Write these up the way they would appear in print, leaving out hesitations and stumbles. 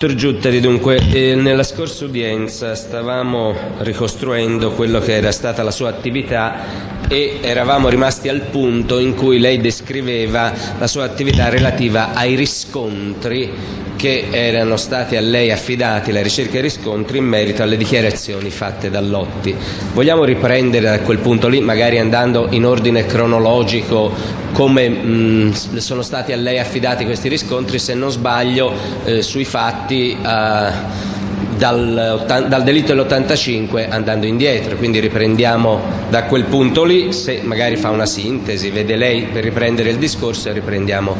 Dottor Giuttari, dunque, nella scorsa udienza stavamo ricostruendo quello che era stata la sua attività e eravamo rimasti al punto in cui lei descriveva la sua attività relativa ai riscontri che erano stati a lei affidati, la ricerca dei riscontri in merito alle dichiarazioni fatte da Lotti. Vogliamo riprendere da quel punto lì, magari andando in ordine cronologico, come sono stati a lei affidati questi riscontri, se non sbaglio, sui fatti dal delitto dell'85 andando indietro, quindi riprendiamo da quel punto lì, se magari fa una sintesi, vede lei, per riprendere il discorso, e riprendiamo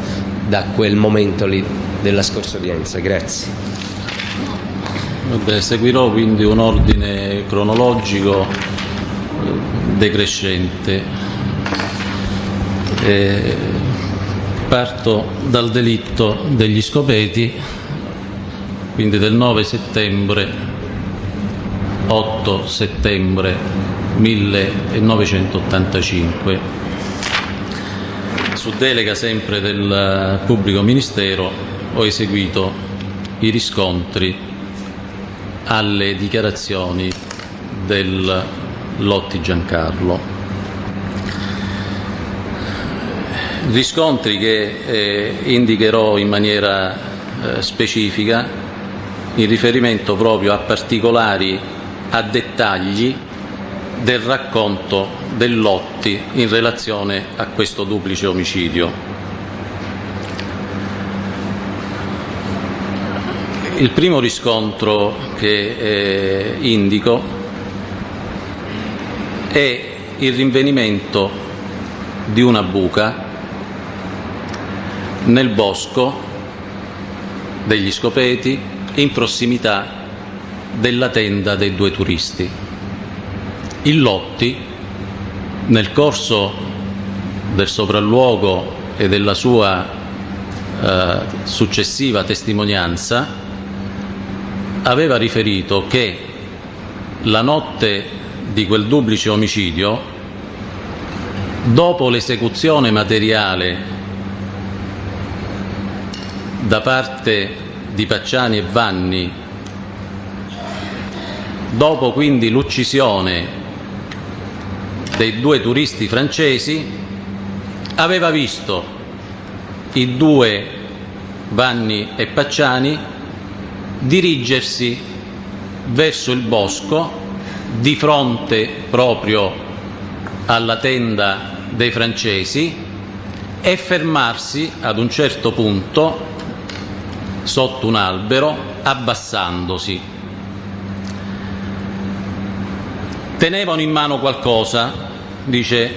da quel momento lì della scorsa udienza. Grazie. Vabbè, seguirò quindi un ordine cronologico decrescente. Parto dal delitto degli Scopeti, quindi del 9 settembre, 8 settembre 1985. Su delega sempre del pubblico ministero ho eseguito i riscontri alle dichiarazioni del Lotti Giancarlo. Riscontri che indicherò in maniera specifica in riferimento proprio a particolari, a dettagli del racconto del Lotti in relazione a questo duplice omicidio. Il primo riscontro che indico è il rinvenimento di una buca nel bosco degli Scopeti in prossimità della tenda dei due turisti. Il Lotti, nel corso del sopralluogo e della sua successiva testimonianza, aveva riferito che la notte di quel duplice omicidio, dopo l'esecuzione materiale da parte di Pacciani e Vanni, dopo quindi l'uccisione dei due turisti francesi, aveva visto i due, Vanni e Pacciani, dirigersi verso il bosco di fronte proprio alla tenda dei francesi e fermarsi ad un certo punto sotto un albero, abbassandosi. Tenevano in mano qualcosa, dice,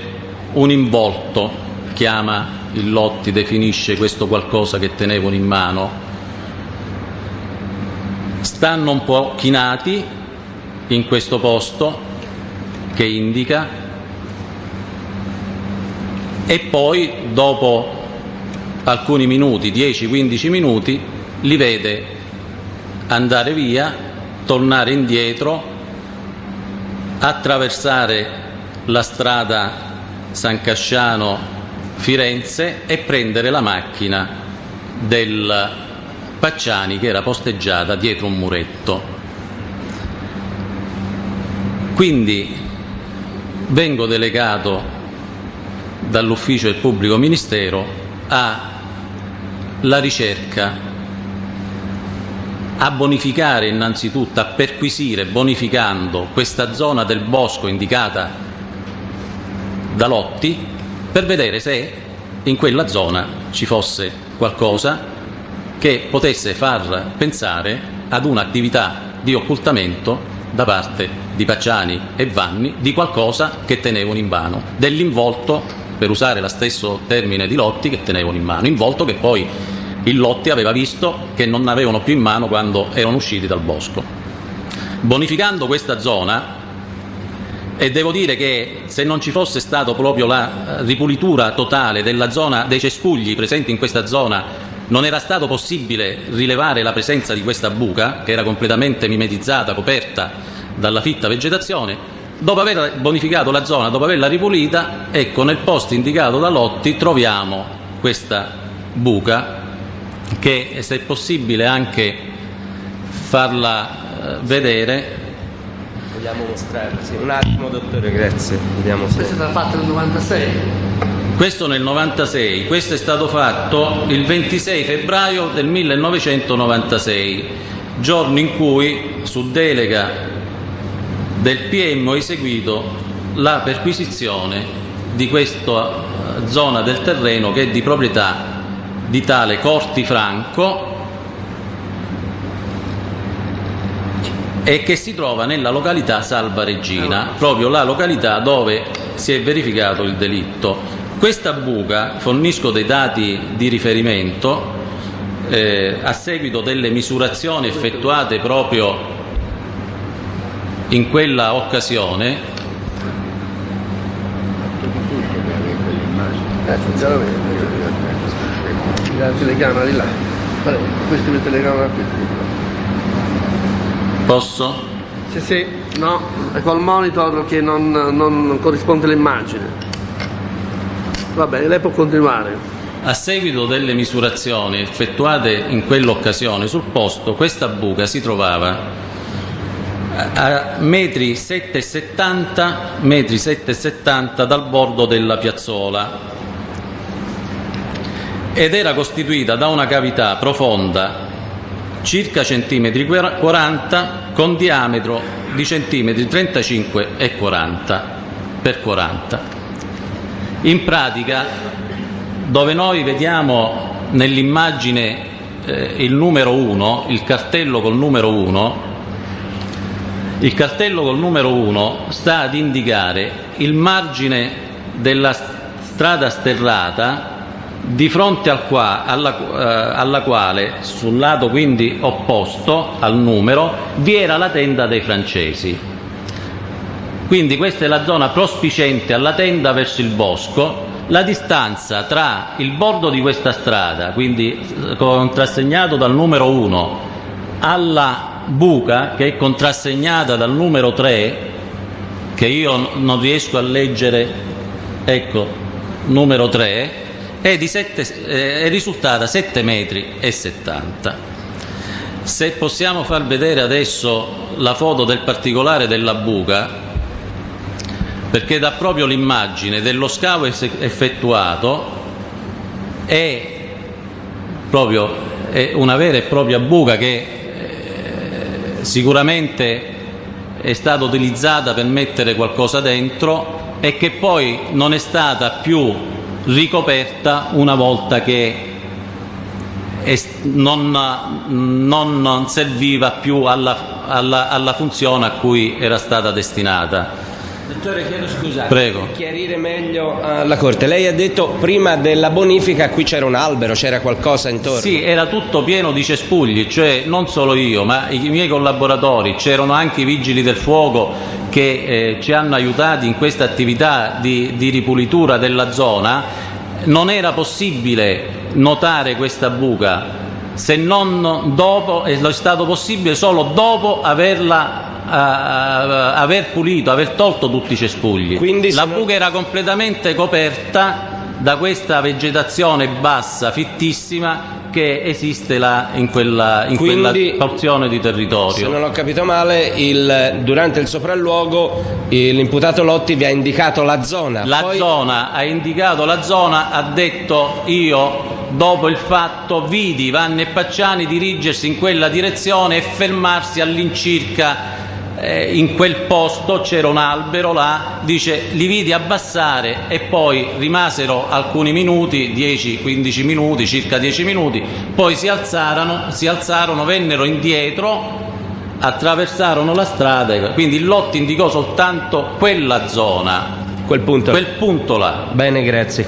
un involto, chiama il Lotti, definisce questo qualcosa che tenevano in mano. Stanno un po' chinati in questo posto che indica, e poi dopo alcuni minuti, 10-15 minuti, li vede andare via, tornare indietro, attraversare la strada San Casciano-Firenze e prendere la macchina del Pacciani che era posteggiata dietro un muretto. Quindi vengo delegato dall'ufficio del pubblico ministero alla ricerca, a bonificare innanzitutto, a perquisire, bonificando questa zona del bosco indicata da Lotti, per vedere se in quella zona ci fosse qualcosa che potesse far pensare ad un'attività di occultamento da parte di Pacciani e Vanni di qualcosa che tenevano in mano, dell'involto, per usare lo stesso termine di Lotti, che tenevano in mano, involto che poi il Lotti aveva visto che non avevano più in mano quando erano usciti dal bosco. Bonificando questa zona, e devo dire che se non ci fosse stato proprio la ripulitura totale della zona dei cespugli presenti in questa zona, non era stato possibile rilevare la presenza di questa buca, che era completamente mimetizzata, coperta dalla fitta vegetazione. Dopo aver bonificato la zona, dopo averla ripulita, ecco, nel posto indicato da Lotti troviamo questa buca, che se è possibile anche farla vedere. Vogliamo mostrarla? Sì. Un attimo, dottore, grazie. Vediamo se... Questa è stata fatta nel 96. Questo nel 96, questo è stato fatto il 26 febbraio del 1996, giorno in cui, su delega del PM, ho eseguito la perquisizione di questa zona del terreno che è di proprietà di tale Corti Franco e che si trova nella località Salva Regina, proprio la località dove si è verificato il delitto. Questa buca, fornisco dei dati di riferimento, a seguito delle misurazioni effettuate proprio in quella occasione. La telecamera di là. Questa è la telecamera qui. Posso? Sì, no, è col monitor che non corrisponde all'immagine. Va bene, lei può continuare. A seguito delle misurazioni effettuate in quell'occasione sul posto, questa buca si trovava a metri 7,70 dal bordo della piazzola ed era costituita da una cavità profonda circa centimetri 40 con diametro di centimetri 35 e 40 per 40. In pratica, dove noi vediamo nell'immagine il numero 1, il cartello col numero 1, il cartello col numero 1 sta ad indicare il margine della strada sterrata di fronte alla quale, sul lato quindi opposto al numero, vi era la tenda dei francesi. Quindi questa è la zona prospiciente alla tenda verso il bosco. La distanza tra il bordo di questa strada, quindi contrassegnato dal numero 1, alla buca, che è contrassegnata dal numero 3, che io non riesco a leggere, ecco, numero 3, è risultata 7,70 metri. Se possiamo far vedere adesso la foto del particolare della buca, perché dà proprio l'immagine dello scavo effettuato, è una vera e propria buca che sicuramente è stata utilizzata per mettere qualcosa dentro e che poi non è stata più ricoperta una volta che non serviva più alla funzione a cui era stata destinata. Dottore, chiedo scusa. Prego. Per chiarire meglio alla Corte, lei ha detto prima della bonifica qui c'era un albero, c'era qualcosa intorno? Sì, era tutto pieno di cespugli, cioè non solo io, ma i miei collaboratori, c'erano anche i vigili del fuoco che ci hanno aiutati in questa attività di ripulitura della zona. Non era possibile notare questa buca se non dopo, e lo è stato possibile solo dopo aver pulito, aver tolto tutti i cespugli. Quindi la buca era completamente coperta da questa vegetazione bassa, fittissima, che esiste là in quella porzione di territorio. Se non ho capito male, durante il sopralluogo l'imputato Lotti vi ha indicato la zona. Ha indicato la zona, ha detto: io dopo il fatto vidi Vanni e Pacciani dirigersi in quella direzione e fermarsi all'incirca in quel posto, c'era un albero là, dice, li vidi abbassare e poi rimasero alcuni minuti, 10-15 minuti, circa 10 minuti, poi si alzarono, vennero indietro, attraversarono la strada, quindi il Lotti indicò soltanto quella zona, quel punto là. Bene, grazie.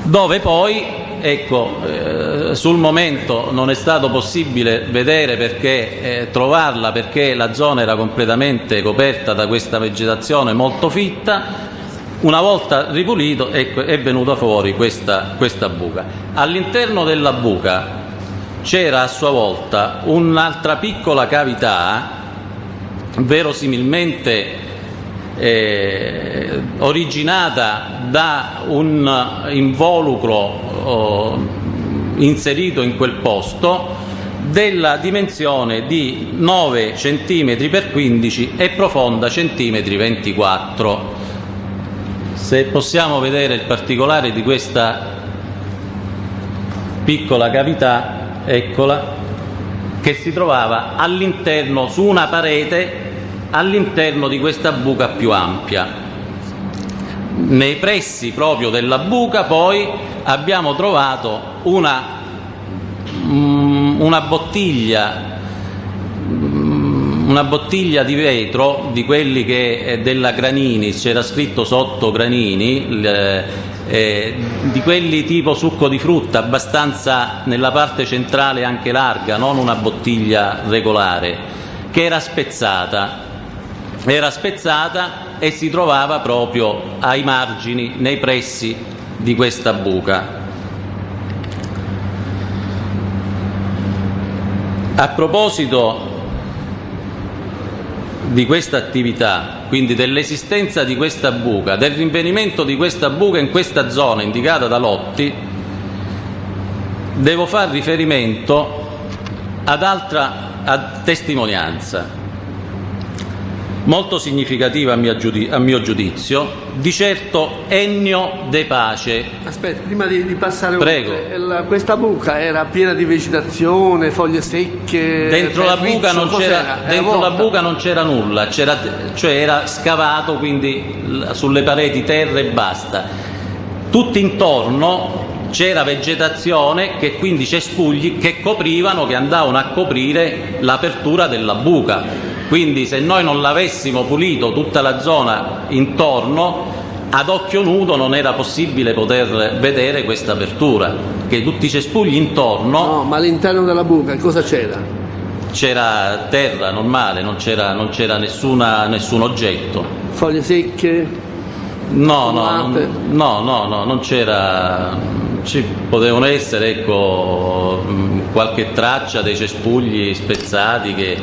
Dove poi, sul momento non è stato possibile vedere trovarla, perché la zona era completamente coperta da questa vegetazione molto fitta. Una volta ripulito, è venuta fuori questa buca. All'interno della buca c'era a sua volta un'altra piccola cavità, verosimilmente originata da un involucro inserito in quel posto, della dimensione di 9 cm per 15 e profonda centimetri 24. Se possiamo vedere il particolare di questa piccola cavità, eccola, che si trovava all'interno, su una parete, all'interno di questa buca più ampia. Nei pressi proprio della buca poi abbiamo trovato una bottiglia di vetro, di quelli che della Granini, c'era scritto sotto Granini, di quelli tipo succo di frutta, abbastanza nella parte centrale anche larga, non una bottiglia regolare, che era spezzata e si trovava proprio ai margini, nei pressi di questa buca. A proposito di questa attività, quindi dell'esistenza di questa buca, del rinvenimento di questa buca in questa zona indicata da Lotti, devo fare riferimento a testimonianza molto significativa a mio giudizio, di certo Ennio De Pace. Aspetta, prima di passare Prego. oltre, questa buca era piena di vegetazione, foglie secche? Dentro la buca non c'era nulla, era scavato, quindi sulle pareti terra e basta. Tutto intorno c'era vegetazione, che quindi cespugli che andavano a coprire l'apertura della buca. Quindi se noi non l'avessimo pulito tutta la zona intorno, ad occhio nudo non era possibile poter vedere questa apertura, che tutti i cespugli intorno... No, ma all'interno della buca cosa c'era? C'era terra normale, non c'era nessun oggetto. Foglie secche? No, non c'era... Ci potevano essere, qualche traccia dei cespugli spezzati che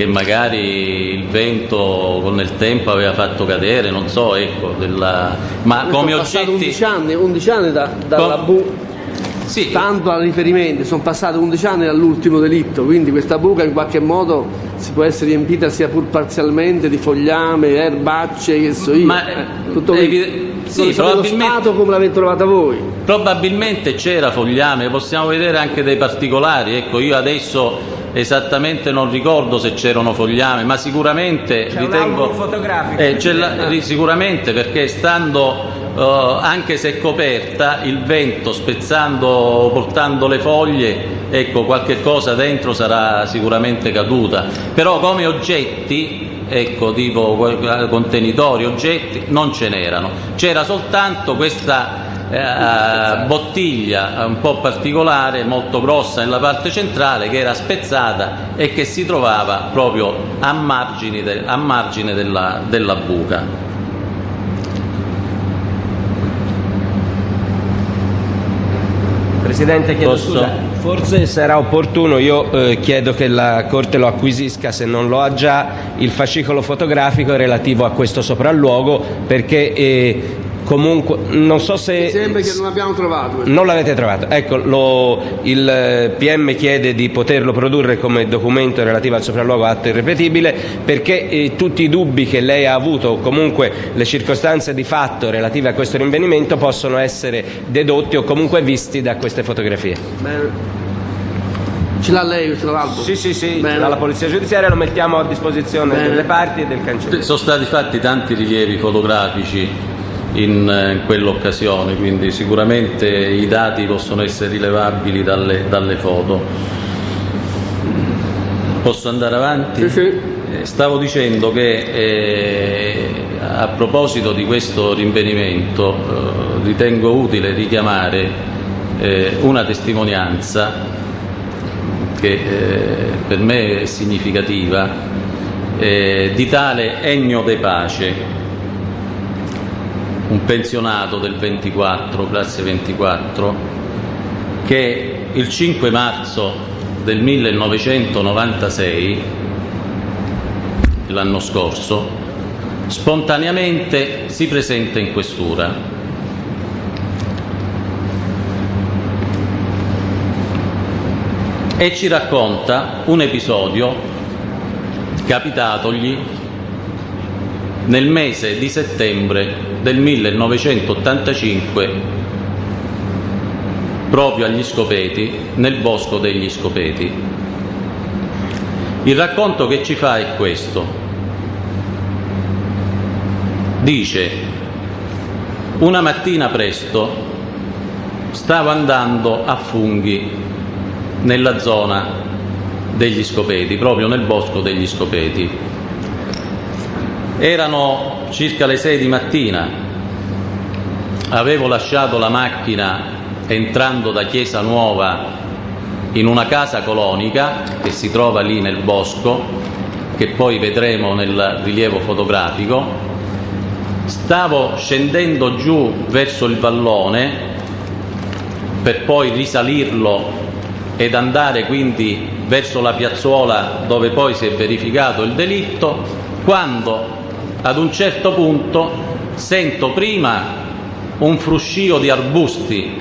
magari il vento con il tempo aveva fatto cadere, non so, ma come oggetti... 11 anni dalla buca. Sì. Tanto a riferimento, sono passati 11 anni dall'ultimo delitto, quindi questa buca in qualche modo si può essere riempita sia pur parzialmente di fogliame, erbacce, che so io. Ma tutto sì, probabilmente, come l'avete trovata voi? Probabilmente c'era fogliame, possiamo vedere anche dei particolari. Io adesso esattamente non ricordo se c'erano fogliame, ma sicuramente ritengo fotografico. Sicuramente, perché stando anche se coperta, il vento portando le foglie, qualche cosa dentro sarà sicuramente caduta, però come oggetti, tipo contenitori, oggetti, non ce n'erano. C'era soltanto questa bottiglia un po' particolare, molto grossa nella parte centrale, che era spezzata e che si trovava proprio a margine della buca. Presidente, chiedo scusa, forse sarà opportuno, io chiedo che la Corte lo acquisisca, se non lo ha già, il fascicolo fotografico relativo a questo sopralluogo, perché comunque non so se... Mi sembra che non l'abbiamo trovato. Non l'avete trovato. Il PM chiede di poterlo produrre come documento relativo al sopralluogo atto irripetibile, perché tutti i dubbi che lei ha avuto, o comunque le circostanze di fatto relative a questo rinvenimento, possono essere dedotti o comunque visti da queste fotografie. Bene. Ce l'ha lei questo l'albo? Sì, dalla Polizia Giudiziaria, lo mettiamo a disposizione delle parti e del cancelliere. Sono stati fatti tanti rilievi fotografici in quell'occasione, quindi sicuramente i dati possono essere rilevabili dalle foto. Posso andare avanti? Sì. Stavo dicendo che a proposito di questo rinvenimento ritengo utile richiamare una testimonianza che per me è significativa, di tale Ennio De Pace, un pensionato del 24, classe 24, che il 5 marzo del 1996, l'anno scorso, spontaneamente si presenta in questura. e ci racconta un episodio capitatogli nel mese di settembre del 1985 proprio agli Scopeti, nel bosco degli Scopeti. Il racconto che ci fa è questo. Dice: una mattina presto stavo andando a funghi nella zona degli Scopeti, proprio nel bosco degli Scopeti. Erano circa le 6 di mattina, avevo lasciato la macchina entrando da Chiesa Nuova in una casa colonica che si trova lì nel bosco, che poi vedremo nel rilievo fotografico. Stavo scendendo giù verso il vallone per poi risalirlo ed andare quindi verso la piazzuola dove poi si è verificato il delitto, quando ad un certo punto sento prima un fruscio di arbusti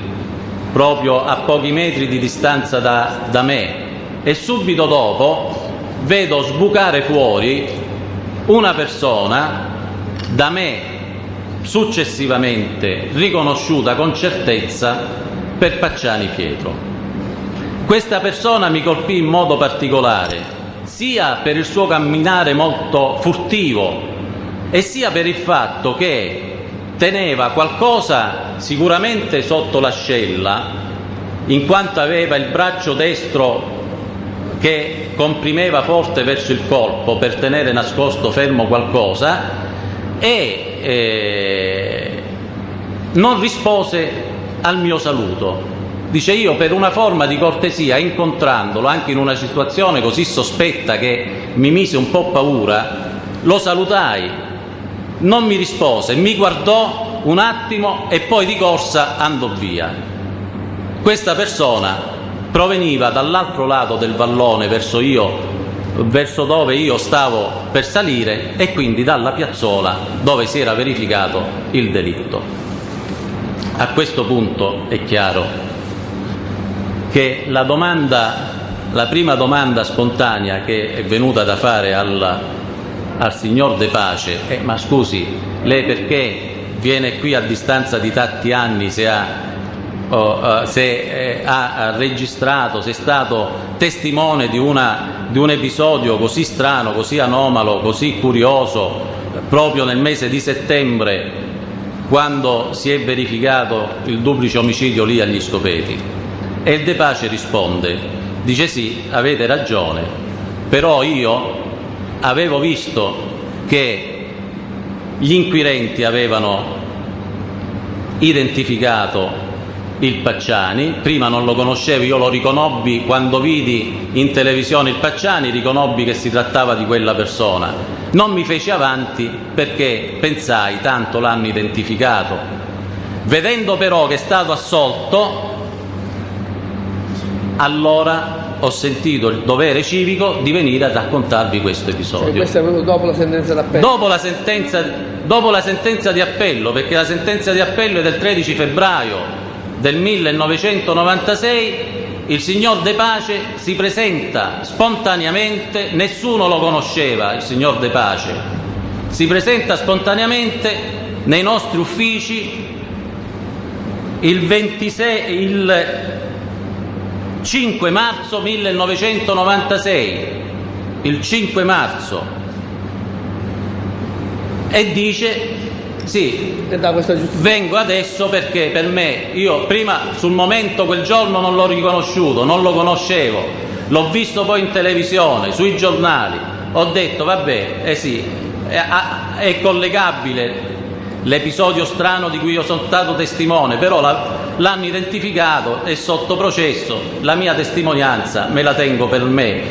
proprio a pochi metri di distanza da me, e subito dopo vedo sbucare fuori una persona da me successivamente riconosciuta con certezza per Pacciani Pietro. Questa persona mi colpì in modo particolare, sia per il suo camminare molto furtivo e sia per il fatto che teneva qualcosa sicuramente sotto l'ascella, in quanto aveva il braccio destro che comprimeva forte verso il colpo per tenere nascosto fermo qualcosa, e non rispose al mio saluto. Dice: io per una forma di cortesia, incontrandolo anche in una situazione così sospetta che mi mise un po' paura, lo salutai. Non mi rispose, mi guardò un attimo e poi di corsa andò via. Questa persona proveniva dall'altro lato del vallone verso dove io stavo per salire, e quindi dalla piazzola dove si era verificato il delitto. A questo punto è chiaro che la prima domanda spontanea che è venuta da fare al signor De Pace è: ma scusi, lei perché viene qui a distanza di tanti anni, se ha registrato, se è stato testimone di un episodio così strano, così anomalo, così curioso, proprio nel mese di settembre, quando si è verificato il duplice omicidio lì agli Scopeti? E il De Pace risponde, dice: sì, avete ragione, però io avevo visto che gli inquirenti avevano identificato il Pacciani, prima non lo conoscevo, io lo riconobbi quando vidi in televisione il Pacciani, riconobbi che si trattava di quella persona. Non mi feci avanti perché pensai, tanto l'hanno identificato. Vedendo però che è stato assolto, allora ho sentito il dovere civico di venire a raccontarvi questo episodio. Cioè, questo è venuto dopo la sentenza d'appello? Dopo la sentenza di appello, perché la sentenza di appello è del 13 febbraio del 1996, il signor De Pace si presenta spontaneamente, nessuno lo conosceva, il signor De Pace, si presenta spontaneamente nei nostri uffici il 5 marzo 1996, il 5 marzo, e dice: sì, vengo adesso perché per me, io prima sul momento quel giorno non l'ho riconosciuto, non lo conoscevo, l'ho visto poi in televisione, sui giornali, ho detto vabbè, sì, è collegabile l'episodio strano di cui io sono stato testimone, però l'hanno identificato, è sotto processo, la mia testimonianza me la tengo per me.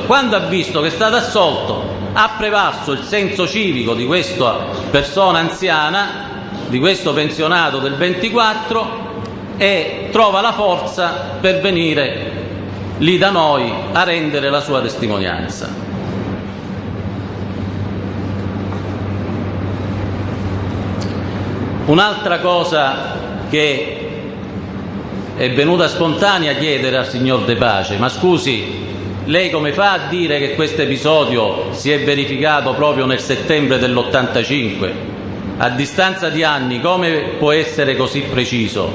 Quando ha visto che è stato assolto, ha prevalso il senso civico di questa persona anziana, di questo pensionato del 24, e trova la forza per venire lì da noi a rendere la sua testimonianza. Un'altra cosa che è venuta spontanea chiedere al signor De Pace: ma scusi, lei come fa a dire che questo episodio si è verificato proprio nel settembre dell'85? A distanza di anni come può essere così preciso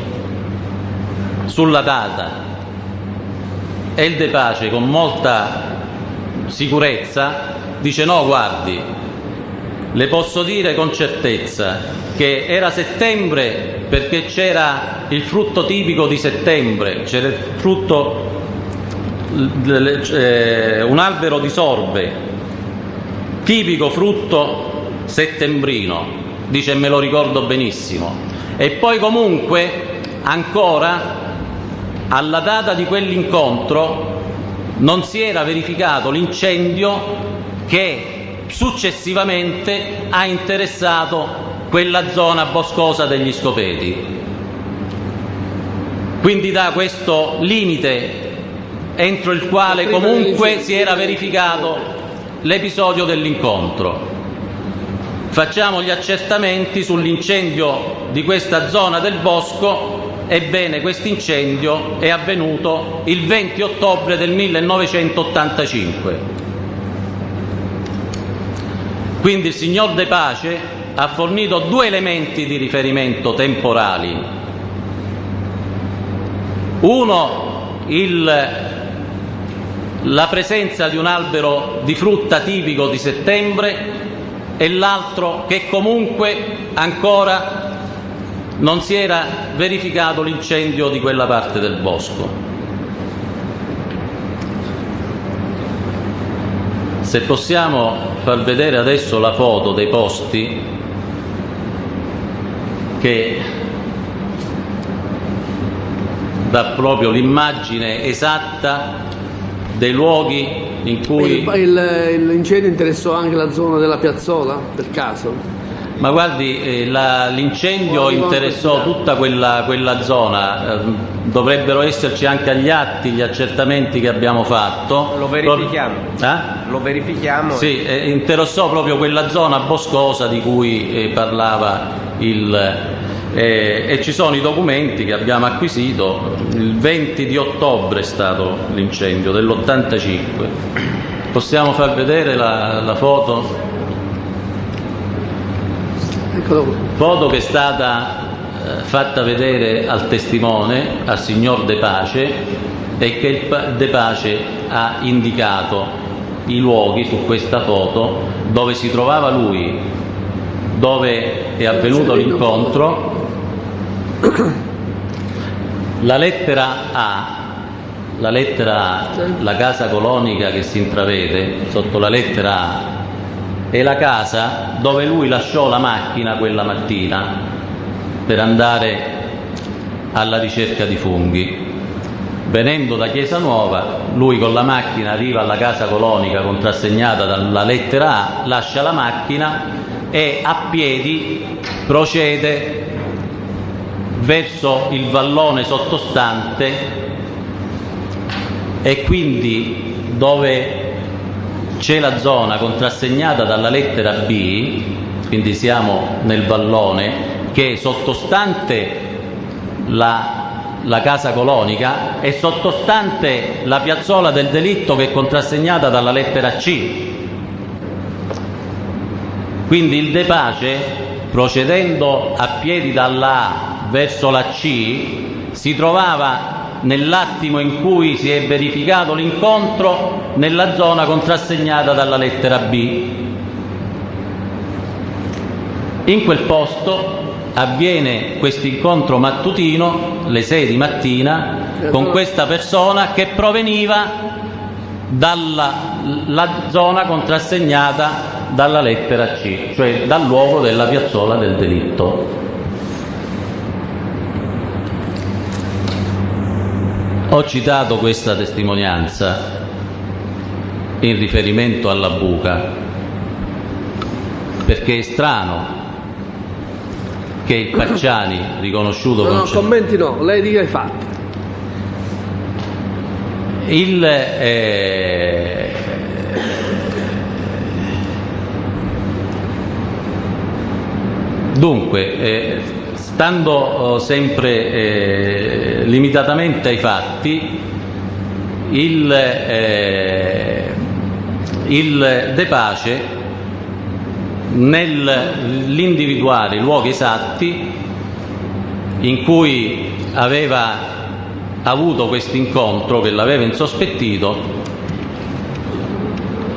sulla data? E il De Pace, con molta sicurezza, dice: no, guardi, le posso dire con certezza che era settembre perché c'era il frutto tipico di settembre, c'era il frutto, un albero di sorbe, tipico frutto settembrino, dice, me lo ricordo benissimo. E poi comunque ancora alla data di quell'incontro non si era verificato l'incendio che successivamente ha interessato quella zona boscosa degli Scopeti. Quindi da questo limite entro il quale comunque si era verificato l'episodio dell'incontro. Facciamo gli accertamenti sull'incendio di questa zona del bosco. Ebbene, questo incendio è avvenuto il 20 ottobre del 1985. Quindi il signor De Pace ha fornito due elementi di riferimento temporali. Uno, la presenza di un albero di frutta tipico di settembre, e l'altro che comunque ancora non si era verificato l'incendio di quella parte del bosco. Se possiamo far vedere adesso la foto dei posti che dà proprio l'immagine esatta dei luoghi in cui... L'incendio interessò anche la zona della piazzola, per caso? Ma guardi, l'incendio interessò tutta quella zona. Dovrebbero esserci anche agli atti gli accertamenti che abbiamo fatto. Lo verifichiamo. Lo verifichiamo. Sì, interessò proprio quella zona boscosa di cui parlava e ci sono i documenti che abbiamo acquisito. Il 20 di ottobre è stato l'incendio dell'85. Possiamo far vedere la foto? Foto che è stata fatta vedere al testimone, al signor De Pace, e che il De Pace ha indicato i luoghi su questa foto dove si trovava lui, dove è avvenuto l'incontro. La lettera A, la casa colonica che si intravede sotto la lettera A, è la casa dove lui lasciò la macchina quella mattina per andare alla ricerca di funghi. Venendo da Chiesa Nuova, lui con la macchina arriva alla casa colonica contrassegnata dalla lettera A, lascia la macchina e a piedi procede verso il vallone sottostante, e quindi dove c'è la zona contrassegnata dalla lettera B, quindi siamo nel vallone che è sottostante la casa colonica e sottostante la piazzola del delitto che è contrassegnata dalla lettera C. Quindi il De Pace, procedendo a piedi dalla A verso la C, si trovava nell'attimo in cui si è verificato l'incontro nella zona contrassegnata dalla lettera B. In quel posto avviene questo incontro mattutino alle 6 di mattina con questa persona che proveniva dalla zona contrassegnata dalla lettera C, cioè dal luogo della piazzola del delitto. Ho citato questa testimonianza in riferimento alla buca perché è strano che il Pacciani, riconosciuto no, commenti no, lei dica i fatti. Dunque, Stando sempre limitatamente ai fatti, il De Pace, nell'individuare i luoghi esatti in cui aveva avuto questo incontro, che l'aveva insospettito,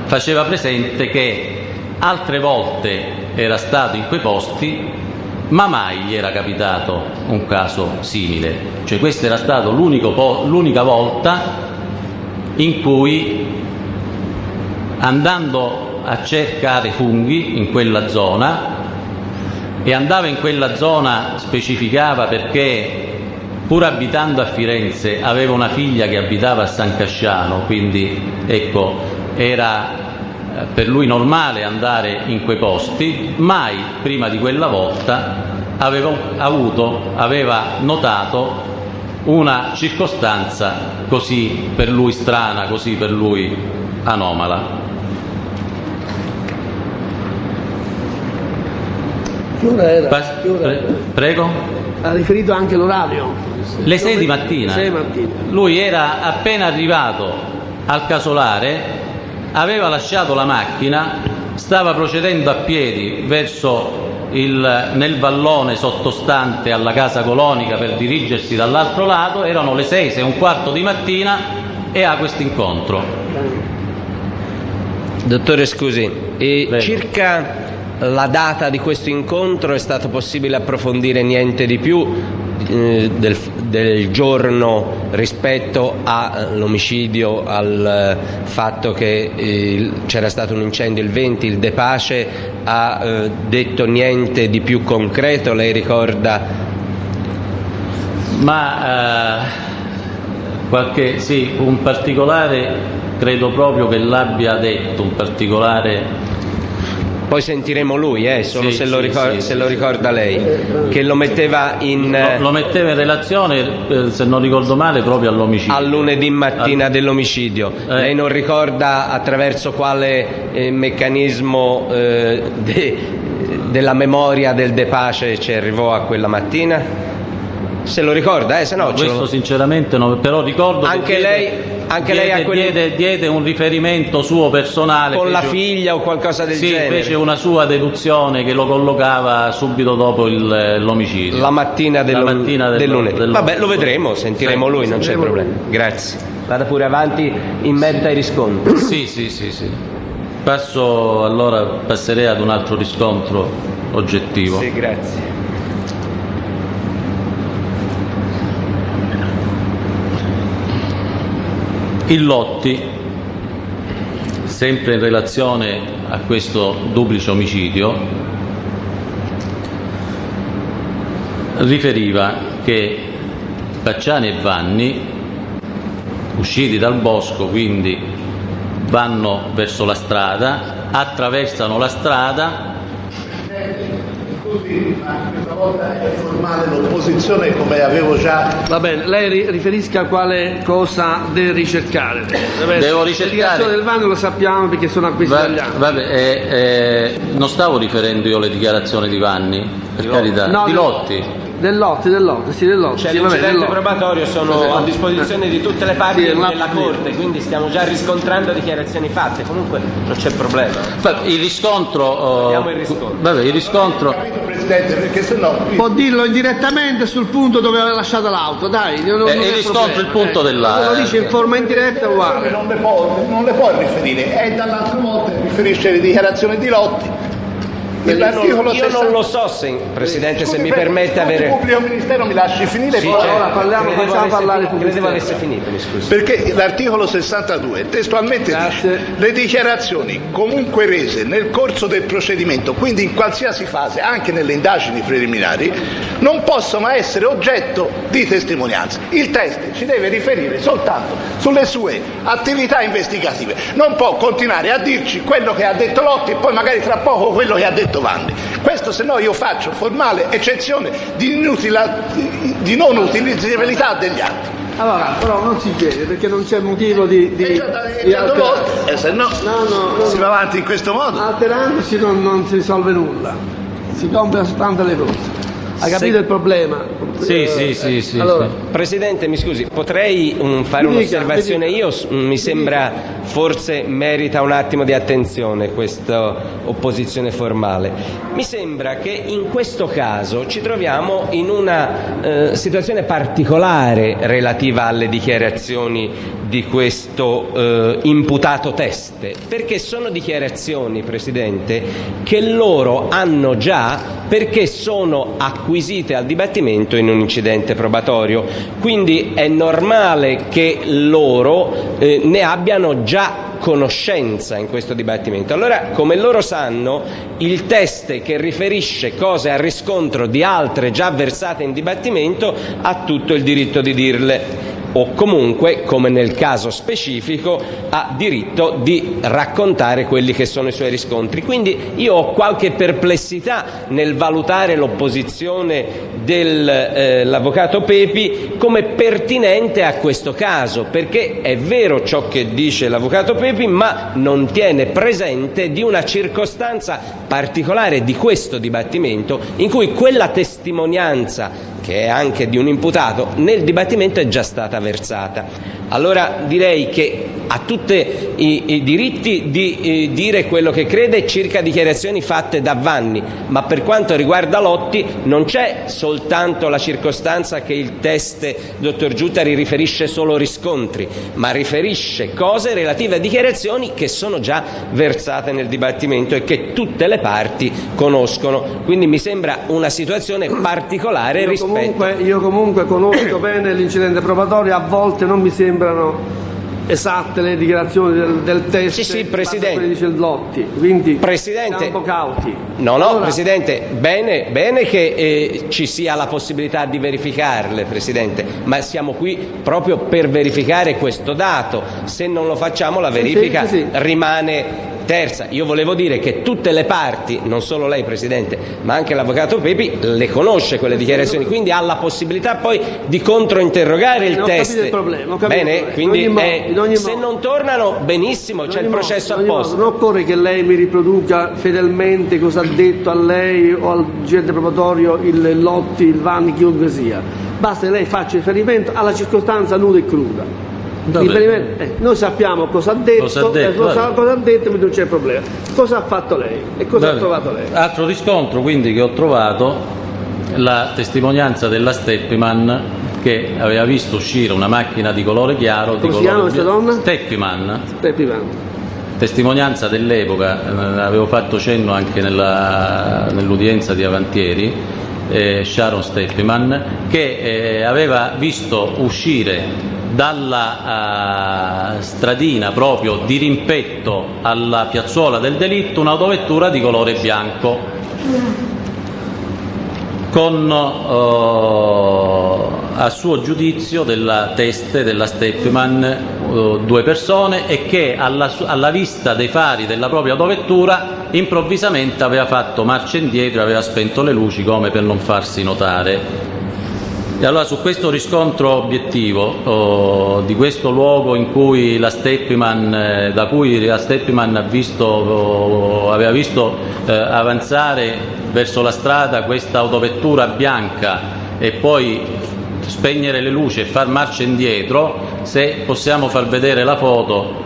faceva presente che altre volte era stato in quei posti, ma mai gli era capitato un caso simile. Cioè questa era stata l'unica volta in cui, andando a cercare funghi in quella zona, e andava in quella zona, specificava, perché pur abitando a Firenze aveva una figlia che abitava a San Casciano, quindi ecco, era per lui normale andare in quei posti. Mai prima di quella volta aveva notato una circostanza così per lui strana, così per lui anomala. Che ora era? Prego? Ha riferito anche l'orario? Le 6 di mattina. 6 mattina. Lui era appena arrivato al casolare, aveva lasciato la macchina, stava procedendo a piedi verso nel vallone sottostante alla casa colonica per dirigersi dall'altro lato. Erano le 6:15 di mattina e ha questo incontro. Dottore, scusi, Prego. circa la data di questo incontro è stato possibile approfondire niente di più del giorno rispetto all'omicidio, al fatto che c'era stato un incendio il 20, il De Pace ha detto niente di più concreto? Lei ricorda? Ma sì, un particolare credo proprio che l'abbia detto, un particolare. Poi sentiremo lui, solo Sì, se lo ricorda lei, che lo metteva Lo metteva in relazione, se non ricordo male, proprio all'omicidio. al lunedì mattina dell'omicidio. Lei non ricorda attraverso quale meccanismo della memoria del De Pace ci arrivò a quella mattina? Se lo ricorda, se no Questo sinceramente no, però ricordo anche che lei a diede un riferimento suo personale con la figlia o qualcosa del genere. Fece una sua deduzione che lo collocava subito dopo l'omicidio. La mattina del lunedì. Vabbè, lo vedremo, sentiremo lui, non c'è problema. Grazie. Vada pure avanti in merito ai riscontri. Sì. Passerei ad un altro riscontro oggettivo. Sì, grazie. Il Lotti, sempre in relazione a questo duplice omicidio, riferiva che Pacciani e Vanni, usciti dal bosco, quindi vanno verso la strada, attraversano la strada. Scusi, ma questa volta è formale l'opposizione come avevo già. Va bene, lei riferisca a quale cosa deve ricercare. Devo La ricercare. dichiarazione del Vanno lo sappiamo perché sono acquisti italiani. Non stavo riferendo io alle dichiarazioni di Vanni, per carità, No, di Lotti. Del Lotti. Cioè, l'incidente probatorio sono a disposizione di tutte le parti Sì, della Corte, quindi stiamo già riscontrando dichiarazioni fatte, comunque non c'è problema. Il riscontro. Vediamo il riscontro. Vabbè, il riscontro. Capito, Presidente, perché sennò Può dirlo indirettamente sul punto dove aveva lasciato l'auto, dai. Non il è riscontro, problema. il punto della. Lo dice in forma indiretta uguale. non le può riferire, e dall'altra volta riferisce le dichiarazioni di Lotti. Io non lo so, Presidente, se mi permette avere. Il pubblico ministero mi lasci finire. Sì, poi- certo. Ora parliamo, facciamo parlare il Credevo avesse finito, mi scusi. Perché l'articolo 62 testualmente Grazie. dice: le dichiarazioni comunque rese nel corso del procedimento, quindi in qualsiasi fase, anche nelle indagini preliminari, non possono essere oggetto di testimonianza. Il teste ci deve riferire soltanto sulle sue attività investigative, non può continuare a dirci quello che ha detto Lotti e poi magari tra poco quello che ha detto Vanni. Questo, se no, io faccio formale eccezione di non utilizzabilità degli atti. Allora, però non si chiede perché non c'è motivo di alterarsi. Se no, No. si va avanti in questo modo. Alterandosi non si risolve nulla, si compiono soltanto le cose. Ha capito il problema? Sì. Allora, Presidente, mi scusi, potrei fare un'osservazione io? Mi sembra forse merita un attimo di attenzione questa opposizione formale. Mi sembra che in questo caso ci troviamo in una situazione particolare relativa alle dichiarazioni di questo imputato Teste, perché sono dichiarazioni, Presidente, che loro hanno già, perché sono acquisite al dibattimento in un incidente probatorio, quindi è normale che loro ne abbiano già conoscenza in questo dibattimento. Allora, come loro sanno, il Teste che riferisce cose a riscontro di altre già versate in dibattimento ha tutto il diritto di dirle, o comunque, come nel caso specifico, ha diritto di raccontare quelli che sono i suoi riscontri. Quindi io ho qualche perplessità nel valutare l'opposizione dell'avvocato Pepi come pertinente a questo caso, perché è vero ciò che dice l'avvocato Pepi, ma non tiene presente di una circostanza particolare di questo dibattimento in cui quella testimonianza, che è anche di un imputato, nel dibattimento è già stata versata. Allora direi che ha tutti i diritti di dire quello che crede circa dichiarazioni fatte da Vanni, ma per quanto riguarda Lotti non c'è soltanto la circostanza che il Teste, dottor Giuttari, riferisce solo riscontri, ma riferisce cose relative a dichiarazioni che sono già versate nel dibattimento e che tutte le parti conoscono. Quindi mi sembra una situazione particolare io comunque conosco bene l'incidente probatorio, a volte non mi sembrano esatte le dichiarazioni del Teste. Sì, Presidente. Dice il Lotti, quindi Presidente, siamo un po' cauti. No, allora, Presidente, bene che ci sia la possibilità di verificarle, Presidente, ma siamo qui proprio per verificare questo dato. Se non lo facciamo, la verifica rimane terza. Io volevo dire che tutte le parti, non solo lei, Presidente, ma anche l'avvocato Pepi, le conosce quelle dichiarazioni, quindi ha la possibilità poi di controinterrogare il Teste. Bene, quindi se non tornano, benissimo, c'è il processo a posto. Non occorre che lei mi riproduca fedelmente cosa ha detto a lei o al incidente probatorio il Lotti, il Vanni, chiunque sia. Basta che lei faccia riferimento alla circostanza nuda e cruda. Noi sappiamo cosa ha detto, cosa ha detto, quindi non c'è problema. Cosa ha fatto lei e cosa ha trovato lei? Altro riscontro quindi che ho trovato, la testimonianza della Steppiman, che aveva visto uscire una macchina di colore chiaro. Come si chiama questa donna? Steppiman. Testimonianza dell'epoca, avevo fatto cenno anche nell'udienza di avantieri, Sharon Steppiman, che aveva visto uscire dalla stradina proprio di rimpetto alla piazzuola del delitto un'autovettura di colore bianco con a suo giudizio della Teste, della Steppiman, 2 persone, e che alla vista dei fari della propria autovettura improvvisamente aveva fatto marcia indietro e aveva spento le luci come per non farsi notare. E allora su questo riscontro obiettivo di questo luogo in cui da cui la Steppiman aveva visto avanzare verso la strada questa autovettura bianca e poi spegnere le luci e far marcia indietro, se possiamo far vedere la foto.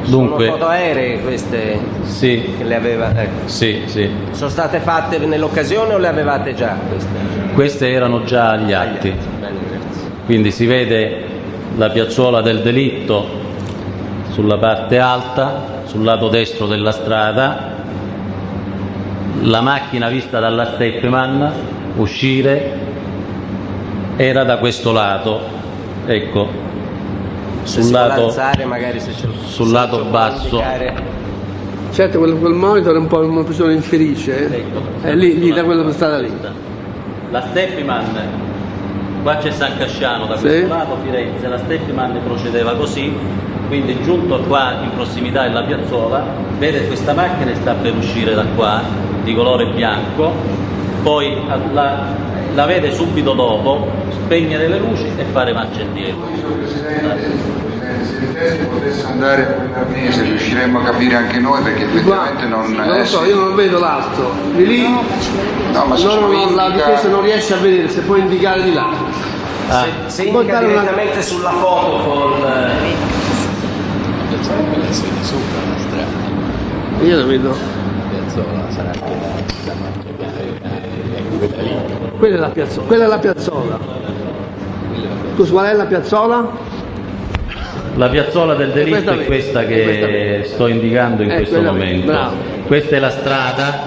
Dunque, sono foto aeree queste? Sì. Che le aveva? Ecco. Sì. Sono state fatte nell'occasione o le avevate già queste? Queste erano già agli atti. Bene, grazie. Quindi si vede la piazzuola del delitto sulla parte alta, sul lato destro della strada, la macchina vista dalla Steppiman uscire era da questo lato, ecco. sul si vuole lato, alzare, magari se ce lo- sul se lato ce lo può basso. indicare. Certo, quel monitor è un po' una posizione infelice, Ecco, è lì da quella strada lì. La Steppiman, qua c'è San Casciano, da Sì. questo lato Firenze, la Steppiman procedeva così, quindi giunto qua in prossimità della piazzola, vede questa macchina sta per uscire da qua, di colore bianco, poi la vede subito dopo spegnere le luci e fare marcia indietro. Se il testo potesse andare a quella mese riusciremmo a capire anche noi, perché effettivamente non lo so, io non vedo l'altro. Di lì no, ma se loro ci la indica- difesa non riesce a vedere, se può indicare di là. Se Può indica dare una- direttamente sulla foto Io la vedo. Quella è la piazzola. Scusa, qual è la piazzola? La piazzola del delitto è questa che sto indicando in questo quella, momento. bravo. Questa è la strada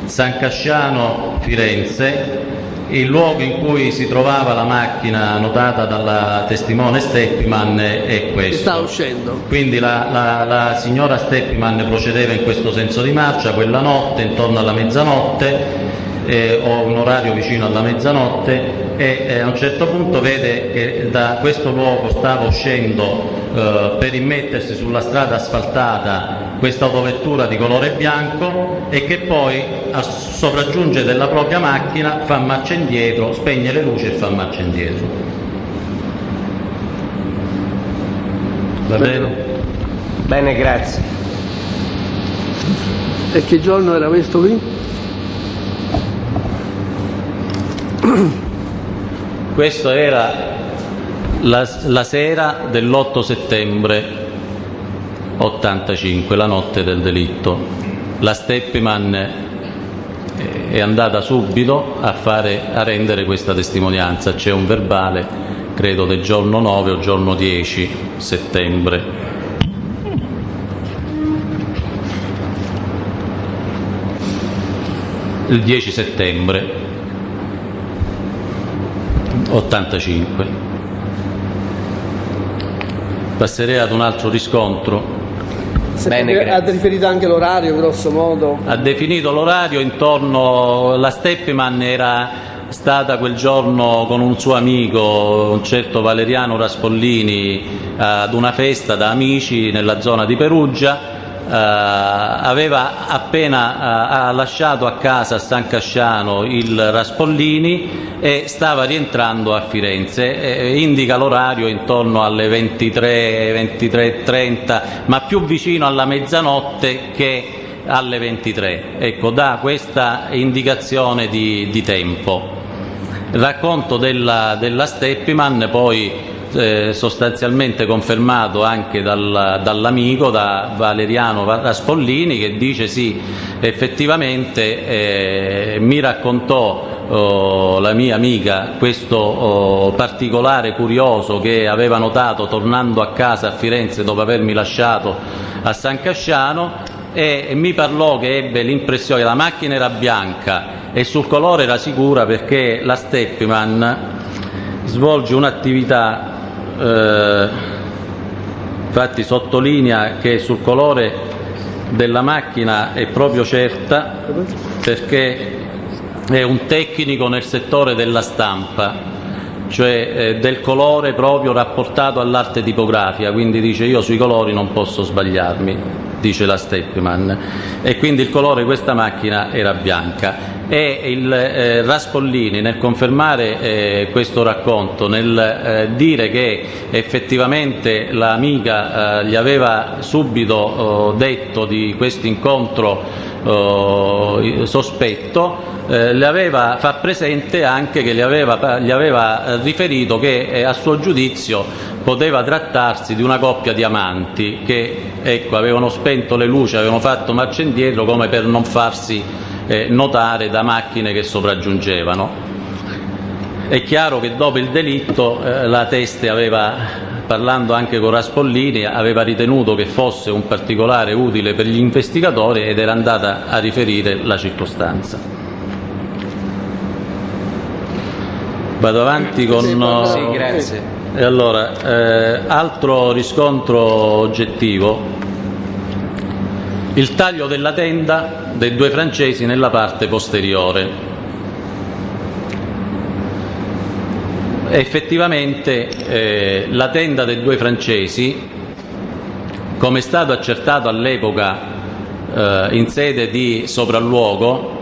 San Casciano Firenze, il luogo in cui si trovava la macchina notata dalla testimone Steppiman è questo. Sta uscendo. Quindi la signora Steppiman procedeva in questo senso di marcia quella notte, intorno alla mezzanotte, o un orario vicino alla mezzanotte, e a un certo punto vede che da questo luogo stava uscendo per immettersi sulla strada asfaltata questa autovettura di colore bianco, e che poi a sopraggiungere della propria macchina fa marcia indietro, spegne le luci e fa marcia indietro. Va bene? Bene, grazie. E che giorno era questo qui? Questo era la sera dell'8 settembre 85, la notte del delitto. La Steppiman è andata subito a rendere questa testimonianza. C'è un verbale, credo del giorno 9 o giorno 10 settembre. Il 10 settembre 85. Passerei ad un altro riscontro. Bene, Ha grazie. riferito anche l'orario, grosso modo. Ha definito l'orario intorno. La Steppiman era stata quel giorno con un suo amico, un certo Valeriano Raspollini, ad una festa da amici nella zona di Perugia. Aveva appena lasciato a casa a San Casciano il Raspollini e stava rientrando a Firenze. Indica l'orario intorno alle 23:30, ma più vicino alla mezzanotte che alle 23. Ecco, dà questa indicazione di tempo. Il racconto della Steppiman poi sostanzialmente confermato anche dall'amico, da Valeriano Raspollini, che dice sì, effettivamente mi raccontò la mia amica questo particolare curioso che aveva notato tornando a casa a Firenze dopo avermi lasciato a San Casciano, e mi parlò che ebbe l'impressione che la macchina era bianca e sul colore era sicura, perché la Steppiman svolge un'attività, infatti sottolinea che sul colore della macchina è proprio certa, perché è un tecnico nel settore della stampa, cioè del colore proprio rapportato all'arte tipografica, quindi dice io sui colori non posso sbagliarmi, dice la Steppiman, e quindi il colore di questa macchina era bianca. E il Raspollini, nel confermare questo racconto, nel dire che effettivamente l'amica gli aveva subito detto di questo incontro sospetto, fa presente anche che gli aveva riferito che a suo giudizio poteva trattarsi di una coppia di amanti che, ecco, avevano spento le luci, avevano fatto marcia indietro come per non farsi notare da macchine che sopraggiungevano. È chiaro che dopo il delitto la Teste parlando anche con Raspollini, aveva ritenuto che fosse un particolare utile per gli investigatori ed era andata a riferire la circostanza. Vado avanti con... Sì, grazie. E allora, altro riscontro oggettivo: il taglio della tenda dei due francesi nella parte posteriore. Effettivamente la tenda dei due francesi, come è stato accertato all'epoca in sede di sopralluogo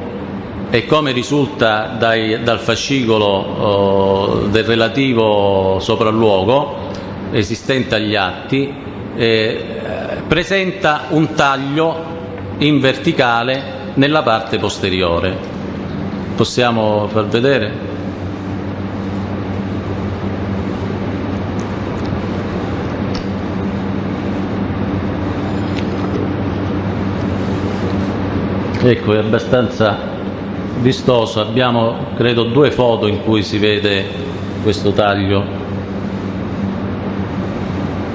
e come risulta dal fascicolo del relativo sopralluogo esistente agli atti, presenta un taglio in verticale nella parte posteriore. Possiamo far vedere? Ecco, è abbastanza vistoso. Abbiamo, credo, 2 foto in cui si vede questo taglio.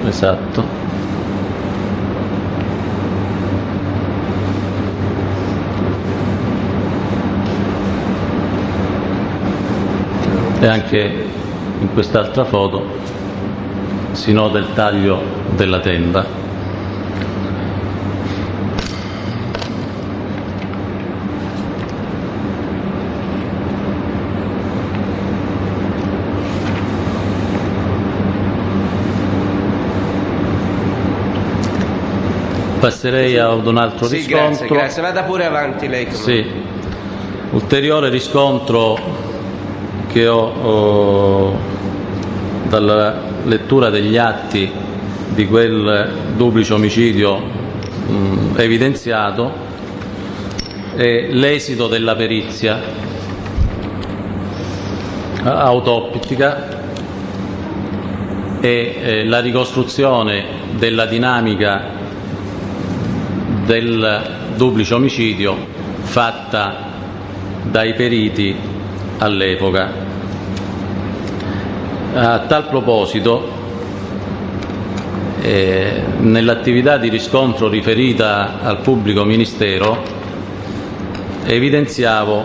Esatto. E anche in quest'altra foto si nota il taglio della tenda. Passerei ad un altro Sì, riscontro. grazie. Vada pure avanti lei. Sì. Ulteriore riscontro che ho dalla lettura degli atti di quel duplice omicidio evidenziato è l'esito della perizia autoptica e la ricostruzione della dinamica del duplice omicidio fatta dai periti all'epoca. A tal proposito, nell'attività di riscontro riferita al pubblico ministero evidenziavo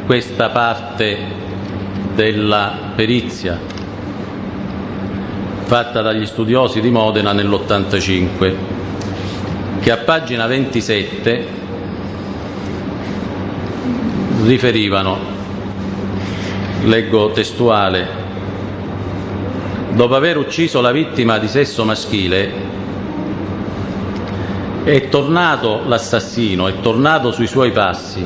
questa parte della perizia fatta dagli studiosi di Modena nell'85, che a pagina 27 riferivano, leggo testuale: dopo aver ucciso la vittima di sesso maschile, l'assassino è tornato sui suoi passi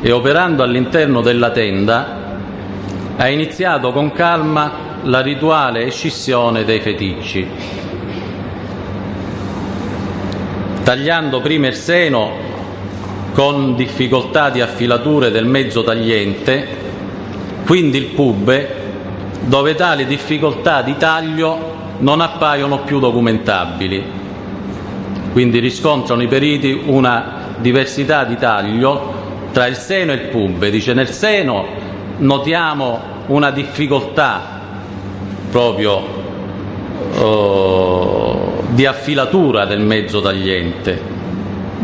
e, operando all'interno della tenda, ha iniziato con calma la rituale escissione dei feticci, tagliando prima il seno con difficoltà di affilature del mezzo tagliente, quindi il pube, dove tali difficoltà di taglio non appaiono più documentabili. Quindi riscontrano i periti una diversità di taglio tra il seno e il pube. Dice: nel seno notiamo una difficoltà proprio di affilatura del mezzo tagliente.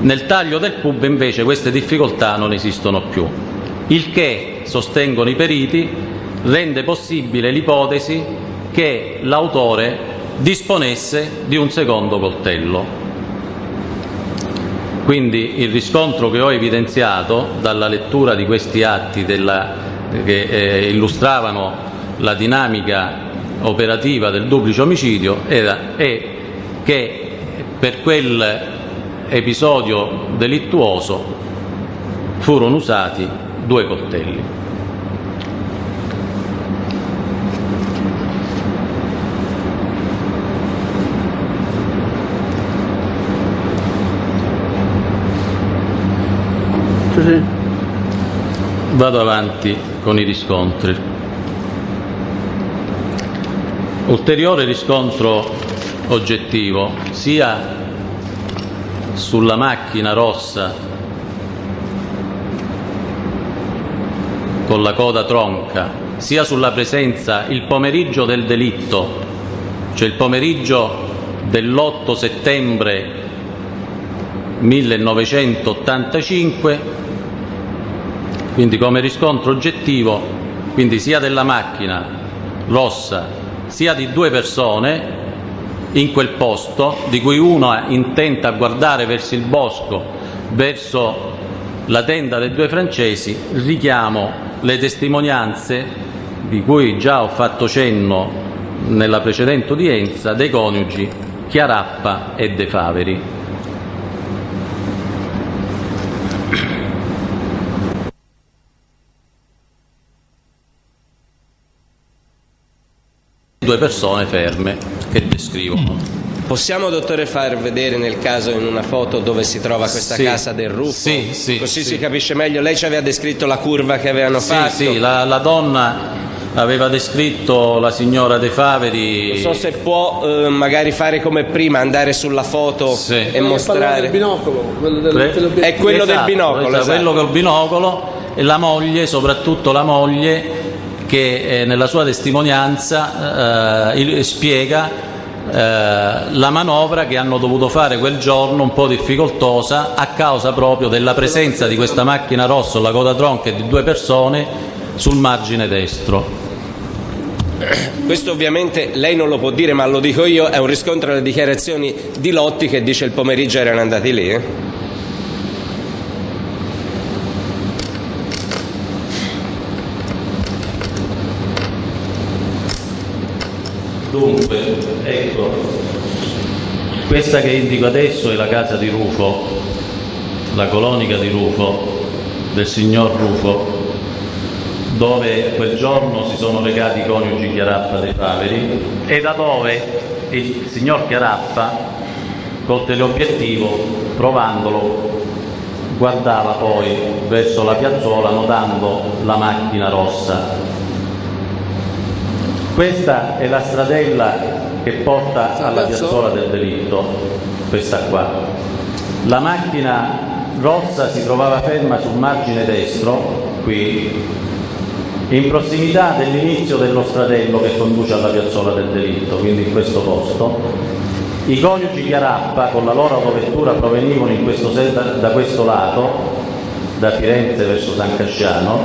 Nel taglio del pube invece queste difficoltà non esistono più, il che, sostengono i periti, rende possibile l'ipotesi che l'autore disponesse di un secondo coltello. Quindi il riscontro che ho evidenziato dalla lettura di questi atti che illustravano la dinamica operativa del duplice omicidio è che per quel episodio delittuoso furono usati 2 coltelli. Sì. Vado avanti con i riscontri. Ulteriore riscontro oggettivo sia sulla macchina rossa con la coda tronca, sia sulla presenza il pomeriggio del delitto, cioè il pomeriggio dell'8 settembre 1985, quindi come riscontro oggettivo, quindi sia della macchina rossa sia di 2 persone in quel posto, di cui una intenta a guardare verso il bosco, verso la tenda dei 2 francesi. Richiamo le testimonianze di cui già ho fatto cenno nella precedente udienza dei coniugi Chiarappa e De Faveri. Due persone ferme che descrivono. Possiamo, dottore, far vedere nel caso in una foto dove si trova questa casa del Ruffo? Sì, così si capisce meglio. Lei ci aveva descritto la curva che avevano fatto. Sì, la donna aveva descritto la signora De Faveri. Non so se può magari fare come prima, andare sulla foto e mostrare. Del binocolo, È quello del binocolo, esatto. Quello col binocolo, e la moglie, soprattutto la moglie, che nella sua testimonianza spiega la manovra che hanno dovuto fare quel giorno, un po' difficoltosa a causa proprio della presenza di questa macchina rossa, la coda tronca e di 2 persone sul margine destro. Questo ovviamente lei non lo può dire, ma lo dico io, è un riscontro alle dichiarazioni di Lotti, che dice il pomeriggio erano andati lì. Dunque, ecco, questa che indico adesso è la casa di Rufo, la colonica di Rufo, del signor Rufo, dove quel giorno si sono recati i coniugi Chiarappa De Faveri e da dove il signor Chiarappa, col teleobiettivo, provandolo, guardava poi verso la piazzola notando la macchina rossa. Questa è la stradella che porta alla piazzola del delitto, questa qua. La macchina rossa si trovava ferma sul margine destro, qui, in prossimità dell'inizio dello stradello che conduce alla piazzola del delitto, quindi in questo posto. I coniugi Chiarappa con la loro autovettura provenivano da questo lato, da Firenze verso San Casciano,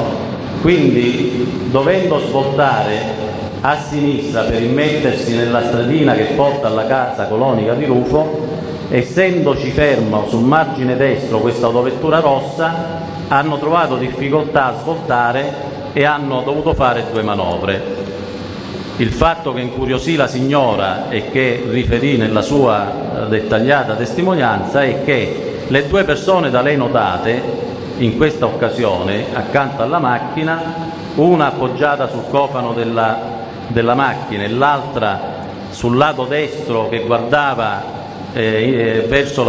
quindi dovendo svoltare a sinistra per immettersi nella stradina che porta alla casa colonica di Rufo, essendoci fermo sul margine destro questa autovettura rossa, hanno trovato difficoltà a svoltare e hanno dovuto fare 2 manovre. Il fatto che incuriosì la signora e che riferì nella sua dettagliata testimonianza è che le 2 persone da lei notate in questa occasione accanto alla macchina, una appoggiata sul cofano della macchina e l'altra sul lato destro che guardava verso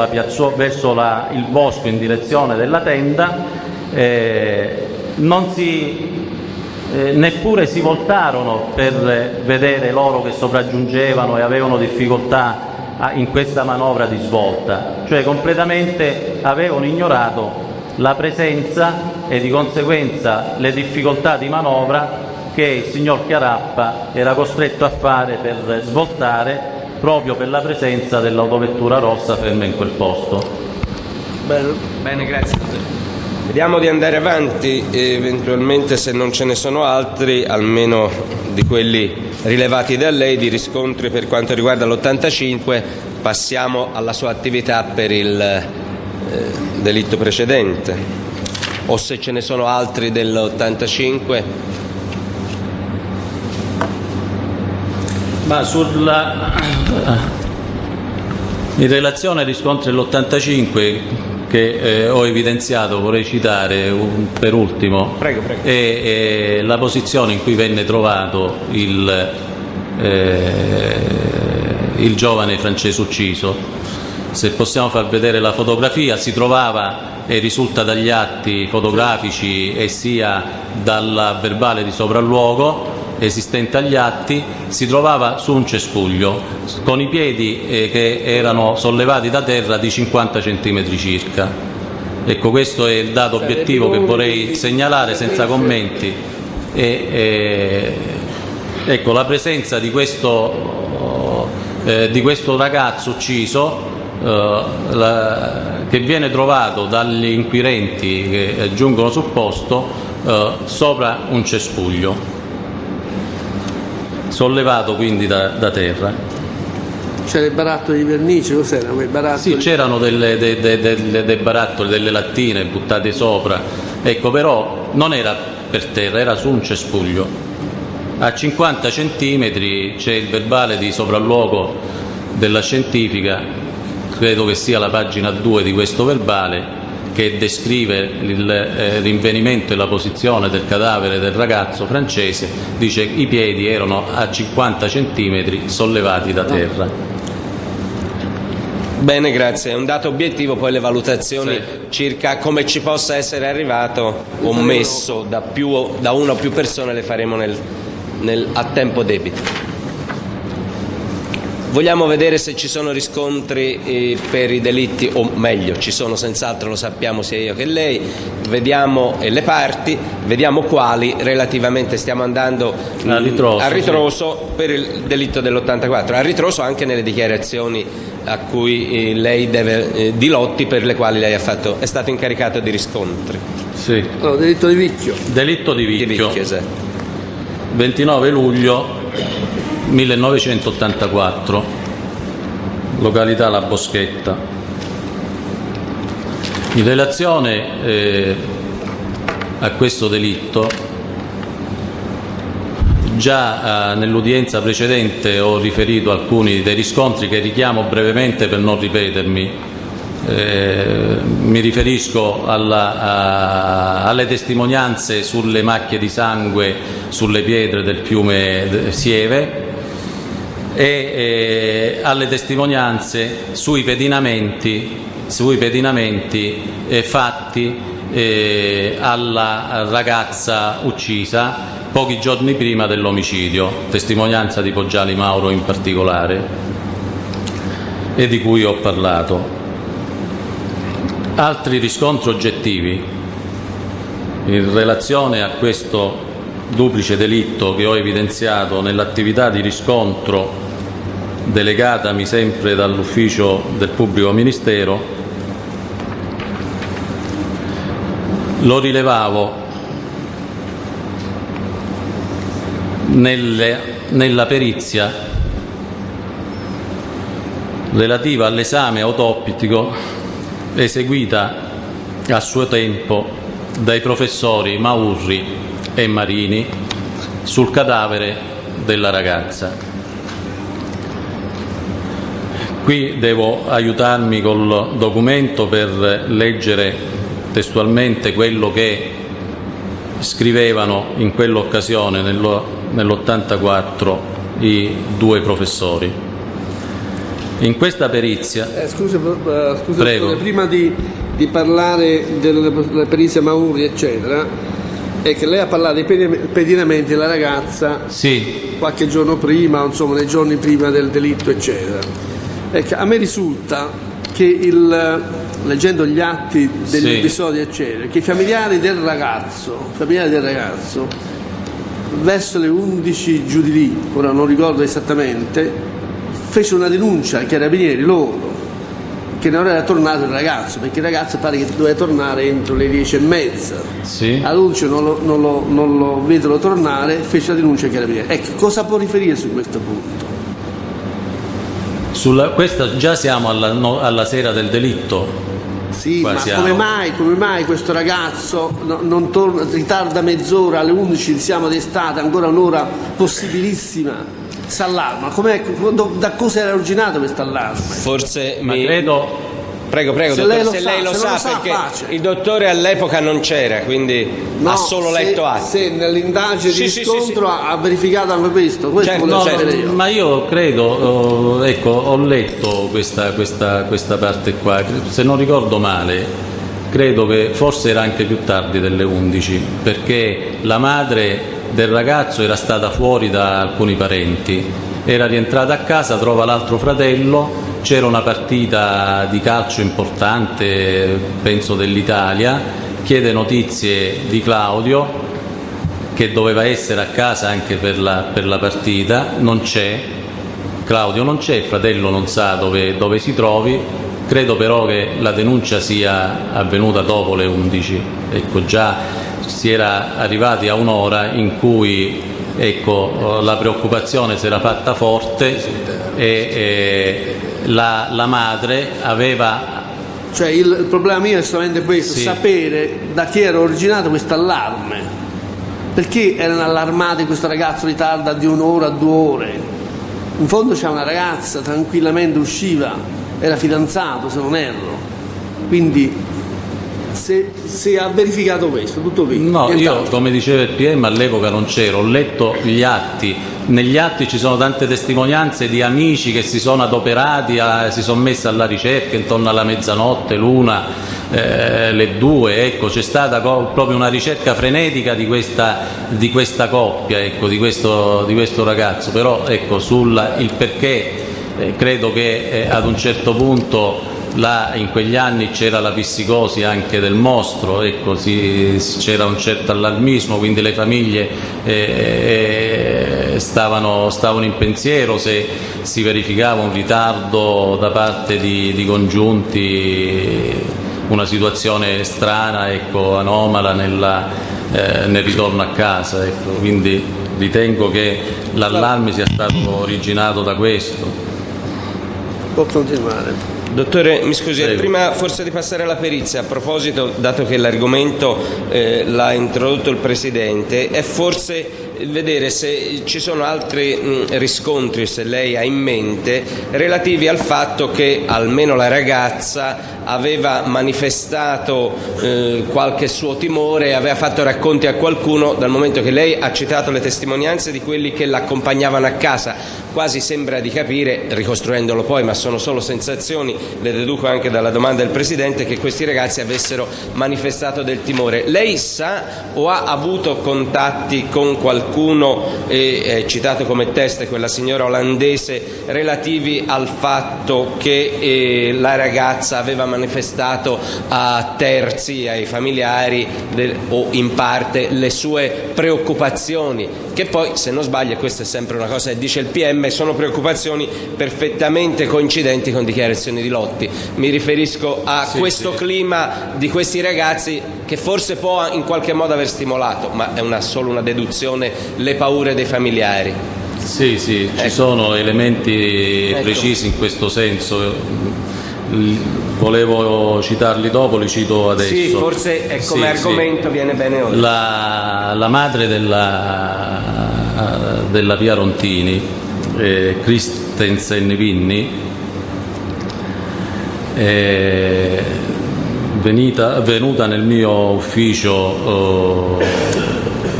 il bosco in direzione della tenda, neppure si voltarono per vedere loro che sopraggiungevano e avevano difficoltà in questa manovra di svolta, cioè completamente avevano ignorato la presenza e di conseguenza le difficoltà di manovra che il signor Chiarappa era costretto a fare per svoltare, proprio per la presenza dell'autovettura rossa ferma in quel posto. Bene, grazie. Vediamo di andare avanti, eventualmente se non ce ne sono altri, almeno di quelli rilevati da lei, di riscontri per quanto riguarda l'85, passiamo alla sua attività per il delitto precedente. O se ce ne sono altri dell'85. Ma in relazione ai riscontri dell'85 che ho evidenziato, vorrei citare per ultimo. Prego. È la posizione in cui venne trovato il giovane francese ucciso. Se possiamo far vedere la fotografia, si trovava, e risulta dagli atti fotografici e sia dal verbale di sopralluogo esistente agli atti, si trovava su un cespuglio con i piedi che erano sollevati da terra di 50 centimetri circa. Ecco, questo è il dato obiettivo che vorrei segnalare senza commenti. Ecco, la presenza di questo ragazzo ucciso che viene trovato dagli inquirenti che giungono sul posto sopra un cespuglio. sollevato quindi da terra. C'era il barattolo di vernice, cos'erano quei barattoli? Sì, c'erano dei barattoli, delle lattine buttate sopra, ecco, però non era per terra, era su un cespuglio. A 50 centimetri c'è il verbale di sopralluogo della scientifica, credo che sia la pagina 2 di questo verbale, che descrive il rinvenimento e la posizione del cadavere del ragazzo francese. Dice che i piedi erano a 50 centimetri sollevati da terra. Bene, grazie. È un dato obiettivo, poi le valutazioni circa come ci possa essere arrivato omesso da una o più persone le faremo a tempo debito. Vogliamo vedere se ci sono riscontri per i delitti, o meglio, ci sono senz'altro, lo sappiamo sia io che lei, vediamo le parti, vediamo quali relativamente stiamo andando a ritroso per il delitto dell'84, a ritroso anche nelle dichiarazioni a cui lei deve, di lotti per le quali lei è stato incaricato di riscontri. Sì. Allora, delitto di Vicchio. Delitto di Vicchio, esatto. 29 luglio 1984, località La Boschetta. In relazione a questo delitto, già nell'udienza precedente ho riferito alcuni dei riscontri che richiamo brevemente per non ripetermi. Mi riferisco alle testimonianze sulle macchie di sangue sulle pietre del fiume Sieve e alle testimonianze sui pedinamenti fatti alla ragazza uccisa pochi giorni prima dell'omicidio, testimonianza di Poggiali Mauro in particolare, e di cui ho parlato. Altri riscontri oggettivi in relazione a questo duplice delitto che ho evidenziato nell'attività di riscontro delegatami sempre dall'ufficio del pubblico ministero, lo rilevavo nella perizia relativa all'esame autoptico eseguita a suo tempo dai professori Maurri e Marini sul cadavere della ragazza. Qui devo aiutarmi col documento per leggere testualmente quello che scrivevano in quell'occasione, nell'84, i due professori. In questa perizia... Scusa, prego. Prima di parlare della perizia Maurri, eccetera, è che lei ha parlato dei pedinamenti della ragazza qualche giorno prima, insomma, nei giorni prima del delitto, eccetera. Ecco, a me risulta che leggendo gli atti degli episodi, eccetera, che i familiari del ragazzo, verso le 11 giù di lì, ora non ricordo esattamente, fece una denuncia ai carabinieri loro che non era tornato il ragazzo, perché il ragazzo pare che doveva tornare entro le 10:30. All'uncio non lo vedono tornare, fece la denuncia ai carabinieri. Ecco, cosa può riferire su questo punto? Questa già siamo alla sera del delitto. Sì, ma come mai questo ragazzo non torna, ritarda mezz'ora, alle 11 siamo d'estate, ancora un'ora possibilissima? S'allarma, da cosa era originato questo allarme? Forse credo. Prego, dottore, se lei lo sa perché pace. Il dottore all'epoca non c'era, quindi ha solo letto atti. Se nell'indagine di riscontro ha verificato anche questo, ma io credo, ho letto questa parte qua, se non ricordo male, credo che forse era anche più tardi delle 11, perché la madre del ragazzo era stata fuori da alcuni parenti, era rientrata a casa, trova l'altro fratello, c'era una partita di calcio importante, penso dell'Italia, chiede notizie di Claudio, che doveva essere a casa anche per la partita, non c'è, Claudio non c'è, il fratello non sa dove si trovi, credo però che la denuncia sia avvenuta dopo le 11, ecco, già si era arrivati a un'ora in cui ecco, la preoccupazione si era fatta forte e la madre aveva... Cioè il problema mio è solamente questo, Sì. sapere da chi era originato questo allarme. Perché erano allarmati questo ragazzo ritarda di 1 ora, 2 ore? In fondo c'è una ragazza, tranquillamente usciva, era fidanzato se non erro. Quindi se ha verificato questo, tutto qui. No, io Nient'altro. come diceva il PM all'epoca non c'ero, ho letto gli atti, negli atti ci sono tante testimonianze di amici che si sono adoperati, si sono messi alla ricerca intorno alla mezzanotte, l'1, le 2, ecco, c'è stata proprio una ricerca frenetica di questa coppia, ecco, di questo ragazzo, però ecco, il perché credo che ad un certo punto in quegli anni c'era la psicosi anche del mostro, ecco, c'era un certo allarmismo, quindi le famiglie stavano in pensiero se si verificava un ritardo da parte di congiunti, una situazione strana, ecco, anomala nel ritorno a casa, ecco. Quindi ritengo che l'allarme sia stato originato da questo. Può continuare. Dottore, mi scusi, Prego. prima forse di passare alla perizia, a proposito, dato che l'argomento l'ha introdotto il Presidente, è forse vedere se ci sono altri riscontri, se lei ha in mente, relativi al fatto che almeno la ragazza aveva manifestato qualche suo timore, aveva fatto racconti a qualcuno, dal momento che lei ha citato le testimonianze di quelli che l'accompagnavano a casa. Quasi sembra di capire, ricostruendolo poi, ma sono solo sensazioni, le deduco anche dalla domanda del Presidente, che questi ragazzi avessero manifestato del timore. Lei sa o ha avuto contatti con qualcuno, citato come teste quella signora olandese, relativi al fatto che la ragazza aveva manifestato a terzi, ai familiari o in parte, le sue preoccupazioni, che poi, se non sbaglio, e questa è sempre una cosa che dice il PM, sono preoccupazioni perfettamente coincidenti con dichiarazioni di Lotti. Mi riferisco a questo clima di questi ragazzi che forse può in qualche modo aver stimolato, ma è solo una deduzione, le paure dei familiari. Sì, ci sono elementi precisi in questo senso. Volevo citarli dopo, li cito adesso. Sì, forse come argomento viene bene oggi. La madre della Pia Rontini, Christensen Vinni, è venuta nel mio ufficio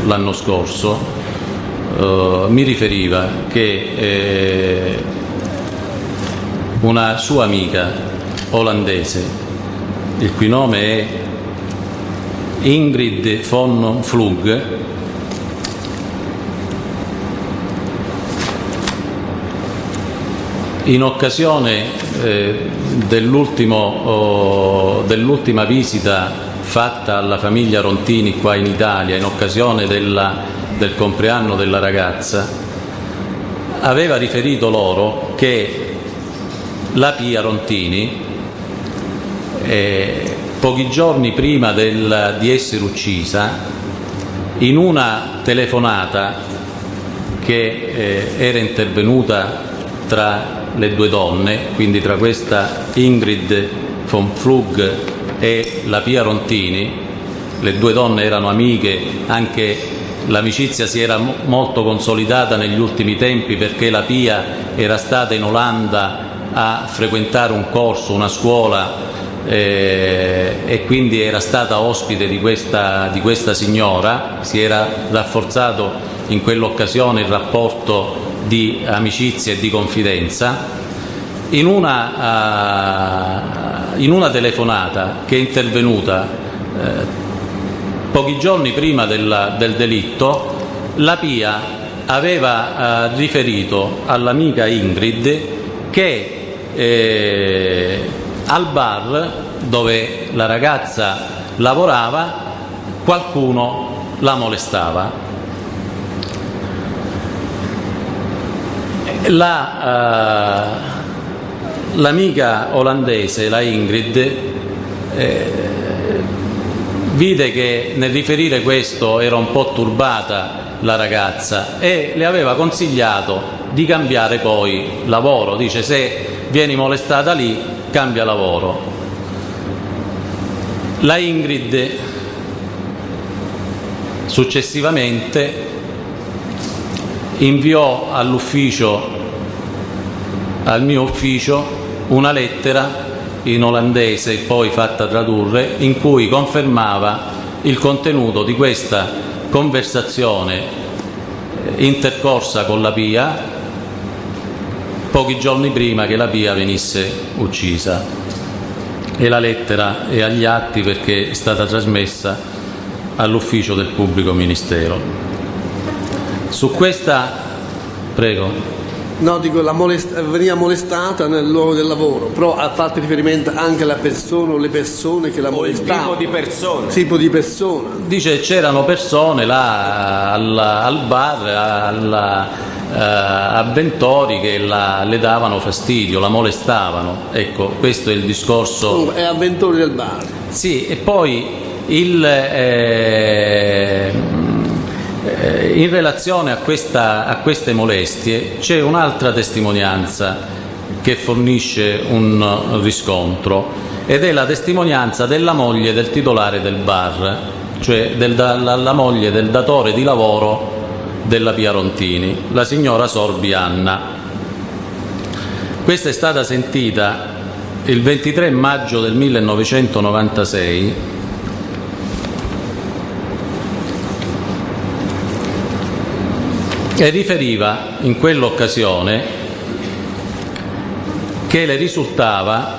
l'anno scorso, mi riferiva che una sua amica olandese, il cui nome è Ingrid von Flug, in occasione dell'ultima visita fatta alla famiglia Rontini qua in Italia, in occasione del compleanno della ragazza, aveva riferito loro che la Pia Rontini, pochi giorni prima di essere uccisa, in una telefonata che era intervenuta tra le due donne, quindi tra questa Ingrid von Flug e la Pia Rontini, le due donne erano amiche, anche l'amicizia si era molto consolidata negli ultimi tempi, perché la Pia era stata in Olanda a frequentare un corso, una scuola, e quindi era stata ospite di questa signora. Si era rafforzato in quell'occasione il rapporto di amicizia e di confidenza. In una telefonata che è intervenuta pochi giorni prima del delitto, la Pia aveva riferito all'amica Ingrid che al bar dove la ragazza lavorava qualcuno la molestava. L'amica olandese, la Ingrid, vide che nel riferire questo era un po' turbata la ragazza e le aveva consigliato di cambiare poi lavoro. Dice: se vieni molestata lì, cambia lavoro. La Ingrid successivamente inviò al mio ufficio una lettera in olandese, poi fatta tradurre, in cui confermava il contenuto di questa conversazione intercorsa con la Pia pochi giorni prima che la Pia venisse uccisa. E la lettera è agli atti perché è stata trasmessa all'ufficio del pubblico ministero. Su questa, prego. No, dico, veniva molestata nel luogo del lavoro, però ha fatto riferimento anche alla persona o le persone che la molestavano. Tipo di persone. Tipo di persona. Dice: c'erano persone là al bar, a Bentori, che le davano fastidio, la molestavano. Ecco, questo è il discorso. È a Bentori del bar. Sì, e poi in relazione a queste molestie c'è un'altra testimonianza che fornisce un riscontro, ed è la testimonianza della moglie del titolare del bar, cioè la moglie del datore di lavoro della Pia Rontini, la signora Sorbi Anna. Questa è stata sentita il 23 maggio del 1996 e riferiva in quell'occasione che le risultava,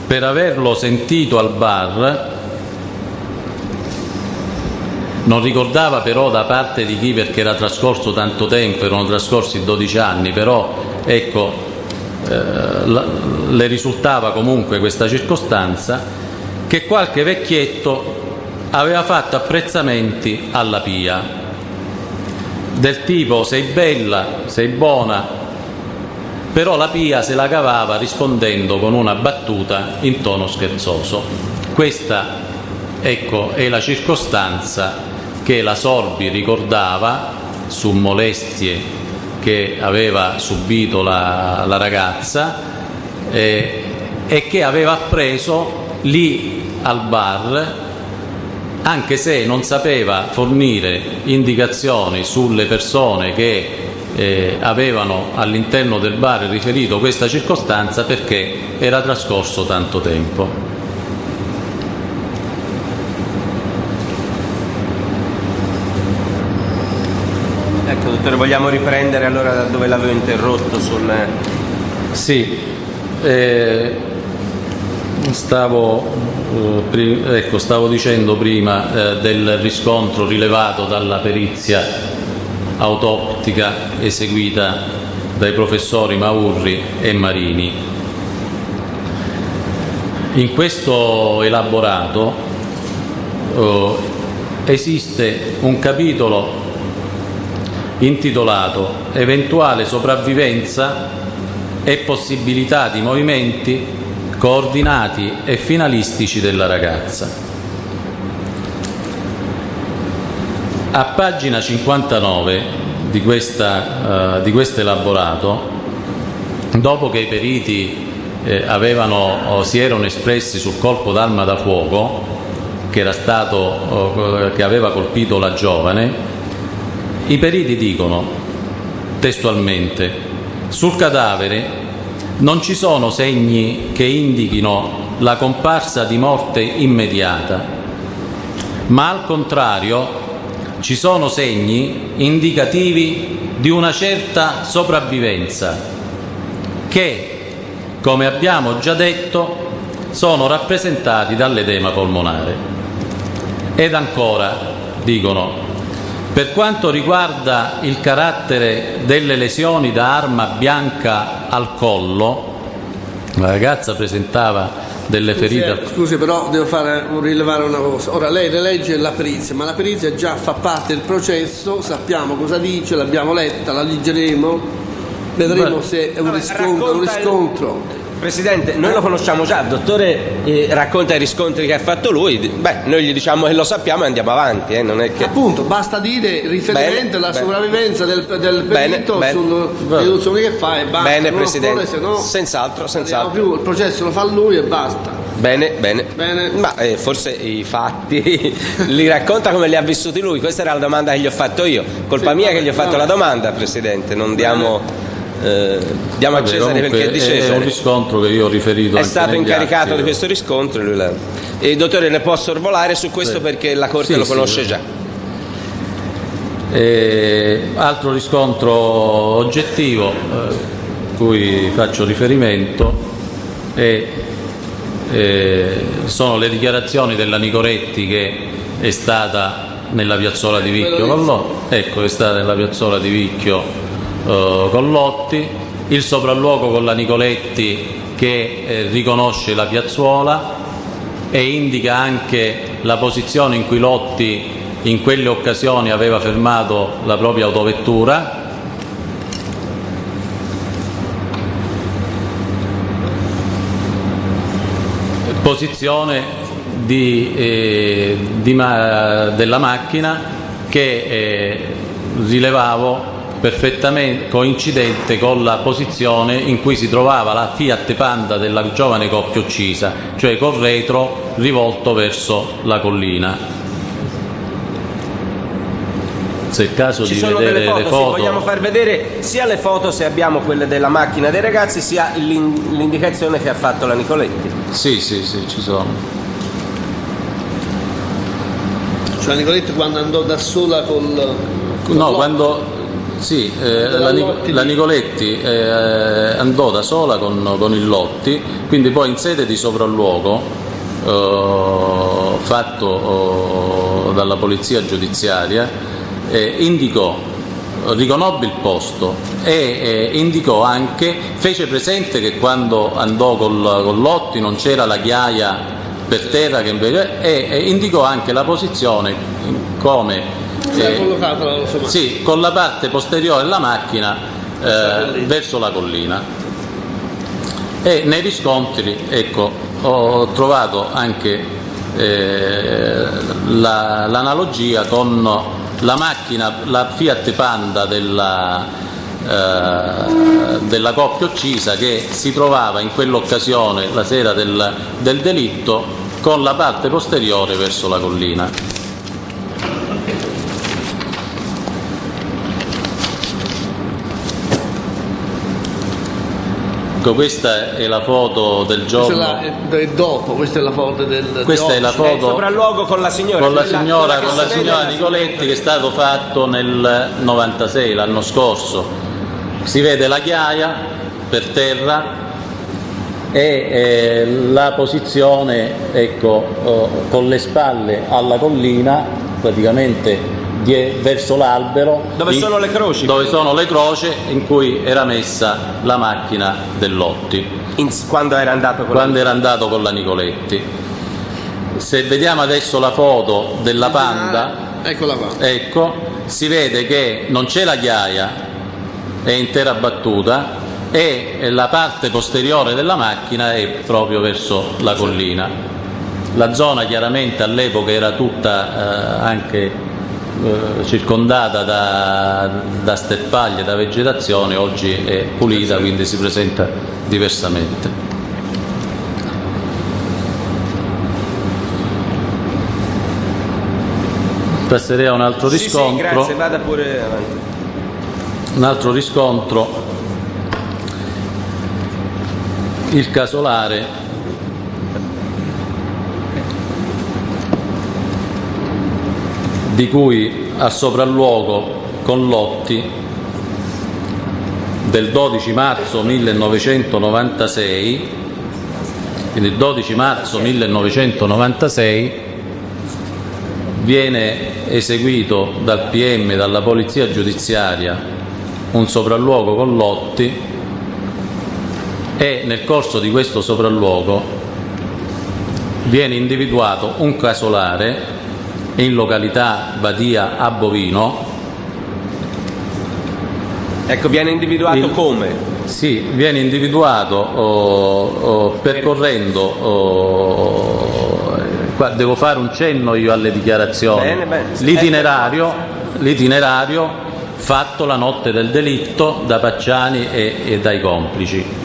per averlo sentito al bar, non ricordava però da parte di chi, perché era trascorso tanto tempo, erano trascorsi 12 anni, però ecco, le risultava comunque questa circostanza, che qualche vecchietto aveva fatto apprezzamenti alla Pia, del tipo: sei bella, sei buona, però la Pia se la cavava rispondendo con una battuta in tono scherzoso. Questa, ecco, è la circostanza che la Sorbi ricordava su molestie che aveva subito la ragazza e che aveva appreso lì al bar, anche se non sapeva fornire indicazioni sulle persone che avevano all'interno del bar riferito questa circostanza, perché era trascorso tanto tempo. Ecco, dottore, vogliamo riprendere allora da dove l'avevo interrotto sul... Sì, stavo dicendo prima del riscontro rilevato dalla perizia autoptica eseguita dai professori Maurri e Marini. In questo elaborato esiste un capitolo intitolato Eventuale sopravvivenza e possibilità di movimenti coordinati e finalistici della ragazza. A pagina 59 di questo elaborato, dopo che i periti si erano espressi sul colpo d'arma da fuoco che aveva colpito la giovane, i periti dicono testualmente: sul cadavere non ci sono segni che indichino la comparsa di morte immediata, ma al contrario ci sono segni indicativi di una certa sopravvivenza che, come abbiamo già detto, sono rappresentati dall'edema polmonare. Ed ancora dicono: per quanto riguarda il carattere delle lesioni da arma bianca al collo, la ragazza presentava delle ferite. Scusi, però devo rilevare una cosa. Ora, lei legge la perizia, ma la perizia già fa parte del processo, sappiamo cosa dice, l'abbiamo letta, la leggeremo, vedremo se è un riscontro. Presidente, noi lo conosciamo già, il dottore racconta i riscontri che ha fatto lui, noi gli diciamo che lo sappiamo e andiamo avanti, non è che... Appunto, basta dire il riferimento alla sopravvivenza del perito sulle deduzioni che fa e basta. Bene, non Presidente, occorre, sennò senz'altro. il processo lo fa lui e basta. Bene. Ma forse i fatti li racconta come li ha vissuti lui. Questa era la domanda che gli ho fatto io. Colpa mia che gli ho fatto la domanda, Presidente. Non diamo a Cesare quel che è di Cesare. È un riscontro che io ho riferito. È anche stato negli incaricato atti. di questo riscontro. E dottore, ne può sorvolare su questo perché la Corte lo conosce già. Altro riscontro oggettivo cui faccio riferimento sono le dichiarazioni della Nicoletti che è stata nella piazzola di Vicchio con Lotti. È stata nella piazzola di Vicchio con Lotti, il sopralluogo con la Nicoletti che riconosce la piazzuola e indica anche la posizione in cui Lotti in quelle occasioni aveva fermato la propria autovettura. Posizione della macchina che rilevavo perfettamente coincidente con la posizione in cui si trovava la Fiat Panda della giovane coppia uccisa, cioè col retro rivolto verso la collina. Se è il caso Ci di sono vedere delle foto, le foto. Sì, vogliamo far vedere sia le foto se abbiamo quelle della macchina dei ragazzi sia l'indicazione che ha fatto la Nicoletti. Sì, ci sono. Cioè la Nicoletti quando andò da sola la Nicoletti andò da sola con il Lotti, quindi poi in sede di sopralluogo fatto dalla polizia giudiziaria riconobbe il posto e indicò anche, fece presente che quando andò con Lotti non c'era la ghiaia per terra che invece, e indicò anche la posizione come con la parte posteriore della macchina verso la collina. E nei riscontri ho trovato anche l'analogia con la macchina, la Fiat Panda della coppia uccisa che si trovava in quell'occasione la sera del delitto con la parte posteriore verso la collina. Questa è la foto del giorno. Questa è la foto del. Questa è la foto. Il sopralluogo con la signora. Con la signora Nicoletti che è stato fatto nel 96, l'anno scorso. Si vede la ghiaia per terra e la posizione, con le spalle alla collina, praticamente verso l'albero dove sono le croci in cui era messa la macchina del Lotti quando era andato con la Nicoletti. Se vediamo adesso la foto della Panda, eccola qua. Si vede che non c'è la ghiaia, è intera battuta e la parte posteriore della macchina è proprio verso la collina. La zona chiaramente all'epoca era tutta anche circondata da sterpaglie, da vegetazione, oggi è pulita, quindi si presenta diversamente. Passerei a un altro riscontro. Sì, grazie, vada pure avanti. Un altro riscontro, il casolare di cui a sopralluogo con Lotti del 12 marzo 1996, quindi il 12 marzo 1996 viene eseguito dal PM, dalla polizia giudiziaria, un sopralluogo con Lotti e nel corso di questo sopralluogo viene individuato un casolare in località Badia a Bovino. Viene individuato come? Sì, viene individuato percorrendo, qua devo fare un cenno io alle dichiarazioni, l'itinerario fatto la notte del delitto da Pacciani e dai complici.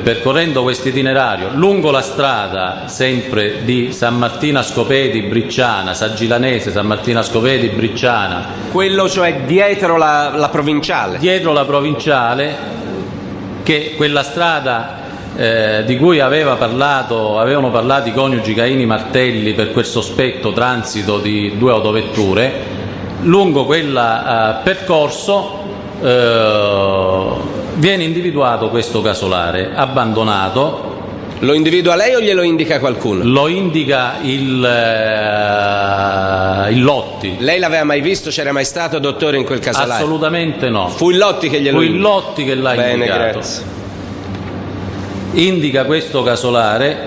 Percorrendo questo itinerario lungo la strada sempre di San Martino a Scopeti, Bricciana, Saggilanese, San Martino a Scopeti, Bricciana. Quello cioè dietro la provinciale. Dietro la provinciale, che quella strada di cui avevano parlato i coniugi Caini Martelli per quel sospetto transito di 2 autovetture, lungo quel percorso viene individuato questo casolare abbandonato. Lo individua lei o glielo indica qualcuno? Lo indica il Lotti. Lei l'aveva mai visto? C'era mai stato, dottore, in quel casolare? Assolutamente no. Fu il Lotti che glielo indica? Fu il Lotti che l'ha indicato. Grazie. Indica questo casolare,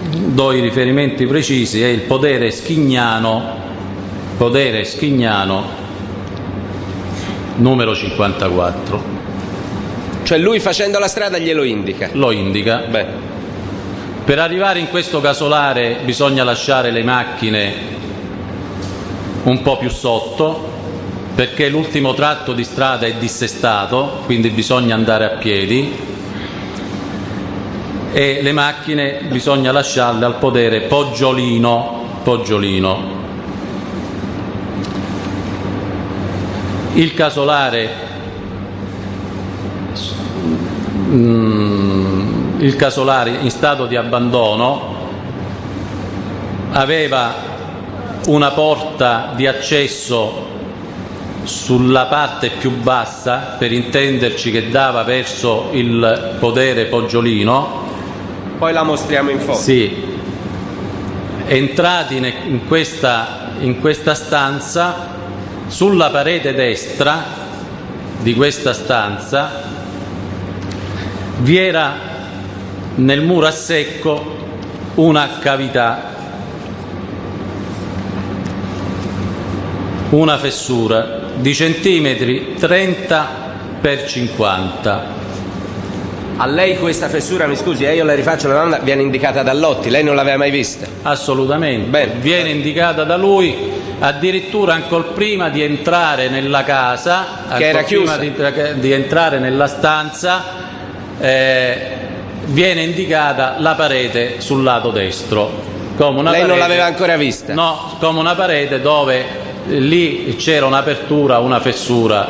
do i riferimenti precisi, è il Podere Schignano numero 54. Cioè lui, facendo la strada, glielo indica? Lo indica. Beh. Per arrivare in questo casolare bisogna lasciare le macchine un po' più sotto, perché l'ultimo tratto di strada è dissestato, quindi bisogna andare a piedi, e le macchine bisogna lasciarle al podere Poggiolino. Il casolare in stato di abbandono aveva una porta di accesso sulla parte più bassa, per intenderci, che dava verso il podere Poggiolino. Poi la mostriamo in foto. Sì. Entrati in questa stanza, sulla parete destra di questa stanza vi era nel muro a secco una cavità, una fessura di centimetri 30 per 50. A lei questa fessura, mi scusi, io le rifaccio la domanda, viene indicata da Lotti, lei non l'aveva mai vista? Assolutamente. Bene. Viene indicata da lui, addirittura ancora prima di entrare nella casa, che era chiusa, di entrare nella stanza, viene indicata la parete sul lato destro. Come una lei parete, non l'aveva ancora vista? No, come una parete dove lì c'era un'apertura, una fessura,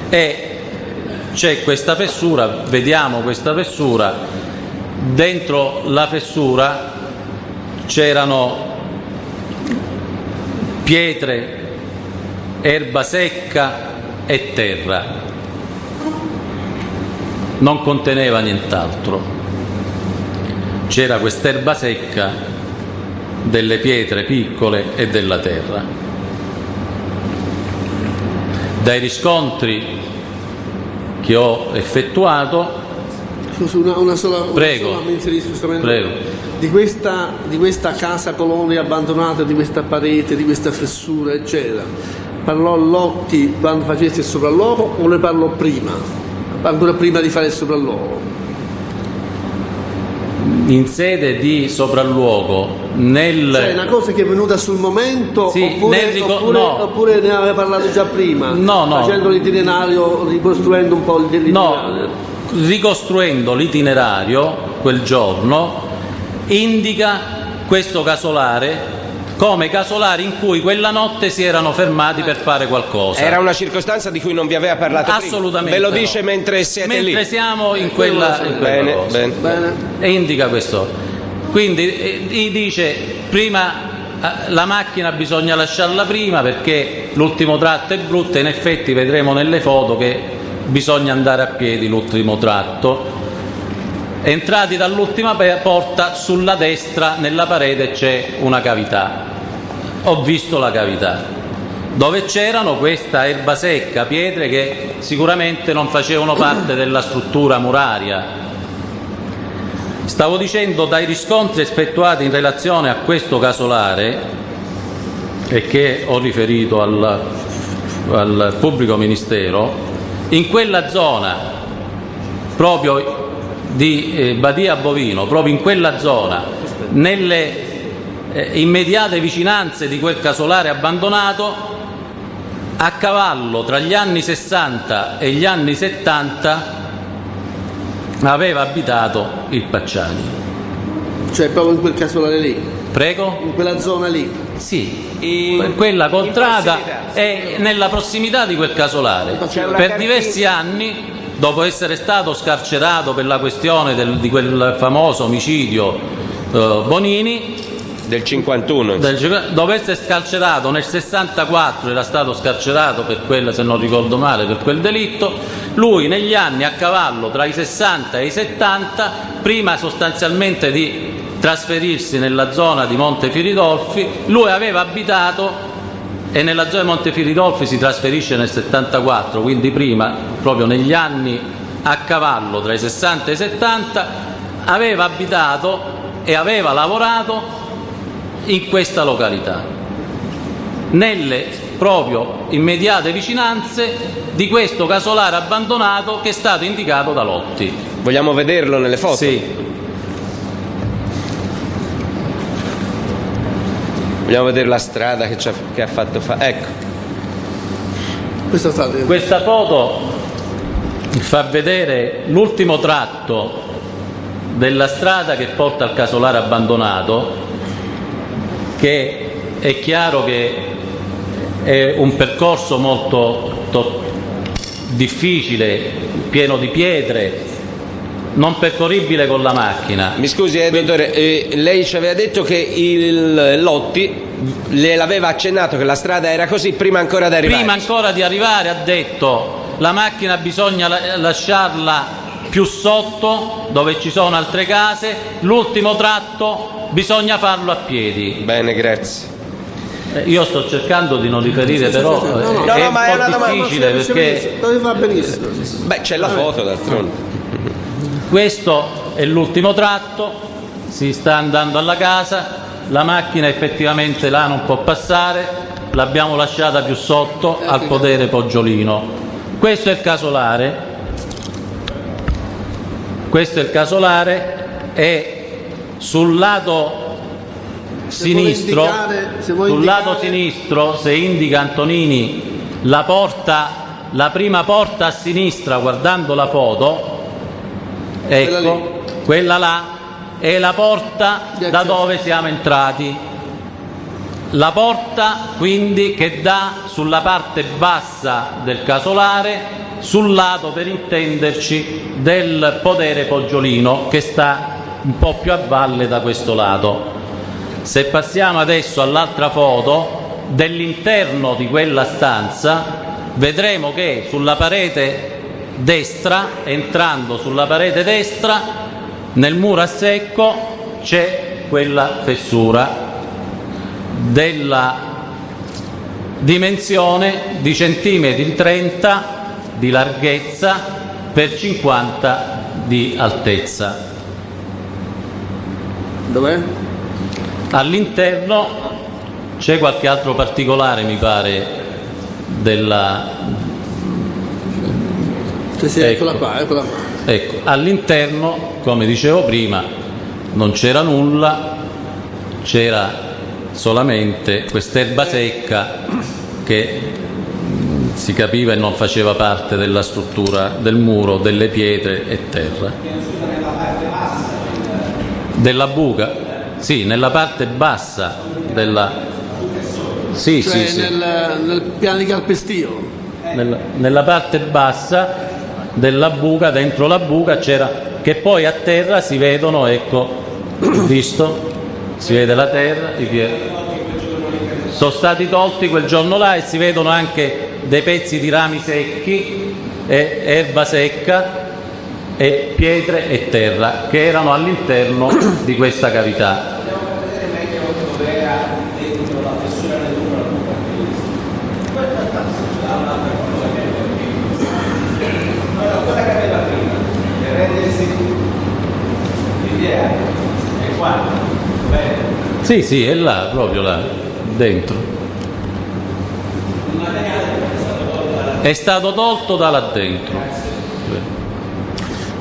e c'è questa fessura, vediamo questa fessura, dentro la fessura c'erano pietre, erba secca e terra, non conteneva nient'altro. C'era quest'erba secca, delle pietre piccole e della terra. Dai riscontri che ho effettuato, scusi, una sola mi inserisco giustamente. Prego. Di questa casa colonia abbandonata, di questa parete, di questa fessura, eccetera, parlò Lotti quando facesse il sopralluogo o ne parlò prima, ancora prima di fare il sopralluogo? In sede di sopralluogo, Cioè una cosa che è venuta sul momento, sì, oppure ne aveva parlato già prima? No. Facendo l'itinerario, ricostruendo un po' l'itinerario? No, ricostruendo l'itinerario quel giorno, indica questo casolare come casolare in cui quella notte si erano fermati per fare qualcosa. Era una circostanza di cui non vi aveva parlato assolutamente prima? Ve lo dice no. mentre siete lì? Mentre siamo in quella cosa. Bene. E indica questo. Quindi dice prima la macchina bisogna lasciarla prima perché l'ultimo tratto è brutto, e in effetti vedremo nelle foto che bisogna andare a piedi l'ultimo tratto. Entrati dall'ultima porta, sulla destra nella parete c'è una cavità. Ho visto la cavità dove c'erano questa erba secca, pietre che sicuramente non facevano parte della struttura muraria. Stavo dicendo, dai riscontri effettuati in relazione a questo casolare e che ho riferito al pubblico ministero, in quella zona proprio di Badia Bovino, proprio in quella zona, nelle immediate vicinanze di quel casolare abbandonato, a cavallo tra gli anni 60 e gli anni 70 aveva abitato il Pacciani. Cioè proprio in quel casolare lì? Prego? In quella zona lì? Sì, quella contrada è nella prossimità di quel casolare. Per diversi anni, dopo essere stato scarcerato per la questione di quel famoso omicidio Bonini, del 51. Dopo essere scarcerato nel 64, era stato scarcerato per quella, se non ricordo male, per quel delitto, lui negli anni a cavallo tra i 60 e i 70, prima sostanzialmente di trasferirsi nella zona di Montefiridolfi, lui aveva abitato, e nella zona di Montefiridolfi si trasferisce nel 74, quindi prima, proprio negli anni a cavallo tra i 60 e i 70, aveva abitato e aveva lavorato in questa località, nelle proprio immediate vicinanze di questo casolare abbandonato che è stato indicato da Lotti. Vogliamo vederlo nelle foto? Sì. Vogliamo vedere la strada che ha fatto fare. Ecco. Questa foto fa vedere l'ultimo tratto della strada che porta al casolare abbandonato, che è chiaro che è un percorso molto difficile, pieno di pietre, non percorribile con la macchina. Mi scusi, dottore, lei ci aveva detto che il Lotti le l'aveva accennato che la strada era così prima ancora di arrivare. Prima ancora di arrivare ha detto: la macchina bisogna lasciarla più sotto, dove ci sono altre case, l'ultimo tratto bisogna farlo a piedi. Bene, grazie. Io sto cercando di non riferire, però è un po' difficile perché va benissimo. Beh, c'è la foto d'altronde. Questo è l'ultimo tratto, si sta andando alla casa, la macchina effettivamente là non può passare, l'abbiamo lasciata più sotto al podere Poggiolino. Questo è il casolare. Questo è il casolare e sul lato sinistro, lato sinistro, se indica Antonini la prima porta a sinistra guardando la foto, ecco, quella là è la porta da dove siamo entrati. La porta quindi che dà sulla parte bassa del casolare, sul lato, per intenderci, del podere Poggiolino, che sta un po' più a valle da questo lato. Se passiamo adesso all'altra foto dell'interno di quella stanza, vedremo che sulla parete destra, entrando sulla parete destra, nel muro a secco c'è quella fessura della dimensione di centimetri 30 di larghezza per 50 di altezza. Dov'è? All'interno c'è qualche altro particolare, mi pare, della... Eccola qua. Ecco, all'interno, come dicevo prima, non c'era nulla, c'era solamente quest'erba secca che si capiva e non faceva parte della struttura del muro, delle pietre e terra. Della buca? Sì, nella parte bassa della... Sì, cioè sì. Nel piano di calpestio. Nella parte bassa della buca, dentro la buca c'era, che poi a terra si vedono, ecco, visto? Si vede la terra, i piedi. Sono stati tolti quel giorno là e si vedono anche dei pezzi di rami secchi e erba secca e pietre e terra che erano all'interno di questa cavità. Sì, sì, è là, proprio là, dentro. È stato tolto da là dentro.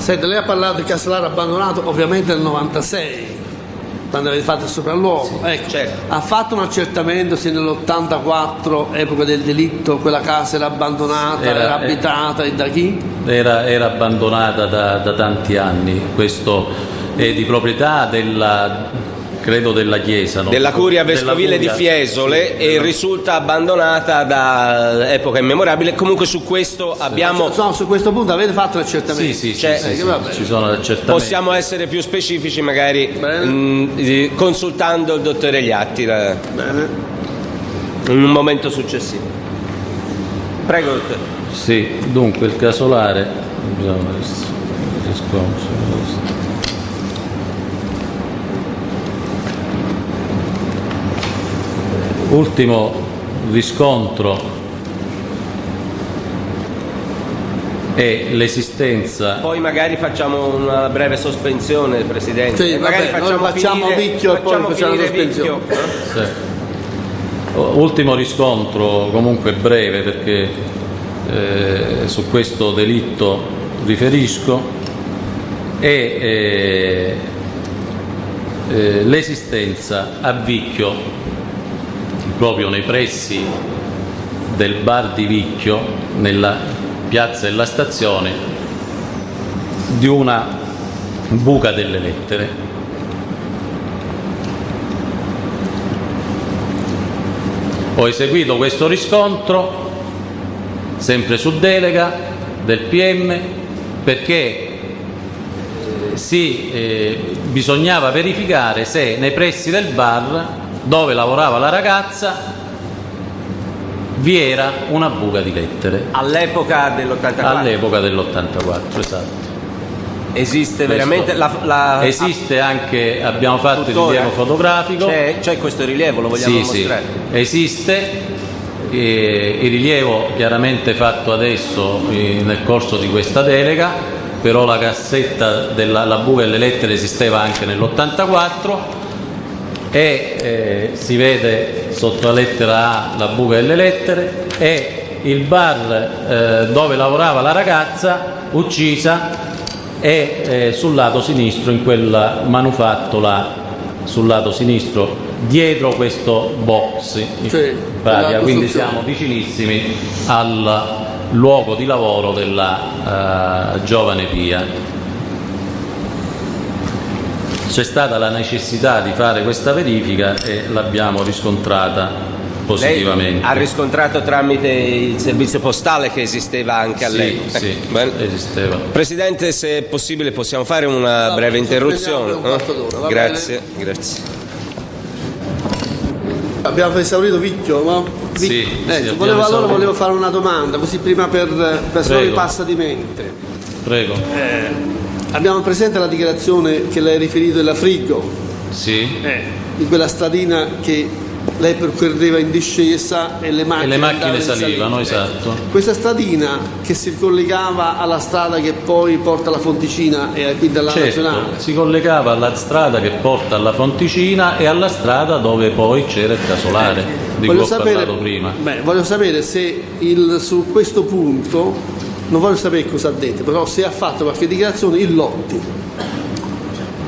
Senta, lei ha parlato di Casolare abbandonato ovviamente nel 96, quando avete fatto il sopralluogo. Sì, ecco. certo. Ha fatto un accertamento se nell'84, epoca del delitto, quella casa era abbandonata, era abitata e da chi? Era abbandonata da tanti anni. Questo è di proprietà credo della Chiesa, no? Della Curia Vescovile di Fiesole, sì, e risulta abbandonata da epoca immemorabile. Comunque su questo abbiamo... No, su questo punto avete fatto l'accertamento? Sì, Cioè, ci sono accertamenti. Possiamo essere più specifici magari consultando il dottore Gliatti Bene. in un momento successivo. Prego, dottore. Sì, dunque il Casolare ultimo riscontro è l'esistenza. Poi magari facciamo una breve sospensione, Presidente. Sì, magari vabbè, noi facciamo Vicchio e poi facciamo la sospensione. Sì. Ultimo riscontro, comunque breve, perché su questo delitto riferisco, è l'esistenza a Vicchio, proprio nei pressi del bar di Vicchio, nella piazza della stazione, di una buca delle lettere. Ho eseguito questo riscontro sempre su delega del PM, perché bisognava verificare se nei pressi del bar dove lavorava la ragazza vi era una buca di lettere. All'epoca dell'84? All'epoca dell'84, esatto. Esiste Questo veramente esiste anche, abbiamo fatto il tuttora? rilievo fotografico. C'è questo rilievo, lo vogliamo mostrare? Sì, esiste. Il rilievo chiaramente fatto adesso nel corso di questa delega, però la cassetta la buca delle lettere esisteva anche nell'84 e si vede sotto la lettera A la buca delle lettere, e il bar dove lavorava la ragazza uccisa è sul lato sinistro, in quel manufatto là, sul lato sinistro, dietro questo box, Sì, quindi siamo vicinissimi al luogo di lavoro della giovane Pia. C'è stata la necessità di fare questa verifica e l'abbiamo riscontrata positivamente. Lei ha riscontrato tramite il servizio postale che esisteva anche all'epoca? Sì, esisteva. Presidente, se è possibile possiamo fare una breve interruzione? un quarto d'ora, va Grazie, bene? grazie. Abbiamo esaurito Vicchio, no? Sì, abbiamo allora esaurito. volevo fare una domanda, così prima per se non mi passa di mente. Prego. Abbiamo presente la dichiarazione che lei ha riferito della Frigo, Sì. di quella stradina che lei percorreva in discesa e le macchine, andavano in salivano, salita. esatto. Questa stradina che si collegava alla strada che poi porta alla Fonticina e quindi alla Nazionale. Si collegava alla strada che porta alla Fonticina e alla strada dove poi c'era il Casolare, di cui ho parlato prima. Voglio sapere se su questo punto, non voglio sapere cosa ha detto, però se ha fatto qualche dichiarazione il Lotti.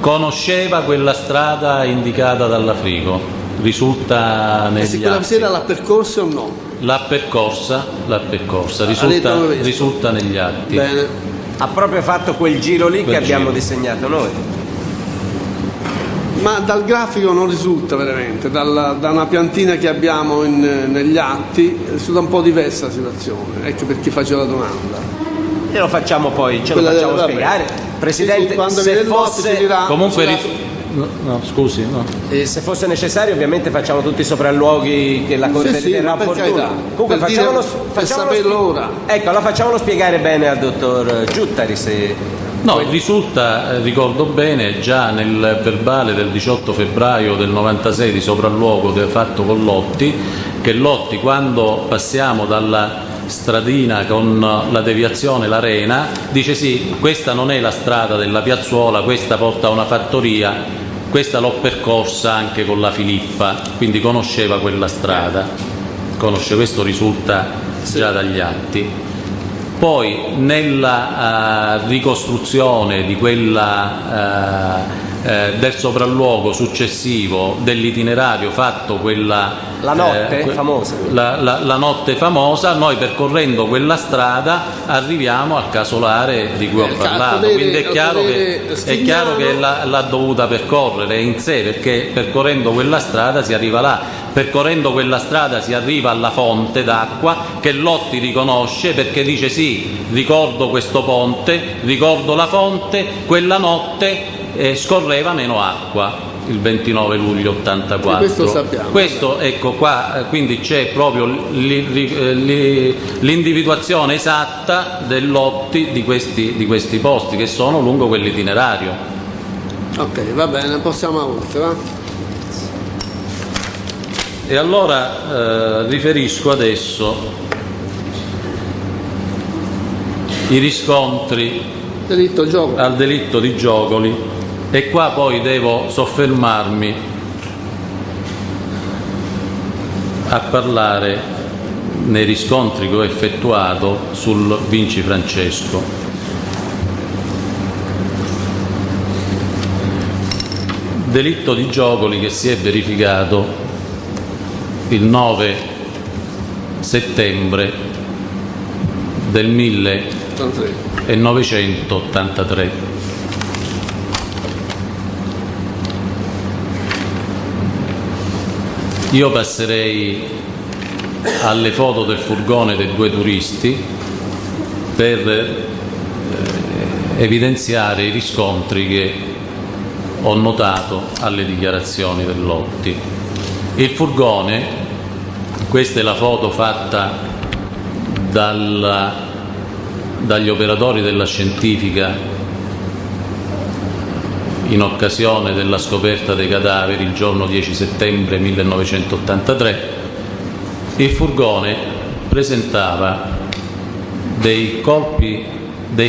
Conosceva quella strada indicata dalla Frigo, risulta negli se quella atti. sera l'ha percorsa o no? L'ha percorsa, risulta negli atti. Bene. Ha proprio fatto quel giro lì che abbiamo disegnato noi. Ma dal grafico non risulta veramente, da una piantina che abbiamo negli atti, risulta un po' diversa la situazione, ecco perché faccio la domanda. E lo facciamo poi, ce Quella lo facciamo vabbè. spiegare. Presidente, Sì, quando se viene il Lotti fosse... si dirà... Comunque, scusi, no. Se fosse necessario ovviamente facciamo tutti i sopralluoghi che la Corte Sì, riterrà ma per opportuni. carità, Comunque per facciamolo, dire- per facciamolo saperlo ora. Ecco, allora facciamolo spiegare bene al dottor Giuttari se... No, risulta, ricordo bene, già nel verbale del 18 febbraio del 96 di sopralluogo fatto con Lotti, che Lotti, quando passiamo dalla stradina con la deviazione l'Arena, dice sì, questa non è la strada della piazzuola, questa porta a una fattoria, questa l'ho percorsa anche con la Filippa, quindi conosceva quella strada, questo risulta già dagli atti. Poi nella ricostruzione di del sopralluogo successivo dell'itinerario fatto la notte famosa. La notte famosa, noi percorrendo quella strada arriviamo al casolare di cui ho parlato, quindi è chiaro che l'ha dovuta percorrere in sé, perché percorrendo quella strada si arriva là. Percorrendo quella strada si arriva alla fonte d'acqua che Lotti riconosce, perché dice: sì, ricordo questo ponte, ricordo la fonte, quella notte scorreva meno acqua, il 29 luglio 84. Questo sappiamo. Questo, ecco qua, quindi c'è proprio l'individuazione esatta del Lotti di questi posti che sono lungo quell'itinerario. Ok, va bene, possiamo oltre, va? E allora riferisco adesso i riscontri al delitto di Giogoli, e qua poi devo soffermarmi a parlare nei riscontri che ho effettuato sul Vinci Francesco. Delitto di Giogoli che si è verificato il 9 settembre del 1983. Io passerei alle foto del furgone dei due turisti per evidenziare i riscontri che ho notato alle dichiarazioni del Lotti. Il furgone, questa è la foto fatta dagli operatori della scientifica in occasione della scoperta dei cadaveri il giorno 10 settembre 1983, il furgone presentava dei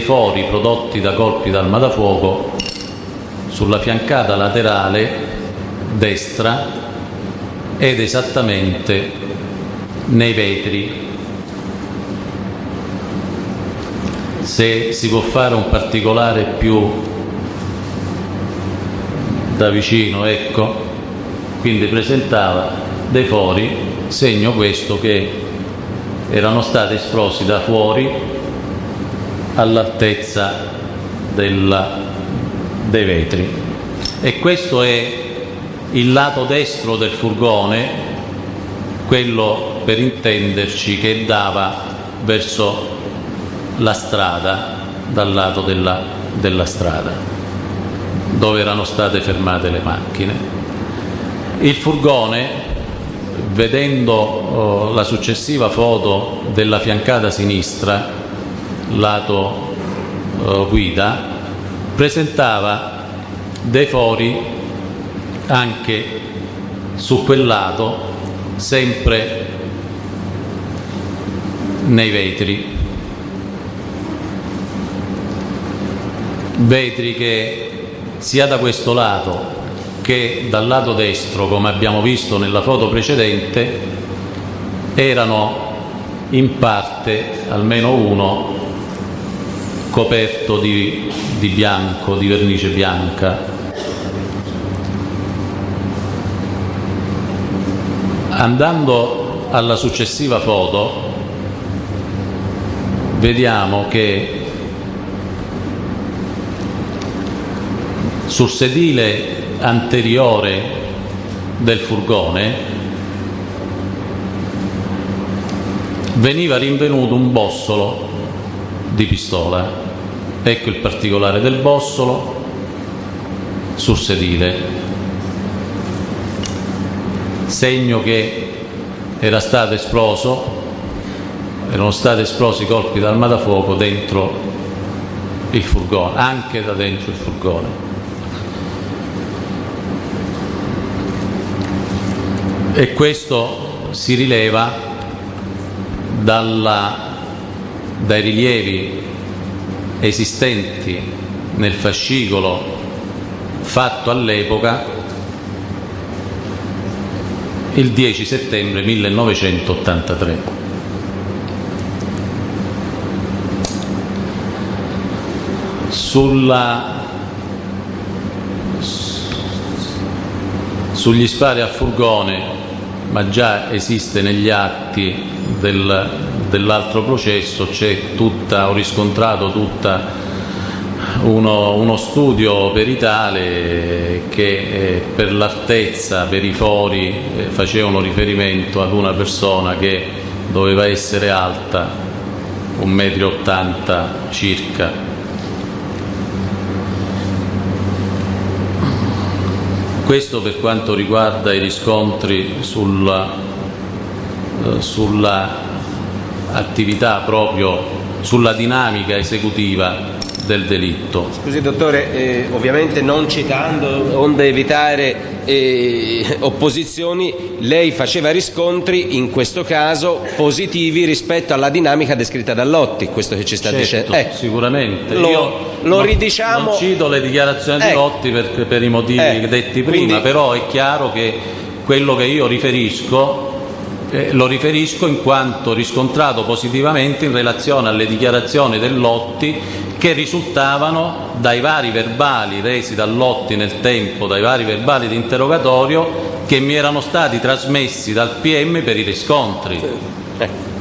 fori prodotti da colpi d'arma da fuoco sulla fiancata laterale destra ed esattamente nei vetri. Se si può fare un particolare più da vicino, ecco, quindi presentava dei fori, segno questo che erano stati esplosi da fuori all'altezza dei vetri. E questo è il lato destro del furgone, quello, per intenderci, che dava verso la strada, dal lato della strada dove erano state fermate le macchine. Il furgone, vedendo la successiva foto della fiancata sinistra, lato guida, presentava dei fori anche su quel lato, sempre nei vetri che sia da questo lato che dal lato destro, come abbiamo visto nella foto precedente, erano in parte, almeno uno, coperto di bianco, di vernice bianca. Andando alla successiva foto, vediamo che sul sedile anteriore del furgone veniva rinvenuto un bossolo di pistola. Ecco il particolare del bossolo sul sedile, segno che erano stati esplosi colpi d'arma da fuoco dentro il furgone, anche da dentro il furgone. E questo si rileva dai rilievi esistenti nel fascicolo fatto all'epoca il 10 settembre 1983. Sugli spari a furgone, ma già esiste negli atti dell'altro processo, ho riscontrato uno studio peritale che per l'artezza, per i fori, facevano riferimento ad una persona che doveva essere alta 1,80 m circa. Questo per quanto riguarda i riscontri sulla attività, proprio sulla dinamica esecutiva del delitto. Scusi dottore, ovviamente non citando, onde evitare opposizioni, lei faceva riscontri in questo caso positivi rispetto alla dinamica descritta da Lotti, questo che ci sta dicendo. Sicuramente. Lo ridiciamo. Non cito le dichiarazioni di Lotti per i motivi detti prima, quindi, però è chiaro che quello che io riferisco lo riferisco in quanto riscontrato positivamente in relazione alle dichiarazioni del Lotti che risultavano dai vari verbali resi da Lotti nel tempo, dai vari verbali di interrogatorio che mi erano stati trasmessi dal PM per i riscontri.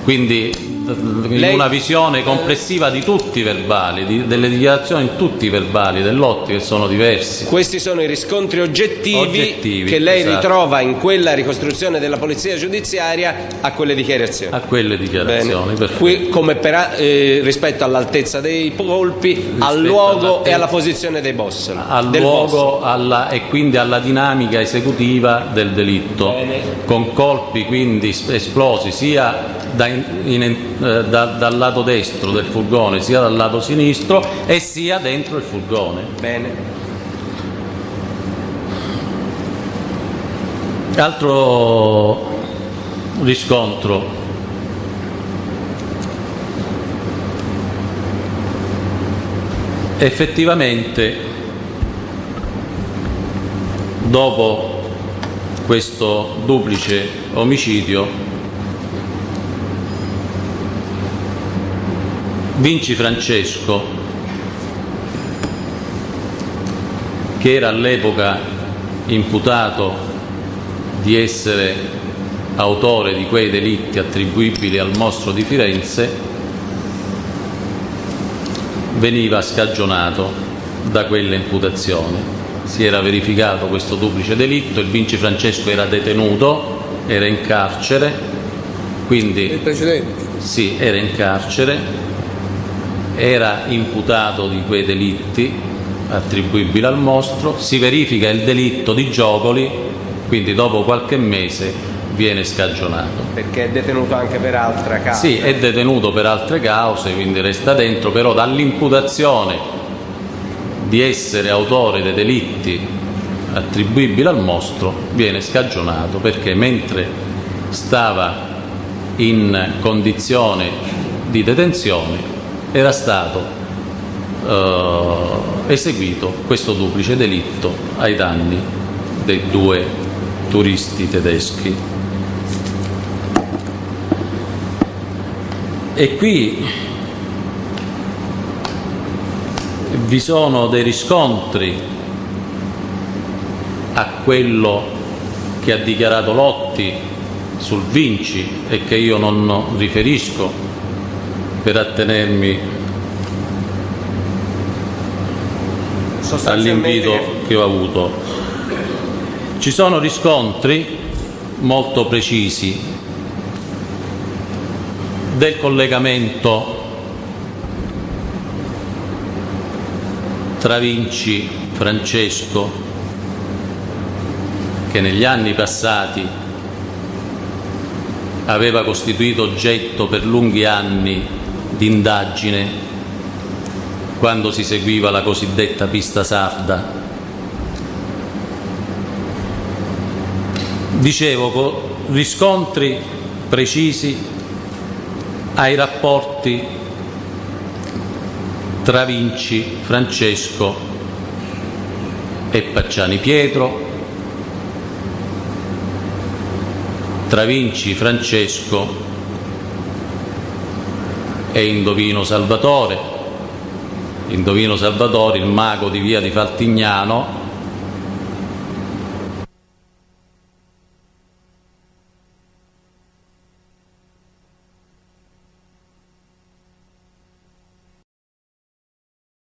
Quindi in una visione complessiva di tutti i verbali, delle dichiarazioni in tutti i verbali del Lotti, che sono diversi. Questi sono i riscontri oggettivi che lei ritrova in quella ricostruzione della polizia giudiziaria a quelle dichiarazioni. A quelle dichiarazioni. Qui, come rispetto all'altezza dei colpi, al luogo e alla posizione dei boss. E quindi alla dinamica esecutiva del delitto. Con colpi quindi esplosi sia dal lato destro del furgone sia dal lato sinistro e sia dentro il furgone. Bene. Altro riscontro: effettivamente dopo questo duplice omicidio Vinci Francesco, che era all'epoca imputato di essere autore di quei delitti attribuibili al mostro di Firenze, veniva scagionato da quelle imputazioni. Si era verificato questo duplice delitto, il Vinci Francesco era detenuto, era in carcere, quindi Il precedente? Sì, era in carcere, era imputato di quei delitti attribuibili al mostro, si verifica il delitto di Giocoli, quindi dopo qualche mese viene scagionato. Perché è detenuto anche per altra causa. Sì, è detenuto per altre cause, quindi resta dentro, però dall'imputazione di essere autore dei delitti attribuibili al mostro viene scagionato, perché mentre stava in condizione di detenzione era stato eseguito questo duplice delitto ai danni dei due turisti tedeschi. E qui vi sono dei riscontri a quello che ha dichiarato Lotti sul Vinci e che io non riferisco per attenermi all'invito che ho avuto. Ci sono riscontri molto precisi del collegamento tra Vinci Francesco, che negli anni passati aveva costituito oggetto per lunghi anni di indagine quando si seguiva la cosiddetta pista sarda. Dicevo, riscontri precisi ai rapporti tra Vinci Francesco e Pacciani Pietro, tra Vinci Francesco e Indovino Salvatore, Indovino Salvatori, il mago di via di Faltignano,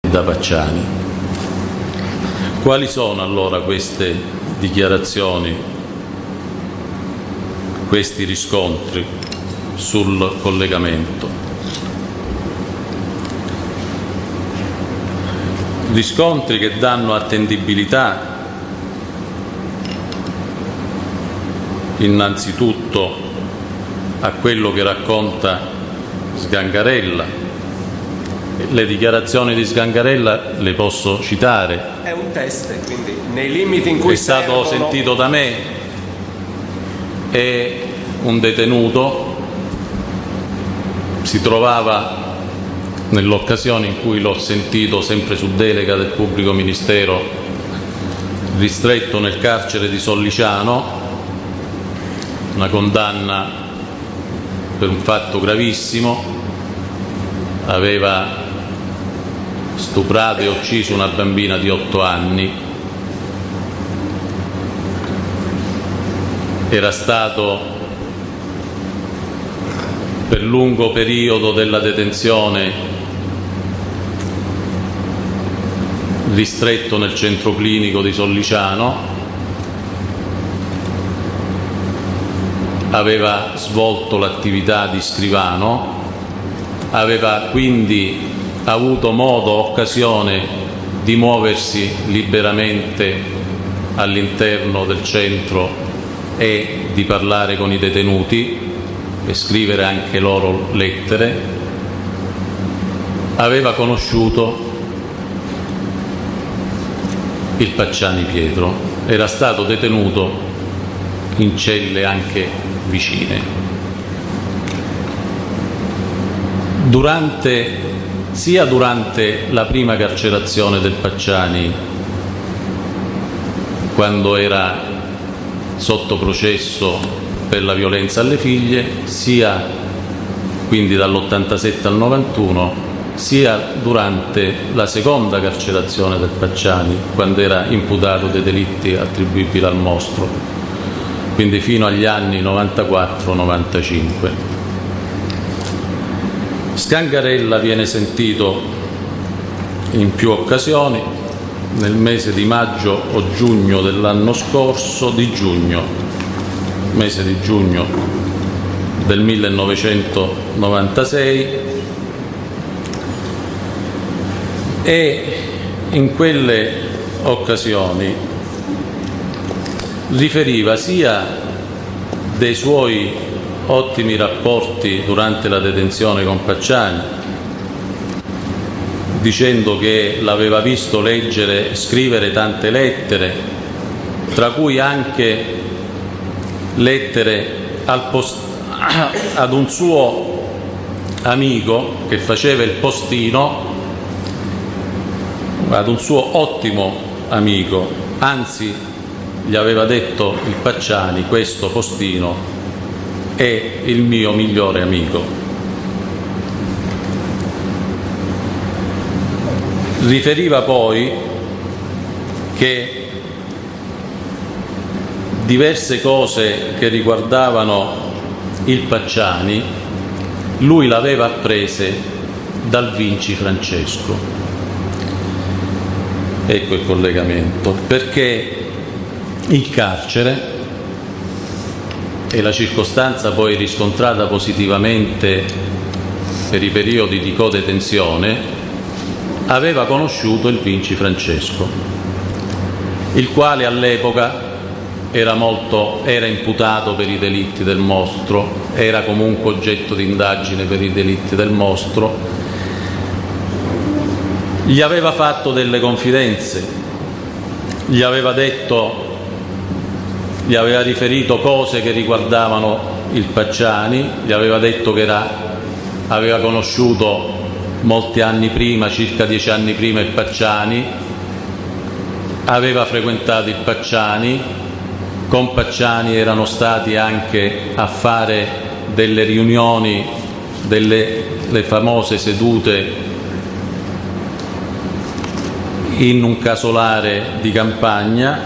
da Pacciani. Quali sono allora queste dichiarazioni, questi riscontri sul collegamento? Riscontri che danno attendibilità innanzitutto a quello che racconta Sgangarella. Le dichiarazioni di Sgangarella le posso citare. È un test, quindi nei limiti in cui è stato sentito da me. È un detenuto, si trovava nell'occasione in cui l'ho sentito, sempre su delega del pubblico ministero, ristretto nel carcere di Solliciano, una condanna per un fatto gravissimo. Aveva stuprato e ucciso una bambina di 8 anni. Era stato per lungo periodo della detenzione ristretto nel centro clinico di Solliciano, aveva svolto l'attività di scrivano, aveva quindi avuto modo, occasione di muoversi liberamente all'interno del centro e di parlare con i detenuti e scrivere anche loro lettere. Aveva conosciuto il Pacciani Pietro, era stato detenuto in celle anche vicine. Sia durante la prima carcerazione del Pacciani, quando era sotto processo per la violenza alle figlie, sia quindi dall'87 al 91, sia durante la seconda carcerazione del Pacciani, quando era imputato dei delitti attribuibili al mostro, quindi fino agli anni 94-95. Sgangarella viene sentito in più occasioni, nel mese di maggio o giugno dell'anno scorso, mese di giugno del 1996, e in quelle occasioni riferiva sia dei suoi ottimi rapporti durante la detenzione con Pacciani, dicendo che l'aveva visto leggere e scrivere tante lettere, tra cui anche lettere ad un suo amico che faceva il postino, ad un suo ottimo amico, anzi gli aveva detto il Pacciani: questo postino è il mio migliore amico. Riferiva poi che diverse cose che riguardavano il Pacciani lui l'aveva apprese dal Vinci Francesco. Ecco il collegamento, perché il carcere e la circostanza poi riscontrata positivamente per i periodi di codetenzione, aveva conosciuto il Vinci Francesco, il quale all'epoca era imputato per i delitti del mostro, era comunque oggetto di indagine per i delitti del mostro. Gli aveva fatto delle confidenze, gli aveva riferito cose che riguardavano il Pacciani, gli aveva detto che aveva conosciuto molti anni prima, circa 10 anni prima, il Pacciani, aveva frequentato il Pacciani, con Pacciani erano stati anche a fare delle riunioni, le famose sedute in un casolare di campagna,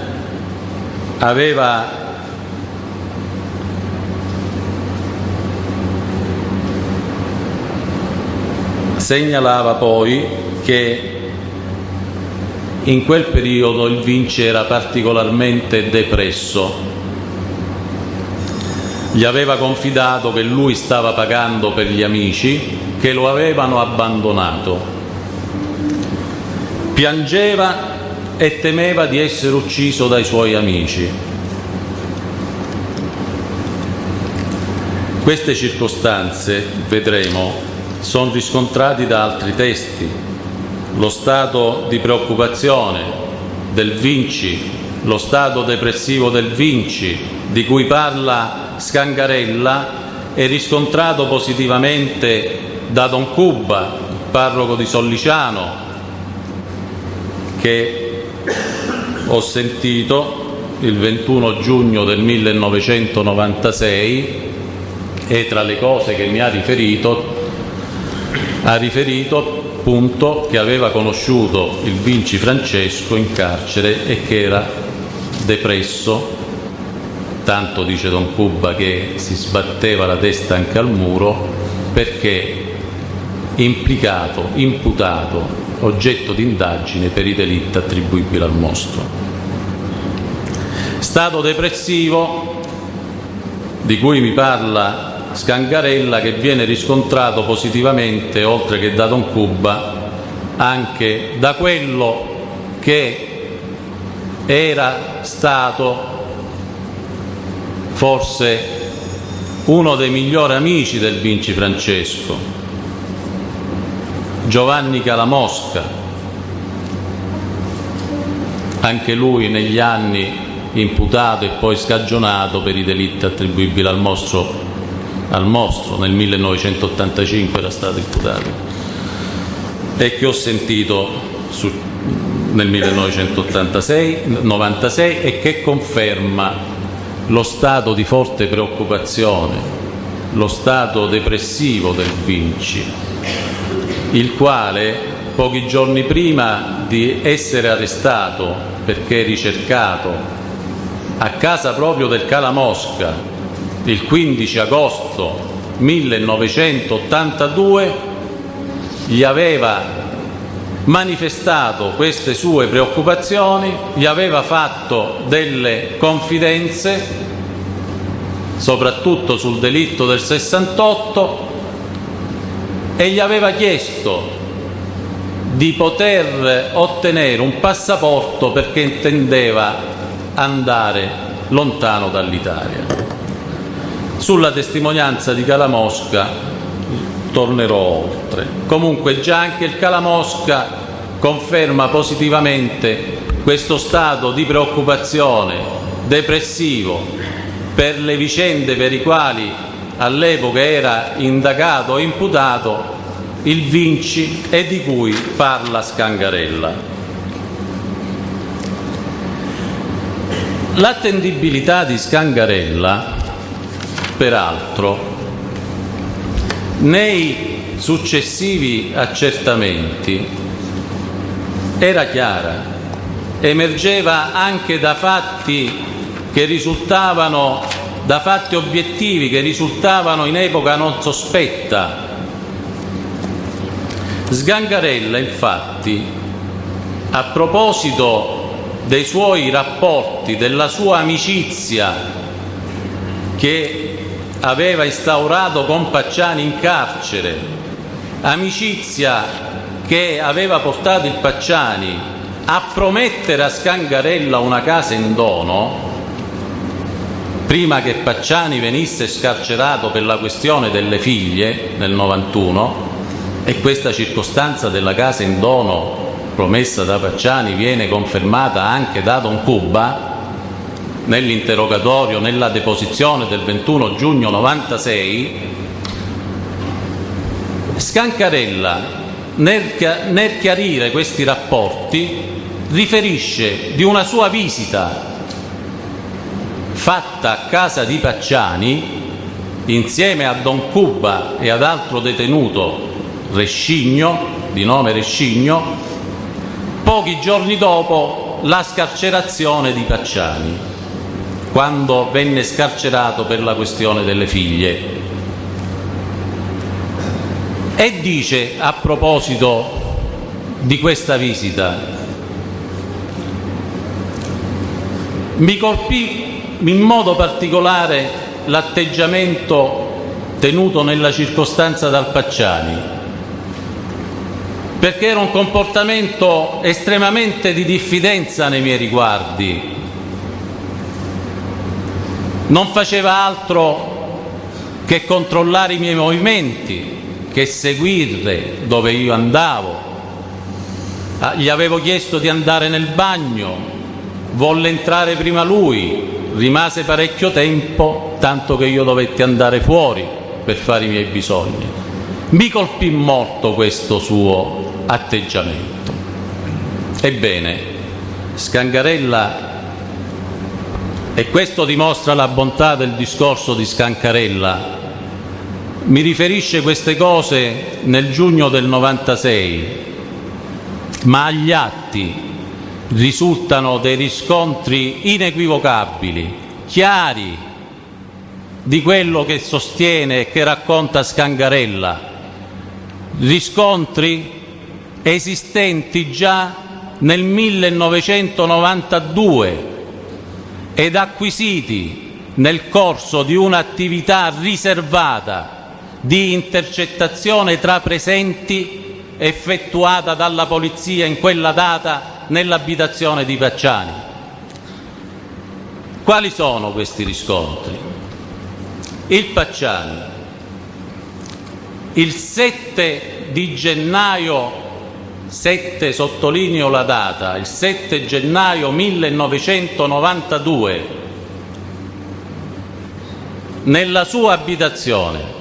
segnalava poi che in quel periodo il Vinci era particolarmente depresso. Gli aveva confidato che lui stava pagando per gli amici che lo avevano abbandonato. Piangeva e temeva di essere ucciso dai suoi amici. Queste circostanze, vedremo, sono riscontrati da altri testi. Lo stato di preoccupazione del Vinci, lo stato depressivo del Vinci, di cui parla Scangarella, è riscontrato positivamente da Don Cuba, il parroco di Solliciano, che ho sentito il 21 giugno del 1996, e tra le cose che mi ha riferito appunto che aveva conosciuto il Vinci Francesco in carcere e che era depresso, tanto dice Don Cuba che si sbatteva la testa anche al muro, perché imputato, oggetto di indagine per i delitti attribuibili al mostro. Stato depressivo di cui mi parla Scangarella, che viene riscontrato positivamente, oltre che da Don Cuba, anche da quello che era stato forse uno dei migliori amici del Vinci Francesco, Giovanni Calamosca, anche lui negli anni imputato e poi scagionato per i delitti attribuibili al mostro, nel 1985 era stato imputato, e che ho sentito nel 1996 e che conferma lo stato di forte preoccupazione, lo stato depressivo del Vinci, il quale pochi giorni prima di essere arrestato perché ricercato a casa proprio del Calamosca il 15 agosto 1982 gli aveva manifestato queste sue preoccupazioni, gli aveva fatto delle confidenze soprattutto sul delitto del 68 e gli aveva chiesto di poter ottenere un passaporto perché intendeva andare lontano dall'Italia. Sulla testimonianza di Calamosca tornerò oltre. Comunque già anche il Calamosca conferma positivamente questo stato di preoccupazione depressivo per le vicende per i quali all'epoca era indagato o imputato il Vinci e di cui parla Scangarella. L'attendibilità di Scangarella, peraltro, nei successivi accertamenti era chiara, emergeva anche da fatti che risultavano, da fatti obiettivi che risultavano in epoca non sospetta. Scangarella, infatti, a proposito dei suoi rapporti, della sua amicizia che aveva instaurato con Pacciani in carcere, amicizia che aveva portato il Pacciani a promettere a Scangarella una casa in dono prima che Pacciani venisse scarcerato per la questione delle figlie nel 91, e questa circostanza della casa in dono promessa da Pacciani viene confermata anche da Don Cuba nell'interrogatorio, nella deposizione del 21 giugno 96. Scangarella, nel chiarire questi rapporti, riferisce di una sua visita fatta a casa di Pacciani insieme a Don Cuba e ad altro detenuto Rescigno, di nome Rescigno, pochi giorni dopo la scarcerazione di Pacciani, quando venne scarcerato per la questione delle figlie. E dice, a proposito di questa visita: mi colpì in modo particolare l'atteggiamento tenuto nella circostanza dal Pacciani, perché era un comportamento estremamente di diffidenza nei miei riguardi. Non faceva altro che controllare i miei movimenti, che seguire dove io andavo. Gli avevo chiesto di andare nel bagno, volle entrare prima lui, rimase parecchio tempo, tanto che io dovetti andare fuori per fare i miei bisogni. Mi colpì molto questo suo atteggiamento. Ebbene, Scangarella, e questo dimostra la bontà del discorso di Scancarella, mi riferisce queste cose nel giugno del 96, ma agli atti risultano dei riscontri inequivocabili, chiari, di quello che sostiene e che racconta Scangarella, riscontri esistenti già nel 1992 ed acquisiti nel corso di un'attività riservata di intercettazione tra presenti effettuata dalla polizia in quella data nell'abitazione di Pacciani. Quali sono questi riscontri? Il Pacciani, il 7 di gennaio, 7 sottolineo la data, il 7 gennaio 1992, nella sua abitazione,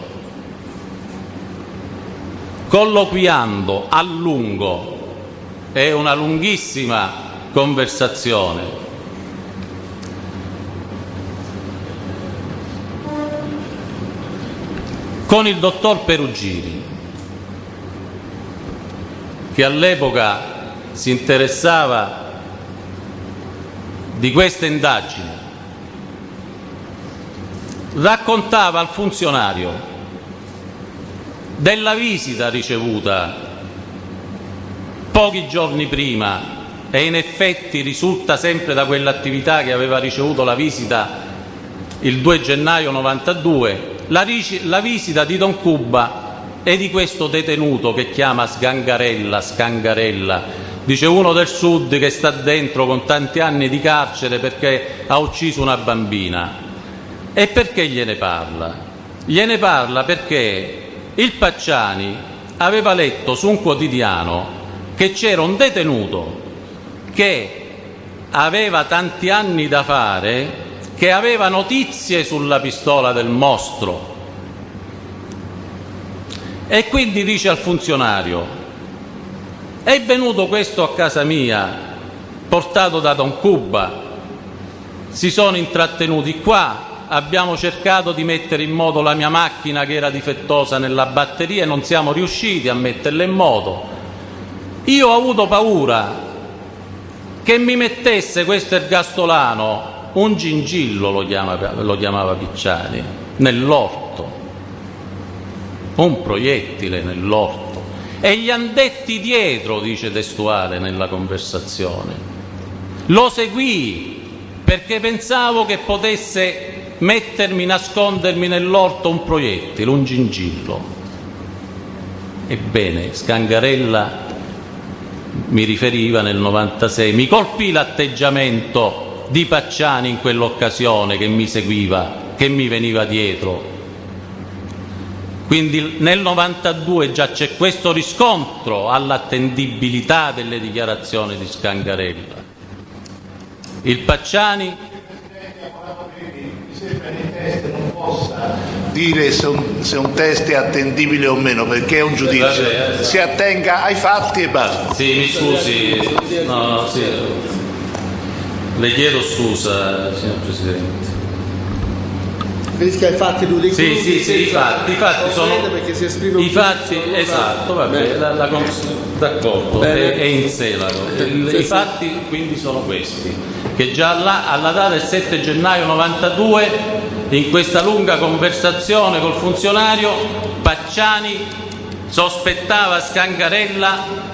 colloquiando a lungo, è una lunghissima conversazione, con il dottor Perugini, che all'epoca si interessava di queste indagini, raccontava al funzionario della visita ricevuta pochi giorni prima, e in effetti risulta sempre da quell'attività che aveva ricevuto la visita il 2 gennaio 92, la visita di Don Cuba e di questo detenuto che chiama Scangarella, dice uno del Sud che sta dentro con tanti anni di carcere perché ha ucciso una bambina. E perché gliene parla? Gliene parla perché il Pacciani aveva letto su un quotidiano che c'era un detenuto che aveva tanti anni da fare, che aveva notizie sulla pistola del mostro, e quindi dice al funzionario: è venuto questo a casa mia portato da Don Cuba, si sono intrattenuti qua, abbiamo cercato di mettere in moto la mia macchina che era difettosa nella batteria e non siamo riusciti a metterla in moto. Io ho avuto paura che mi mettesse questo ergastolano, un gingillo lo chiamava Picciani, nell'orto, un proiettile nell'orto, e gli andetti dietro, dice testuale nella conversazione. Lo seguii perché pensavo che potesse nascondermi nell'orto un proiettile, un gingillo. Ebbene, Scangarella mi riferiva nel 96, mi colpì l'atteggiamento di Pacciani in quell'occasione, che mi seguiva, che mi veniva dietro. Quindi nel 92 già c'è questo riscontro all'attendibilità delle dichiarazioni di Scangarella. Il Pacciani non possa dire se un test è attendibile o meno, perché è un giudizio. Si attenga ai fatti e basta. Sì, mi scusi. No, sì. Le chiedo scusa, signor Presidente. riferisca ai fatti di Sì, i fatti sono perché si esprime i fatti, esatto, va bene, d'accordo, è in Selago. I fatti quindi sono questi, che già alla data del 7 gennaio 92, in questa lunga conversazione col funzionario, Pacciani sospettava Scangarella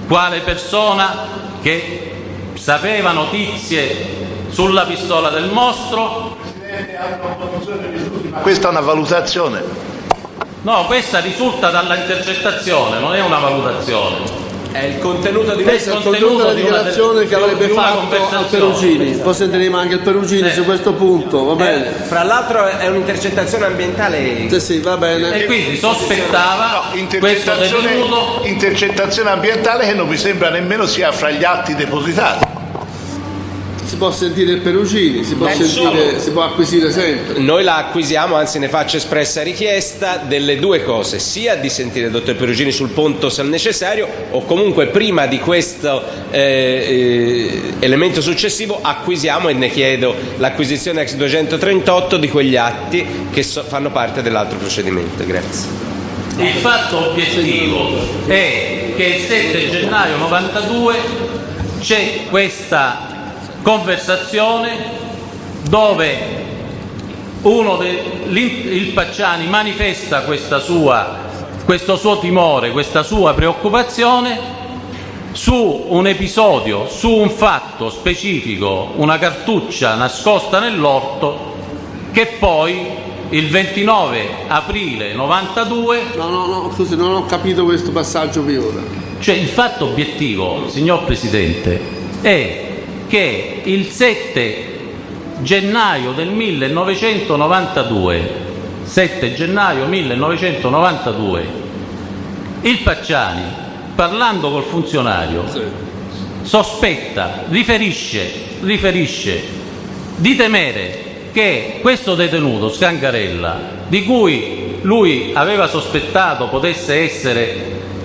quale persona che sapeva notizie sulla pistola del mostro. Questa è una valutazione. No, questa risulta dalla intercettazione, non è una valutazione. È il contenuto di Questo è il contenuto della dichiarazione che avrebbe fatto al Perugini. Poi sentiremo anche il Perugini su questo punto, va bene? Fra l'altro è un'intercettazione ambientale. Sì, va bene. E quindi sospettava questo detenuto. Intercettazione ambientale che non mi sembra nemmeno sia fra gli atti depositati. Si può sentire il Perugini, si può acquisire sempre. Noi la acquisiamo, anzi ne faccio espressa richiesta delle due cose, sia di sentire il dottor Perugini sul punto se necessario, o comunque prima di questo elemento successivo acquisiamo, e ne chiedo l'acquisizione ex 238 di quegli atti che fanno parte dell'altro procedimento. Grazie. Il fatto obiettivo è che il 7 gennaio 92 c'è questa conversazione dove il Pacciani manifesta questo suo timore, questa sua preoccupazione su un episodio, su un fatto specifico, una cartuccia nascosta nell'orto, che poi il 29 aprile 92... No, scusi, non ho capito questo passaggio più ora. Cioè il fatto obiettivo, signor Presidente, è che il 7 gennaio del 1992, il Pacciani, parlando col funzionario, riferisce di temere che questo detenuto Scangarella, di cui lui aveva sospettato potesse essere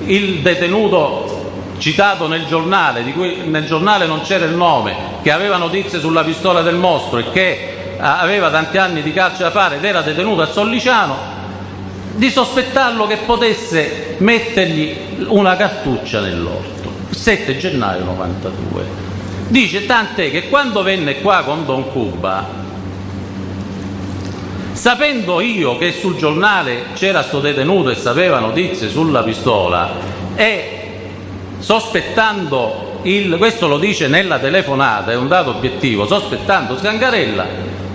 il detenuto citato nel giornale, di cui nel giornale non c'era il nome, che aveva notizie sulla pistola del mostro e che aveva tanti anni di carcere da fare ed era detenuto a Solliciano, di sospettarlo che potesse mettergli una cartuccia nell'orto. 7 gennaio 92. Dice tant'è che quando venne qua con Don Cuba, sapendo io che sul giornale c'era sto detenuto e sapeva notizie sulla pistola, e sospettando questo lo dice nella telefonata, è un dato obiettivo, sospettando Scangarella,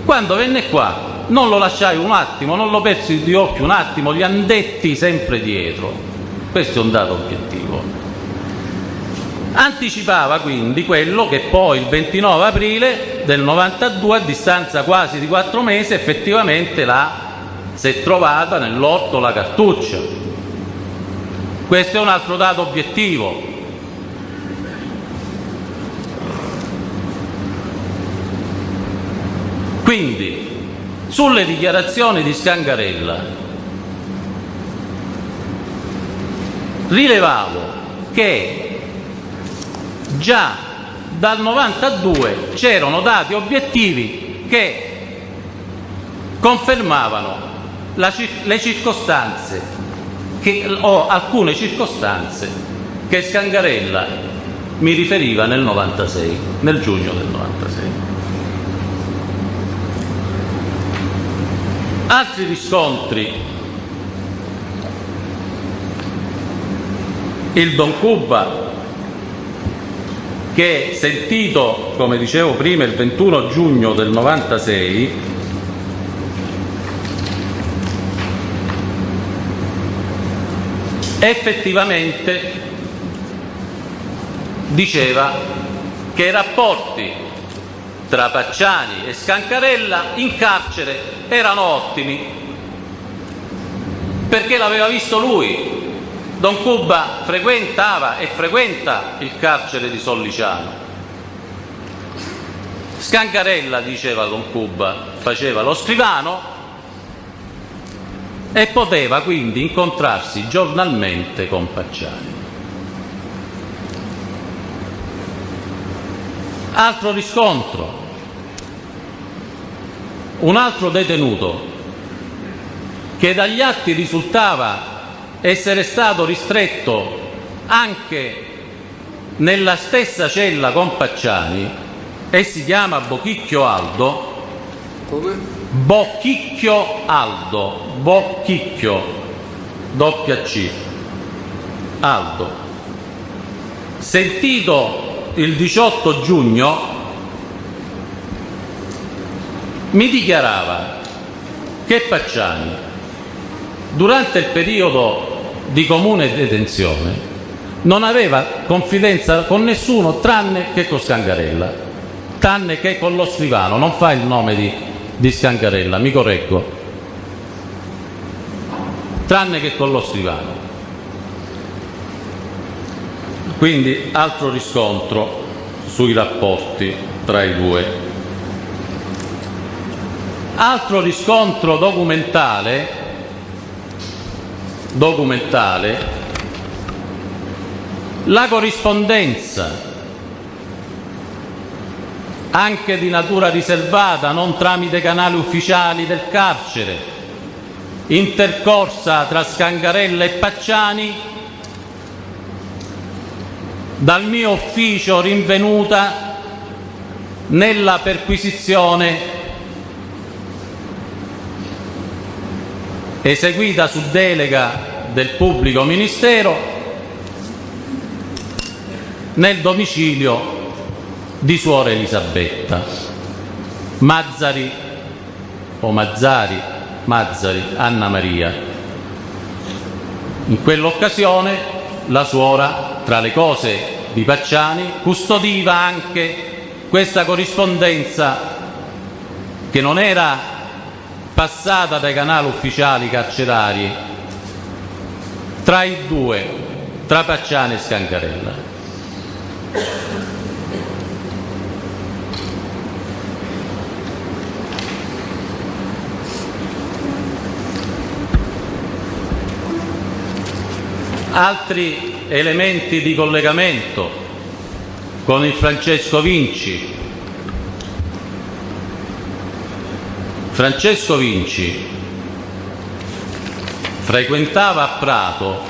quando venne qua non lo lasciai un attimo, non lo persi di occhio un attimo, gli andetti sempre dietro. Questo è un dato obiettivo. Anticipava quindi quello che poi il 29 aprile del 92, a distanza quasi di 4 mesi, effettivamente si è trovata nell'orto la cartuccia. Questo è un altro dato obiettivo. Quindi, sulle dichiarazioni di Scangarella, rilevavo che già dal 92 c'erano dati obiettivi che confermavano le circostanze, o alcune circostanze che Scangarella mi riferiva nel 96, nel giugno del 96. Altri riscontri: il Don Cuba, che sentito, come dicevo prima, il 21 giugno del 96, effettivamente diceva che i rapporti tra Pacciani e Scangarella in carcere erano ottimi, perché l'aveva visto lui. Don Cuba frequentava e frequenta il carcere di Solliciano. Scangarella, diceva Don Cuba, faceva lo scrivano e poteva quindi incontrarsi giornalmente con Pacciani. Altro riscontro: un altro detenuto che dagli atti risultava essere stato ristretto anche nella stessa cella con Pacciani e si chiama Bocchicchio Aldo. Come? Bocchicchio Aldo, Bocchicchio, doppia C, Aldo. Sentito il 18 giugno, mi dichiarava che Pacciani, durante il periodo di comune detenzione, non aveva confidenza con nessuno tranne che con Scangarella, tranne che con lo scrivano. Non fa il nome di Scangarella, mi correggo, tranne che con lo scrivano. Quindi altro riscontro sui rapporti tra i due. Altro riscontro documentale la corrispondenza, anche di natura riservata, non tramite canali ufficiali del carcere, intercorsa tra Scangarella e Pacciani, dal mio ufficio rinvenuta nella perquisizione eseguita su delega del pubblico ministero nel domicilio di suora Elisabetta Mazzari o Mazzari, Anna Maria. In quell'occasione la suora, tra le cose di Pacciani, custodiva anche questa corrispondenza che non era passata dai canali ufficiali carcerari tra i due, tra Pacciani e Scangarella. Altri elementi di collegamento con il Francesco Vinci. Francesco Vinci frequentava a Prato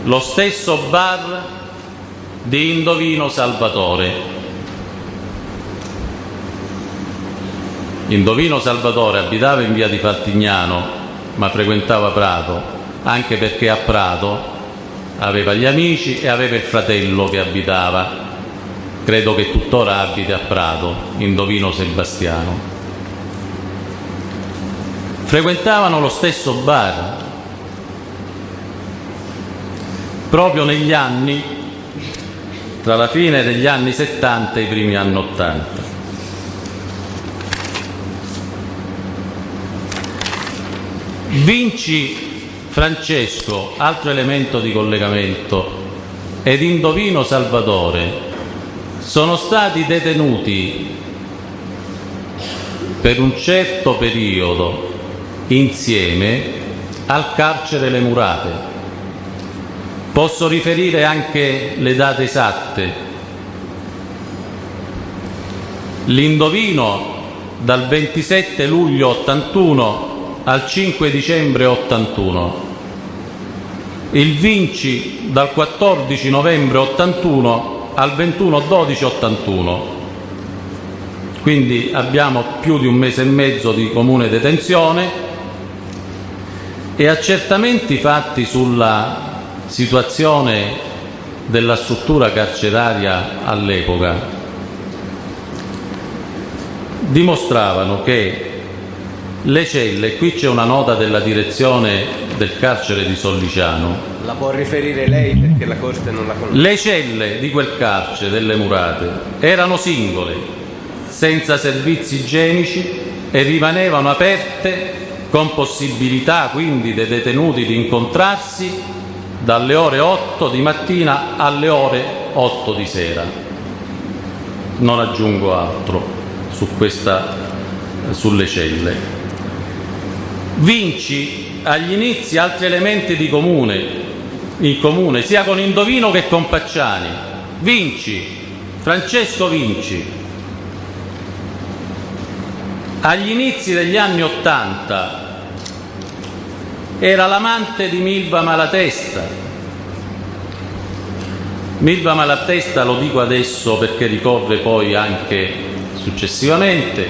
lo stesso bar di Indovino Salvatore. Indovino Salvatore abitava in via di Fattignano, ma frequentava Prato, anche perché a Prato aveva gli amici e aveva il fratello che abitava, credo che tuttora abiti a Prato, Indovino Sebastiano. Frequentavano lo stesso bar proprio negli anni, tra la fine degli anni 70 e i primi anni 80. Vinci Francesco, altro elemento di collegamento, ed Indovino Salvatore sono stati detenuti per un certo periodo insieme al carcere Le Murate. Posso riferire anche le date esatte. L'Indovino dal 27 luglio 81 al 5 dicembre 81, il Vinci dal 14 novembre 81 al 21/12/81. Quindi abbiamo più di un mese e mezzo di comune detenzione, e accertamenti fatti sulla situazione della struttura carceraria all'epoca dimostravano che le celle, qui c'è una nota della direzione del carcere di Solliciano. La può riferire lei perché la Corte non la conosce. Le celle di quel carcere delle Murate erano singole, senza servizi igienici, e rimanevano aperte con possibilità quindi dei detenuti di incontrarsi dalle ore 8 di mattina alle ore 8 di sera. Non aggiungo altro sulle celle. Vinci agli inizi altri elementi in comune sia con Indovino che con Pacciani. Vinci, Francesco Vinci, agli inizi degli anni '80 era l'amante di Milva Malatesta. Milva Malatesta, lo dico adesso perché ricorre poi anche successivamente,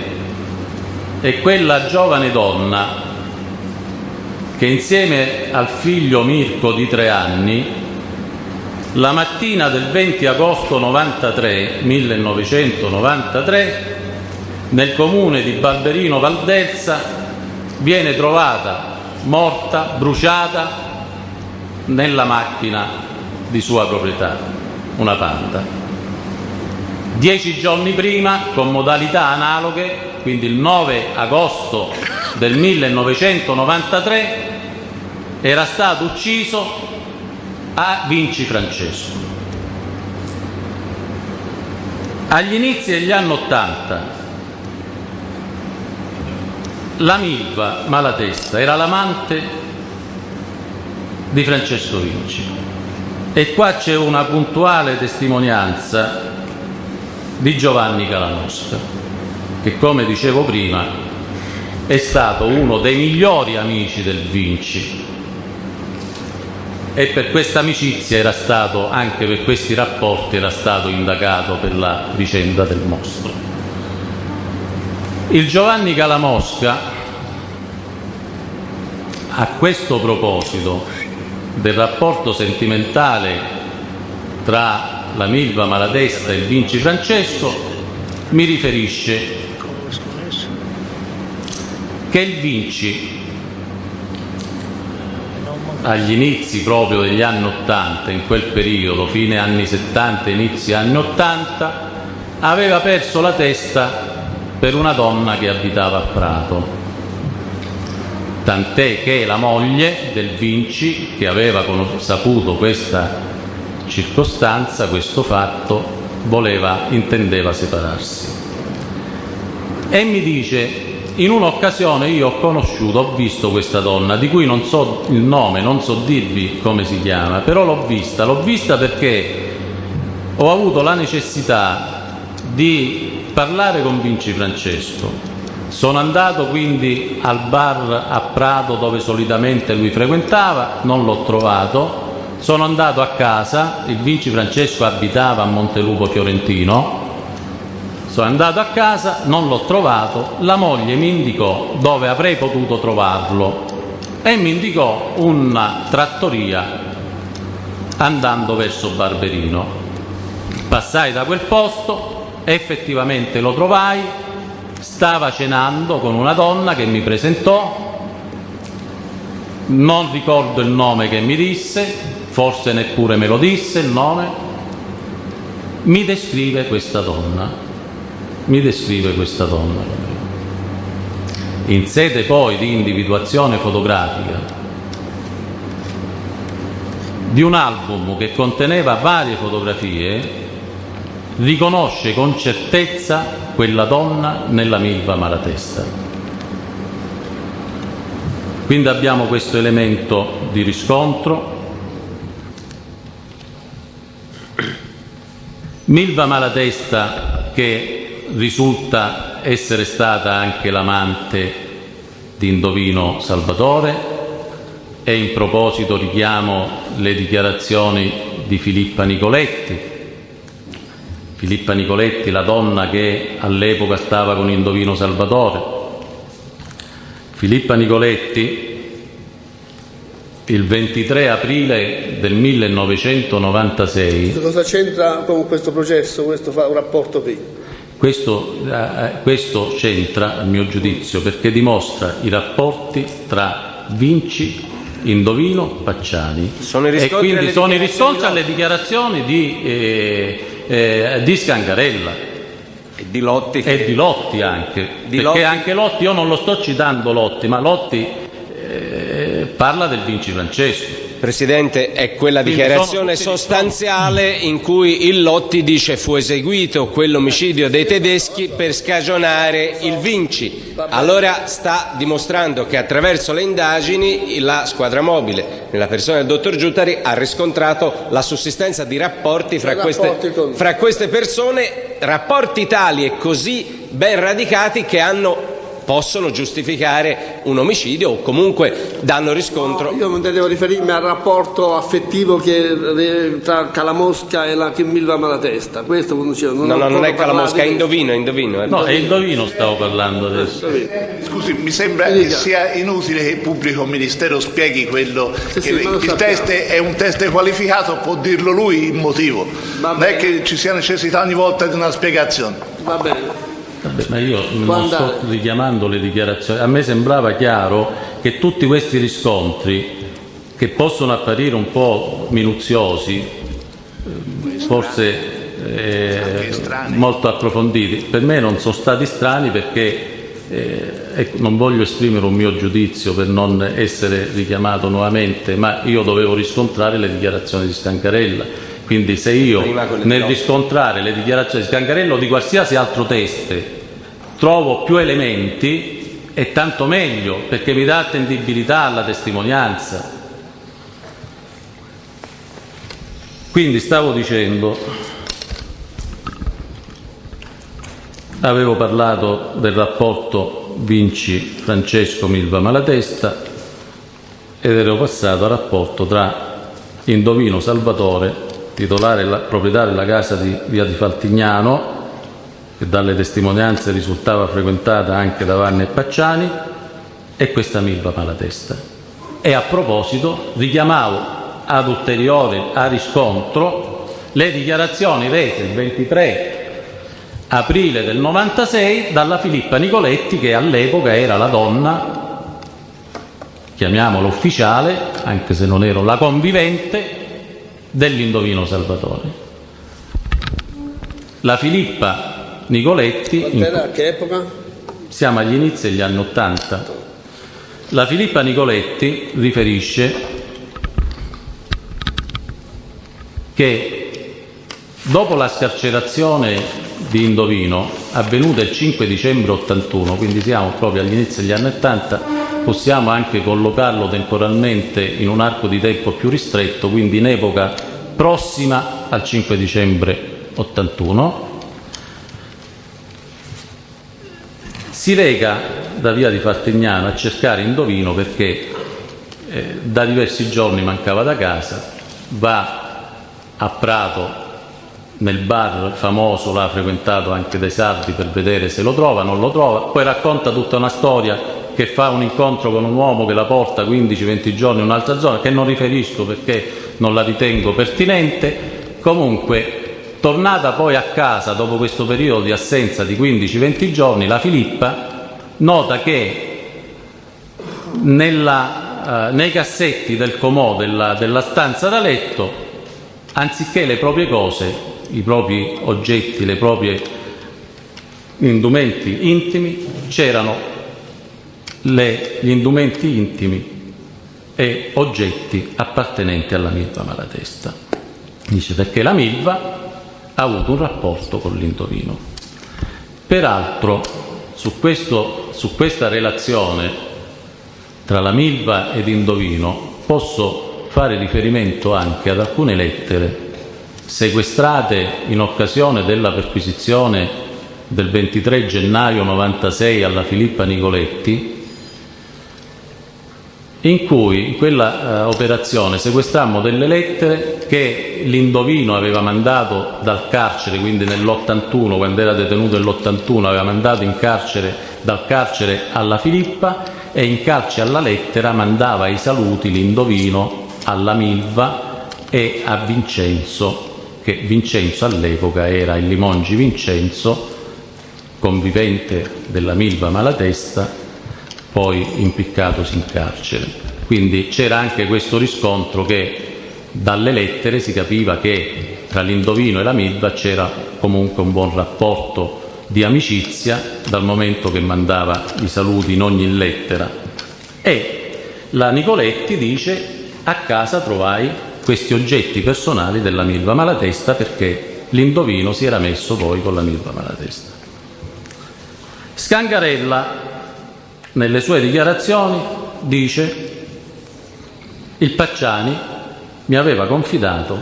è quella giovane donna che insieme al figlio Mirko di 3 anni, la mattina del 20 agosto 1993, nel comune di Barberino Valdelsa, viene trovata morta, bruciata nella macchina di sua proprietà, una Panda. 10 giorni prima, con modalità analoghe, quindi il 9 agosto del 1993, era stato ucciso a Vinci Francesco. Agli inizi degli anni '80 la Milva Malatesta era l'amante di Francesco Vinci, e qua c'è una puntuale testimonianza di Giovanni Calamosca, che, come dicevo prima, è stato uno dei migliori amici del Vinci, e per questa amicizia era stato, anche per questi rapporti, era stato indagato per la vicenda del mostro. Il Giovanni Calamosca, a questo proposito del rapporto sentimentale tra la Milva Malatesta e il Vinci Francesco, mi riferisce che il Vinci, agli inizi proprio degli anni '80, in quel periodo, fine anni '70, inizi anni '80, aveva perso la testa per una donna che abitava a Prato, tant'è che la moglie del Vinci, che aveva saputo questa circostanza, questo fatto, intendeva separarsi. E mi dice: in un'occasione io ho visto questa donna, di cui non so il nome, non so dirvi come si chiama, però l'ho vista perché ho avuto la necessità di parlare con Vinci Francesco. Sono andato quindi al bar a Prato dove solitamente lui frequentava, non l'ho trovato. Sono andato a casa, il Vinci Francesco abitava a Montelupo Fiorentino. Sono andato a casa, non l'ho trovato, la moglie mi indicò dove avrei potuto trovarlo e mi indicò una trattoria andando verso Barberino. Passai da quel posto, effettivamente lo trovai, stava cenando con una donna che mi presentò, non ricordo il nome che mi disse, forse neppure me lo disse il nome, mi descrive questa donna. In sede poi di individuazione fotografica di un album che conteneva varie fotografie, riconosce con certezza quella donna nella Milva Malatesta. Quindi abbiamo questo elemento di riscontro. Milva Malatesta, che risulta essere stata anche l'amante di Indovino Salvatore, e in proposito richiamo le dichiarazioni di Filippa Nicoletti, la donna che all'epoca stava con Indovino Salvatore. Filippa Nicoletti, il 23 aprile del 1996... Cosa c'entra con questo processo? Questo fa un rapporto qui? Questo c'entra, a mio giudizio, perché dimostra i rapporti tra Vinci, Indovino, Pacciani, e quindi sono i riscontri alle dichiarazioni di Scangarella e di Lotti anche, perché anche Lotti, io non lo sto citando Lotti, ma Lotti parla del Vinci Francesco. Presidente, è quella dichiarazione sostanziale in cui il Lotti dice: fu eseguito quell'omicidio dei tedeschi per scagionare il Vinci. Allora sta dimostrando che attraverso le indagini la squadra mobile, nella persona del dottor Giuttari, ha riscontrato la sussistenza di rapporti fra queste persone, rapporti tali e così ben radicati che hanno possono giustificare un omicidio o comunque danno riscontro. No, io non devo riferirmi al rapporto affettivo tra Calamosca e la Milva Malatesta. Questo non è Calamosca, è Indovino. No, è Indovino stavo parlando adesso. Scusi, mi sembra che sia inutile che il pubblico ministero spieghi quello che il test è un test qualificato, può dirlo lui il motivo. Non è che ci sia necessità ogni volta di una spiegazione. Va bene. Vabbè, ma io non sto richiamando le dichiarazioni. A me sembrava chiaro che tutti questi riscontri, che possono apparire un po' minuziosi, forse molto approfonditi, per me non sono stati strani perché non voglio esprimere un mio giudizio per non essere richiamato nuovamente, ma io dovevo riscontrare le dichiarazioni di Scangarella. Quindi se io nel riscontrare le dichiarazioni di Scangarella o di qualsiasi altro teste trovo più elementi, è tanto meglio, perché mi dà attendibilità alla testimonianza. Quindi stavo dicendo, avevo parlato del rapporto Vinci Francesco Milva Malatesta ed ero passato al rapporto tra Indovino Salvatore, titolare proprietario della casa di via di Faltignano, che dalle testimonianze risultava frequentata anche da Vanni e Pacciani, e questa Milva Malatesta. E a proposito richiamavo ad ulteriore a riscontro le dichiarazioni rese il 23 aprile del 96 dalla Filippa Nicoletti, che all'epoca era la donna, chiamiamola ufficiale, anche se non ero la convivente, dell'Indovino Salvatore. La Filippa Nicoletti, a che epoca? Siamo agli inizi degli anni '80. La Filippa Nicoletti riferisce che dopo la scarcerazione di Indovino, avvenuta il 5 dicembre 81, quindi siamo proprio agli inizi degli anni '80, possiamo anche collocarlo temporalmente in un arco di tempo più ristretto, quindi in epoca prossima al 5 dicembre 81, si reca da via di Faltignano a cercare Indovino perché da diversi giorni mancava da casa, va a Prato nel bar famoso, l'ha frequentato anche dai sardi, per vedere se lo trova, non lo trova, poi racconta tutta una storia che fa un incontro con un uomo che la porta 15-20 giorni in un'altra zona, che non riferisco perché non la ritengo pertinente. Comunque, tornata poi a casa dopo questo periodo di assenza di 15-20 giorni, la Filippa nota che nei cassetti del comò della stanza da letto, anziché le proprie cose, i propri oggetti, le proprie indumenti intimi, c'erano gli indumenti intimi e oggetti appartenenti alla Milva Malatesta. Dice perché la Milva ha avuto un rapporto con l'Indovino. Peraltro su questa relazione tra la Milva ed Indovino posso fare riferimento anche ad alcune lettere sequestrate in occasione della perquisizione del 23 gennaio 96 alla Filippa Nicoletti, in cui in quella operazione sequestrammo delle lettere che l'Indovino aveva mandato dal carcere, quindi nell'81, quando era detenuto nell'81, aveva mandato in carcere, dal carcere alla Filippa, e in calce alla lettera mandava i saluti l'Indovino alla Milva e a Vincenzo, che Vincenzo all'epoca era il Limongi Vincenzo, convivente della Milva Malatesta, poi impiccatosi in carcere. Quindi c'era anche questo riscontro che dalle lettere si capiva che tra l'Indovino e la Milva c'era comunque un buon rapporto di amicizia, dal momento che mandava i saluti in ogni lettera. E la Nicoletti dice: a casa trovai questi oggetti personali della Milva Malatesta, perché l'Indovino si era messo poi con la Milva Malatesta. Scangarella nelle sue dichiarazioni dice: il Pacciani mi aveva confidato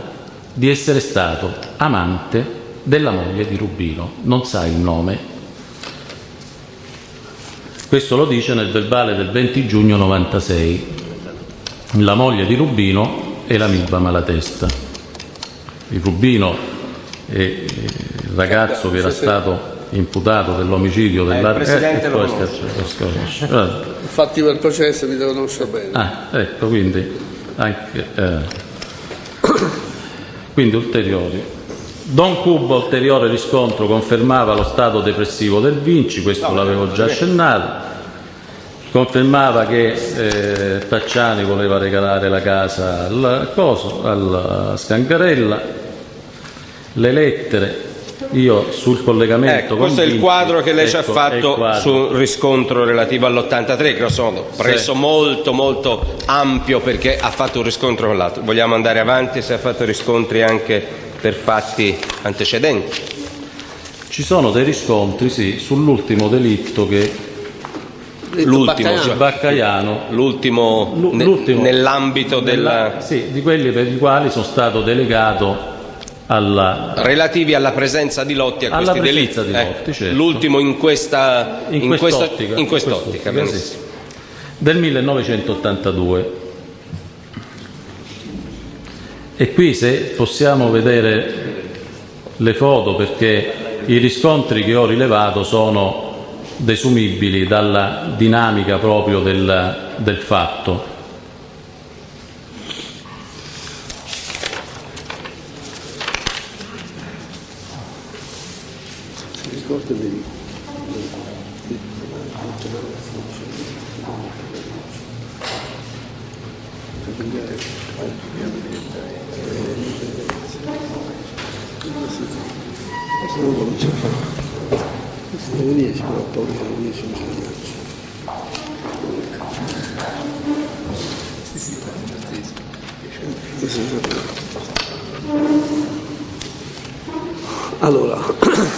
di essere stato amante della moglie di Rubino, non sa il nome. Questo lo dice nel verbale del 20 giugno 96. La moglie di Rubino e la Milva Malatesta. Il Rubino è il ragazzo che era stato imputato dell'omicidio il Presidente lo Infatti per processo mi devo conoscere bene. Ecco, quindi anche quindi ulteriori. Don Cuba, ulteriore riscontro, confermava lo stato depressivo del Vinci, questo l'avevo già accennato. Confermava che Tacciani voleva regalare la casa al Scangarella. Le lettere, io sul collegamento con questo è il Vinci, quadro che lei ci ha fatto sul riscontro relativo all'83, grosso modo, preso molto molto ampio, perché ha fatto un riscontro con l'altro. Vogliamo andare avanti se ha fatto riscontri anche per fatti antecedenti? Ci sono dei riscontri, sì, sull'ultimo delitto che Baccaiano, l'ultimo nell'ambito di quelli per i quali sono stato delegato relativi alla presenza di Lotti a questi delitti. Certo. L'ultimo in quest'ottica, sì, del 1982. E qui, se possiamo vedere le foto, perché i riscontri che ho rilevato sono desumibili dalla dinamica proprio del fatto.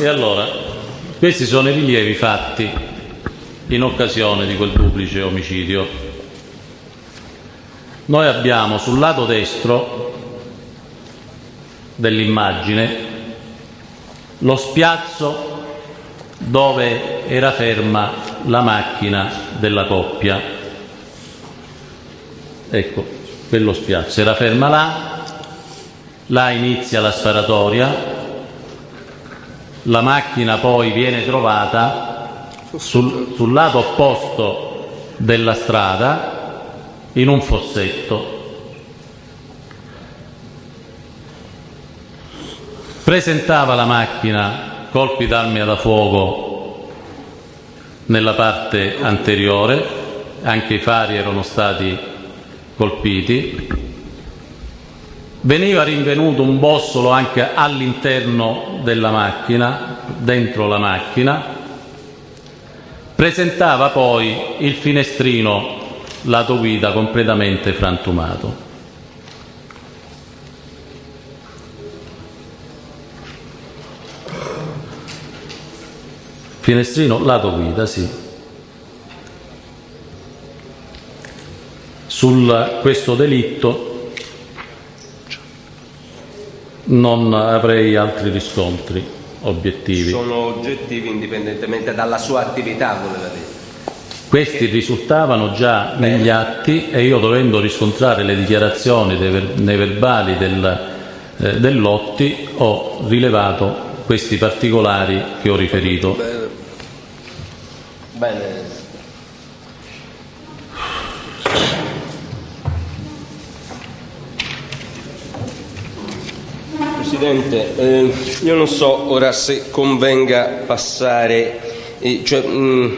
Allora, questi sono i rilievi fatti in occasione di quel duplice omicidio. Noi abbiamo sul lato destro dell'immagine lo spiazzo dove era ferma la macchina della coppia. Ecco, quello spiazzo era ferma là inizia la sparatoria. La macchina poi viene trovata sul lato opposto della strada in un fossetto. Presentava la macchina colpi d'arma da fuoco nella parte anteriore, anche i fari erano stati colpiti. Veniva rinvenuto un bossolo anche all'interno della macchina, dentro la macchina. Presentava poi il finestrino lato guida completamente frantumato. Finestrino lato guida, sì. Questo delitto non avrei altri riscontri obiettivi. Sono oggettivi indipendentemente dalla sua attività, voleva dire. Questi risultavano già negli atti e io, dovendo riscontrare le dichiarazioni nei verbali del Lotti, ho rilevato questi particolari che ho riferito. Bene. Presidente, io non so ora se convenga passare,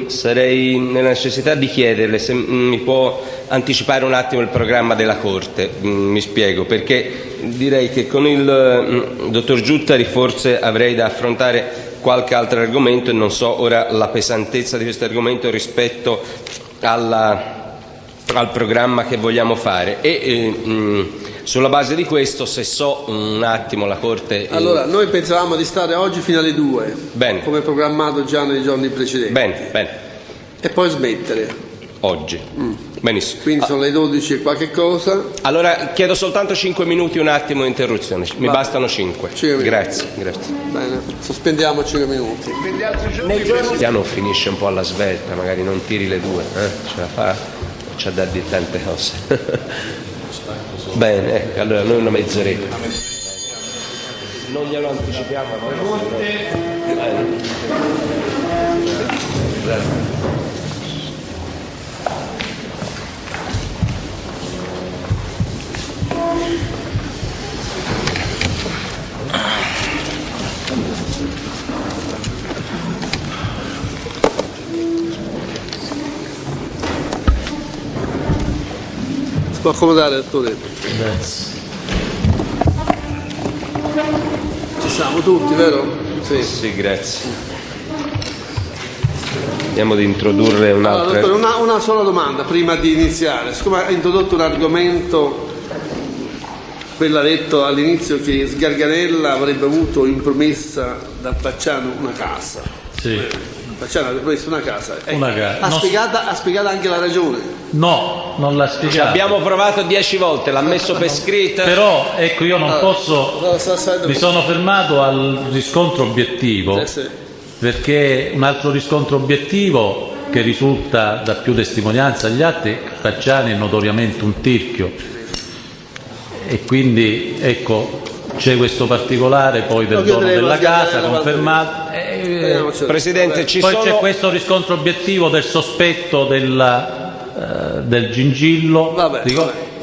sarei nella necessità di chiederle se mi può anticipare un attimo il programma della Corte. Mi spiego, perché direi che con il dottor Giuttari forse avrei da affrontare qualche altro argomento e non so ora la pesantezza di questo argomento rispetto al programma che vogliamo fare. Sulla base di questo, se so un attimo la Corte... Allora, noi pensavamo di stare oggi fino alle 2, bene, come programmato già nei giorni precedenti. Bene. E poi smettere. Oggi. Benissimo. Quindi sono le 12 e qualche cosa. Allora chiedo soltanto 5 minuti, un attimo di interruzione. Mi bastano 5. 5 minuti. Grazie. Bene, sospendiamo 5 minuti. Per gli altri giorni Il piano finisce un po' alla svelta, magari non tiri le 2, ce la fa, c'ha da dire tante cose. Bene, ecco, allora noi una mezz'oretta. Non glielo anticipiamo a Si può accomodare, dottore? Ci siamo tutti, vero? Sì. Sì, grazie. Vediamo di introdurre Allora, un'altra. dottore, una sola domanda prima di iniziare. Siccome ha introdotto un argomento, quello ha detto all'inizio che Sgargarella avrebbe avuto in promessa da Pacciano una casa. Sì. Pacciano avrebbe promesso una casa. Una casa. Ha spiegato anche la ragione. No, non l'ha spiegato. Abbiamo provato 10 volte, l'ha messo per scritto. Però ecco, io non posso. Mi sono fermato al riscontro obiettivo, Sì. perché un altro riscontro obiettivo che risulta da più testimonianze agli atti, Pacciani è notoriamente un tirchio, e quindi ecco c'è questo particolare poi del dono della casa confermato. Presidente, ci Poi sono. c'è questo riscontro obiettivo del sospetto del gingillo. Vabbè.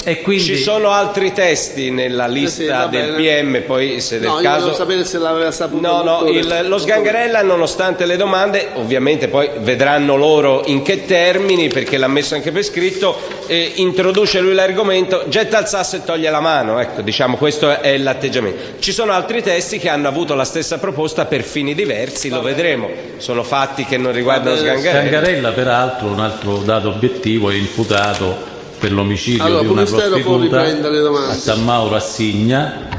E quindi Ci sono altri testi nella lista va del bene. PM, poi se del No, io caso. volevo sapere se l'aveva saputo. No, dottore. lo Sgangarella, nonostante le domande, ovviamente poi vedranno loro in che termini, perché l'ha messo anche per scritto, introduce lui l'argomento, getta il sasso e toglie la mano, ecco, diciamo questo è l'atteggiamento. Ci sono altri testi che hanno avuto la stessa proposta per fini diversi, lo vedremo, sono fatti che non riguardano Sgangarella. Sgangarella, peraltro, un altro dato obiettivo, è imputato per l'omicidio Allora, di una Ministero può prostituta riprendere le domande. a San Mauro a Signa,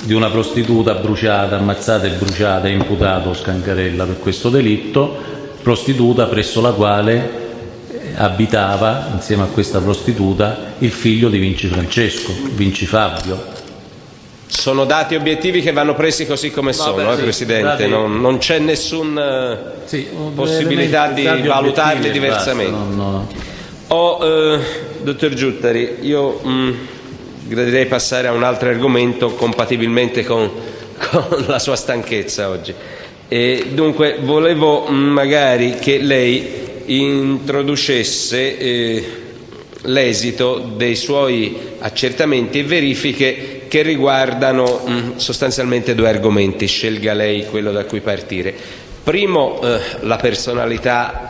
di una prostituta bruciata, ammazzata e bruciata, è imputato Sgangarella per questo delitto, prostituta presso la quale abitava, insieme a questa prostituta, il figlio di Vinci Francesco, Vinci Fabio. Sono dati obiettivi che vanno presi così come sono, sì, Presidente, dati- non c'è nessuna possibilità di dati valutarli obiettivi e diversamente. basta, no. Dottor Giuttari, io gradirei passare a un altro argomento compatibilmente con la sua stanchezza oggi. E dunque volevo magari che lei introducesse l'esito dei suoi accertamenti e verifiche che riguardano sostanzialmente 2 argomenti. Scelga lei quello da cui partire. Primo, la personalità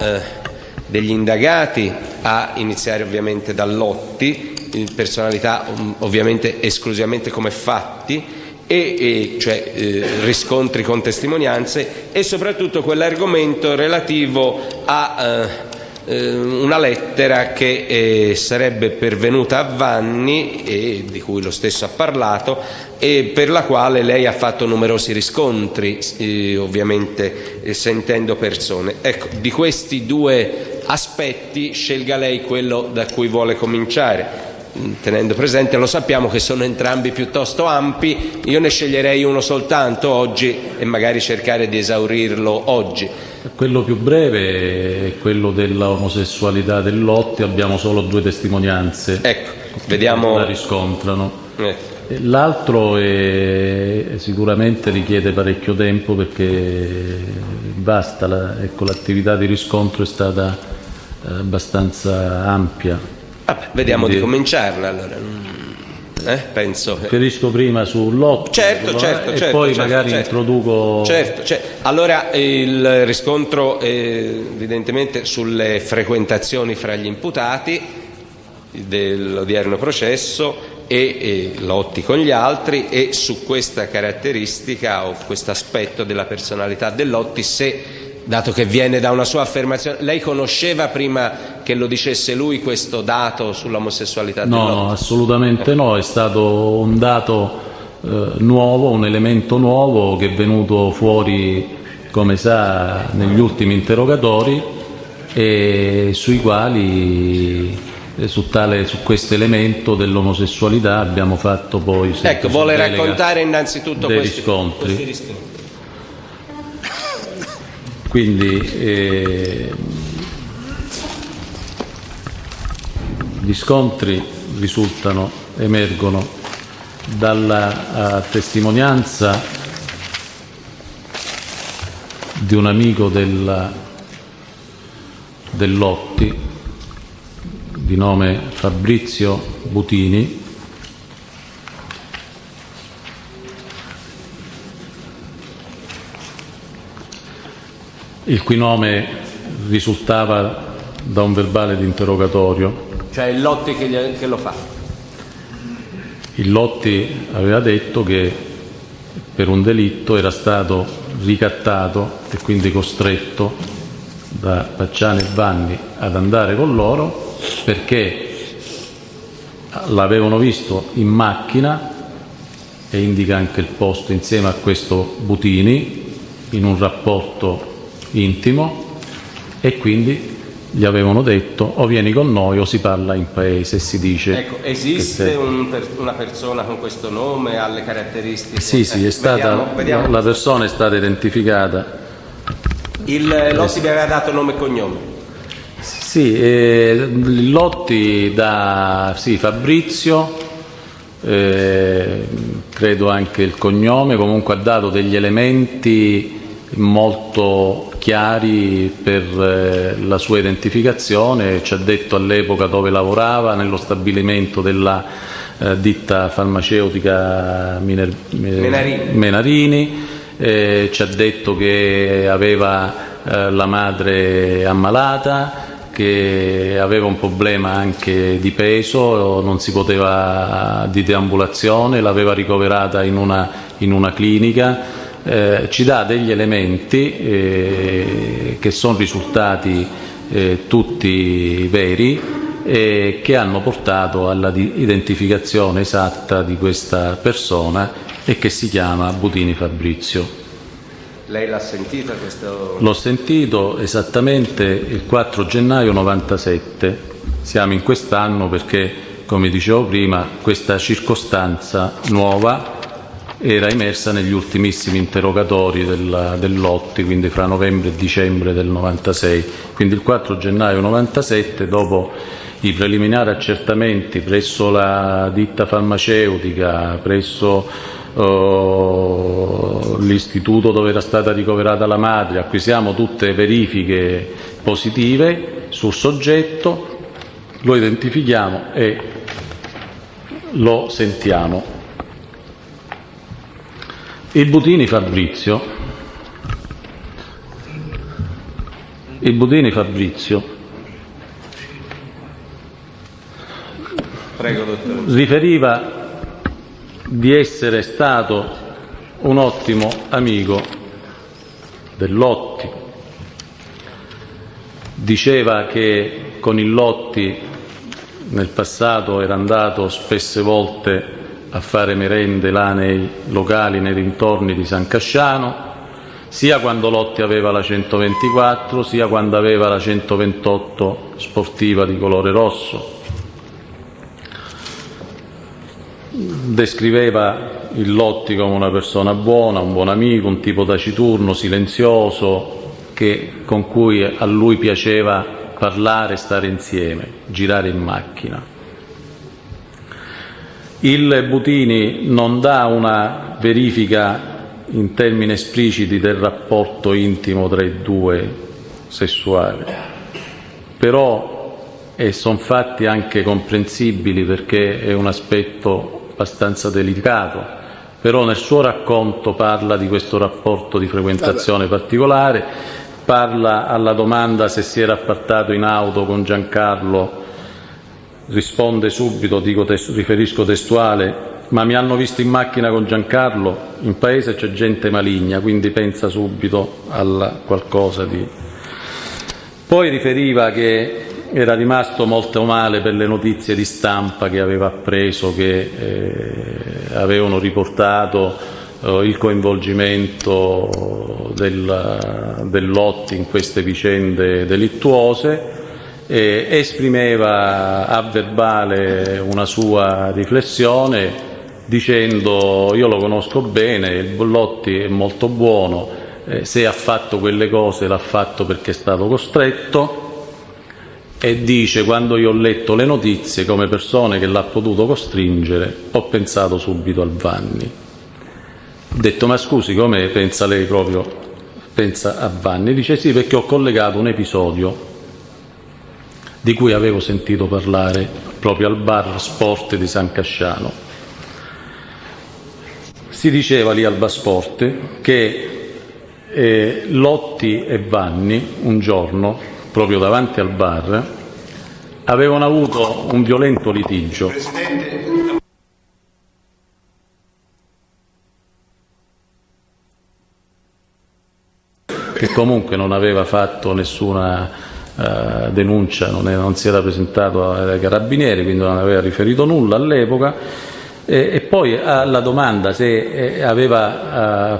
degli indagati, a iniziare ovviamente da Lotti, personalità ovviamente esclusivamente come fatti, cioè riscontri con testimonianze, e soprattutto quell'argomento relativo a una lettera che sarebbe pervenuta a Vanni, e di cui lo stesso ha parlato, e per la quale lei ha fatto numerosi riscontri, ovviamente sentendo persone. Ecco, di questi 2 aspetti scelga lei quello da cui vuole cominciare, tenendo presente, lo sappiamo, che sono entrambi piuttosto ampi. Io ne sceglierei uno soltanto oggi e magari cercare di esaurirlo oggi. Quello più breve è quello dell'omosessualità del Lotti, abbiamo solo 2 testimonianze. Ecco, vediamo. La riscontrano. L'altro sicuramente richiede parecchio tempo, perché basta, l'attività di riscontro è stata abbastanza ampia. Vabbè, vediamo di cominciarla allora. Penso. Riferisco prima su Lotti, Certo, e poi magari introduco. Certo. Allora il riscontro evidentemente sulle frequentazioni fra gli imputati dell'odierno processo e Lotti con gli altri, e su questa caratteristica o questo aspetto della personalità del Lotti, se, dato che viene da una sua affermazione, lei conosceva prima che lo dicesse lui questo dato sull'omosessualità del Lotti? No, assolutamente no, è stato un dato nuovo, un elemento nuovo che è venuto fuori, come sa, negli ultimi interrogatori, e sui quali su questo elemento dell'omosessualità abbiamo fatto poi... Ecco, vuole raccontare innanzitutto dei questi riscontri. Quindi gli scontri emergono dalla testimonianza di un amico dell'Otti di nome Fabrizio Butini, il cui nome risultava da un verbale di interrogatorio. Cioè il Lotti che lo fa. Il Lotti aveva detto che per un delitto era stato ricattato e quindi costretto da Pacciani e Vanni ad andare con loro perché l'avevano visto in macchina, e indica anche il posto, insieme a questo Butini in un rapporto intimo, e quindi gli avevano detto o vieni con noi o si parla in paese e si dice. Ecco, esiste una persona con questo nome, ha le caratteristiche? Sì, è stata, vediamo. La persona è stata identificata. Il Lotti vi aveva dato nome e cognome? Sì, il Lotti Fabrizio, credo anche il cognome, comunque ha dato degli elementi molto chiari per la sua identificazione. Ci ha detto all'epoca dove lavorava, nello stabilimento della ditta farmaceutica Menarini. Ci ha detto che aveva la madre ammalata, che aveva un problema anche di peso, non si poteva, di deambulazione, l'aveva ricoverata in una clinica. Ci dà degli elementi che sono risultati tutti veri e che hanno portato alla identificazione esatta di questa persona, e che si chiama Butini Fabrizio. Lei l'ha sentita questo? L'ho sentito esattamente il 4 gennaio 97. Siamo in quest'anno perché, come dicevo prima, questa circostanza nuova era emersa negli ultimissimi interrogatori del Lotti, quindi fra novembre e dicembre del 96. Quindi il 4 gennaio 97, dopo i preliminari accertamenti presso la ditta farmaceutica, presso l'istituto dove era stata ricoverata la madre, acquisiamo tutte verifiche positive sul soggetto, lo identifichiamo e lo sentiamo. Il Butini Fabrizio Prego, dottore. Riferiva di essere stato un ottimo amico del Lotti. Diceva che con il Lotti nel passato era andato spesse volte a fare merende là nei locali nei dintorni di San Casciano, sia quando Lotti aveva la 124, sia quando aveva la 128 sportiva di colore rosso. Descriveva il Lotti come una persona buona, un buon amico, un tipo taciturno, silenzioso, con cui a lui piaceva parlare, stare insieme, girare in macchina. Il Butini non dà una verifica in termini espliciti del rapporto intimo tra i due sessuali, però sono fatti anche comprensibili perché è un aspetto abbastanza delicato, però nel suo racconto parla di questo rapporto di frequentazione particolare, parla alla domanda se si era appartato in auto con Giancarlo, risponde subito, riferisco testuale: ma mi hanno visto in macchina con Giancarlo, in paese c'è gente maligna, quindi pensa subito a qualcosa di... Poi riferiva che era rimasto molto male per le notizie di stampa che aveva appreso, che avevano riportato il coinvolgimento del Lotti in queste vicende delittuose, esprimeva a verbale una sua riflessione dicendo: io lo conosco bene, il Bollotti è molto buono, se ha fatto quelle cose l'ha fatto perché è stato costretto, e dice: quando io ho letto le notizie, come persone che l'ha potuto costringere, ho pensato subito al Vanni. Ho detto: ma scusi, come pensa lei proprio, pensa a Vanni? Dice: sì, perché ho collegato un episodio di cui avevo sentito parlare proprio al bar Sport di San Casciano. Si diceva lì al bar Sport che Lotti e Vanni un giorno, proprio davanti al bar, avevano avuto un violento litigio. Che comunque non aveva fatto nessuna denuncia, non si era presentato ai carabinieri, quindi non aveva riferito nulla all'epoca. E poi alla domanda se gli aveva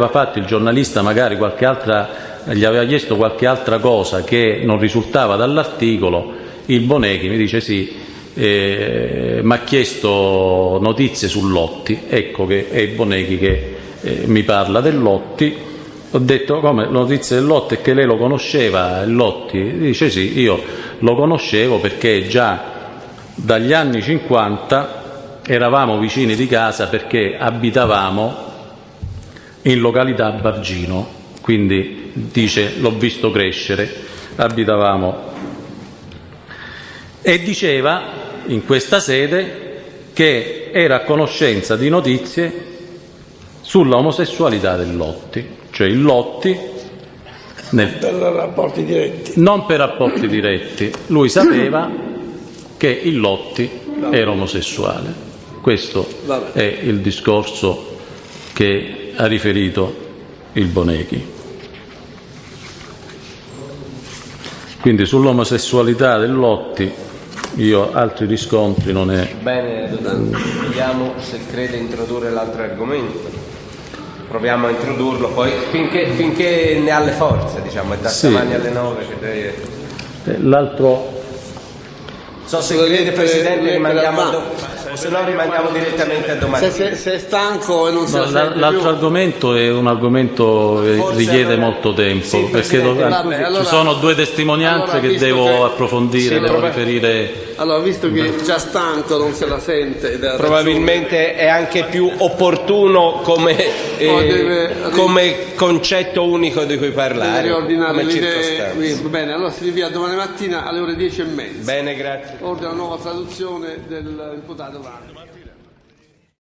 fatto il giornalista magari gli aveva chiesto qualche altra cosa che non risultava dall'articolo, il Bonechi mi dice: sì, mi ha chiesto notizie su Lotti. Ecco che è il Bonechi che mi parla del Lotti. Ho detto: come notizie del Lotti? E che lei lo conosceva il Lotti? Dice: sì, io lo conoscevo perché già dagli anni 50 eravamo vicini di casa, perché abitavamo in località Bargino, quindi dice: l'ho visto crescere, abitavamo. E diceva in questa sede che era a conoscenza di notizie sulla omosessualità del Lotti, cioè il Lotti non per rapporti diretti, lui sapeva che il Lotti era omosessuale. Questo è il discorso che ha riferito il Bonechi. Quindi sull'omosessualità del Lotti io altri riscontri non è. Bene, vediamo se crede introdurre l'altro argomento. Proviamo a introdurlo, poi finché ne ha le forze, diciamo, è da stamani alle 9 che deve. L'altro. So se crede, Presidente, rimaniamo o se no rimaniamo direttamente a domani. Se è stanco e non si l'altro argomento è un argomento che richiede molto tempo, sì, perché ci sono due testimonianze che devo approfondire, devo riferire. Allora, visto che è già stanco, non se la sente, probabilmente è anche più opportuno come concetto unico di cui parlare, riordinare come le bene, allora si rinvia domani mattina alle ore 10:30. Bene, grazie. Ordina nuova traduzione del imputato Vanni.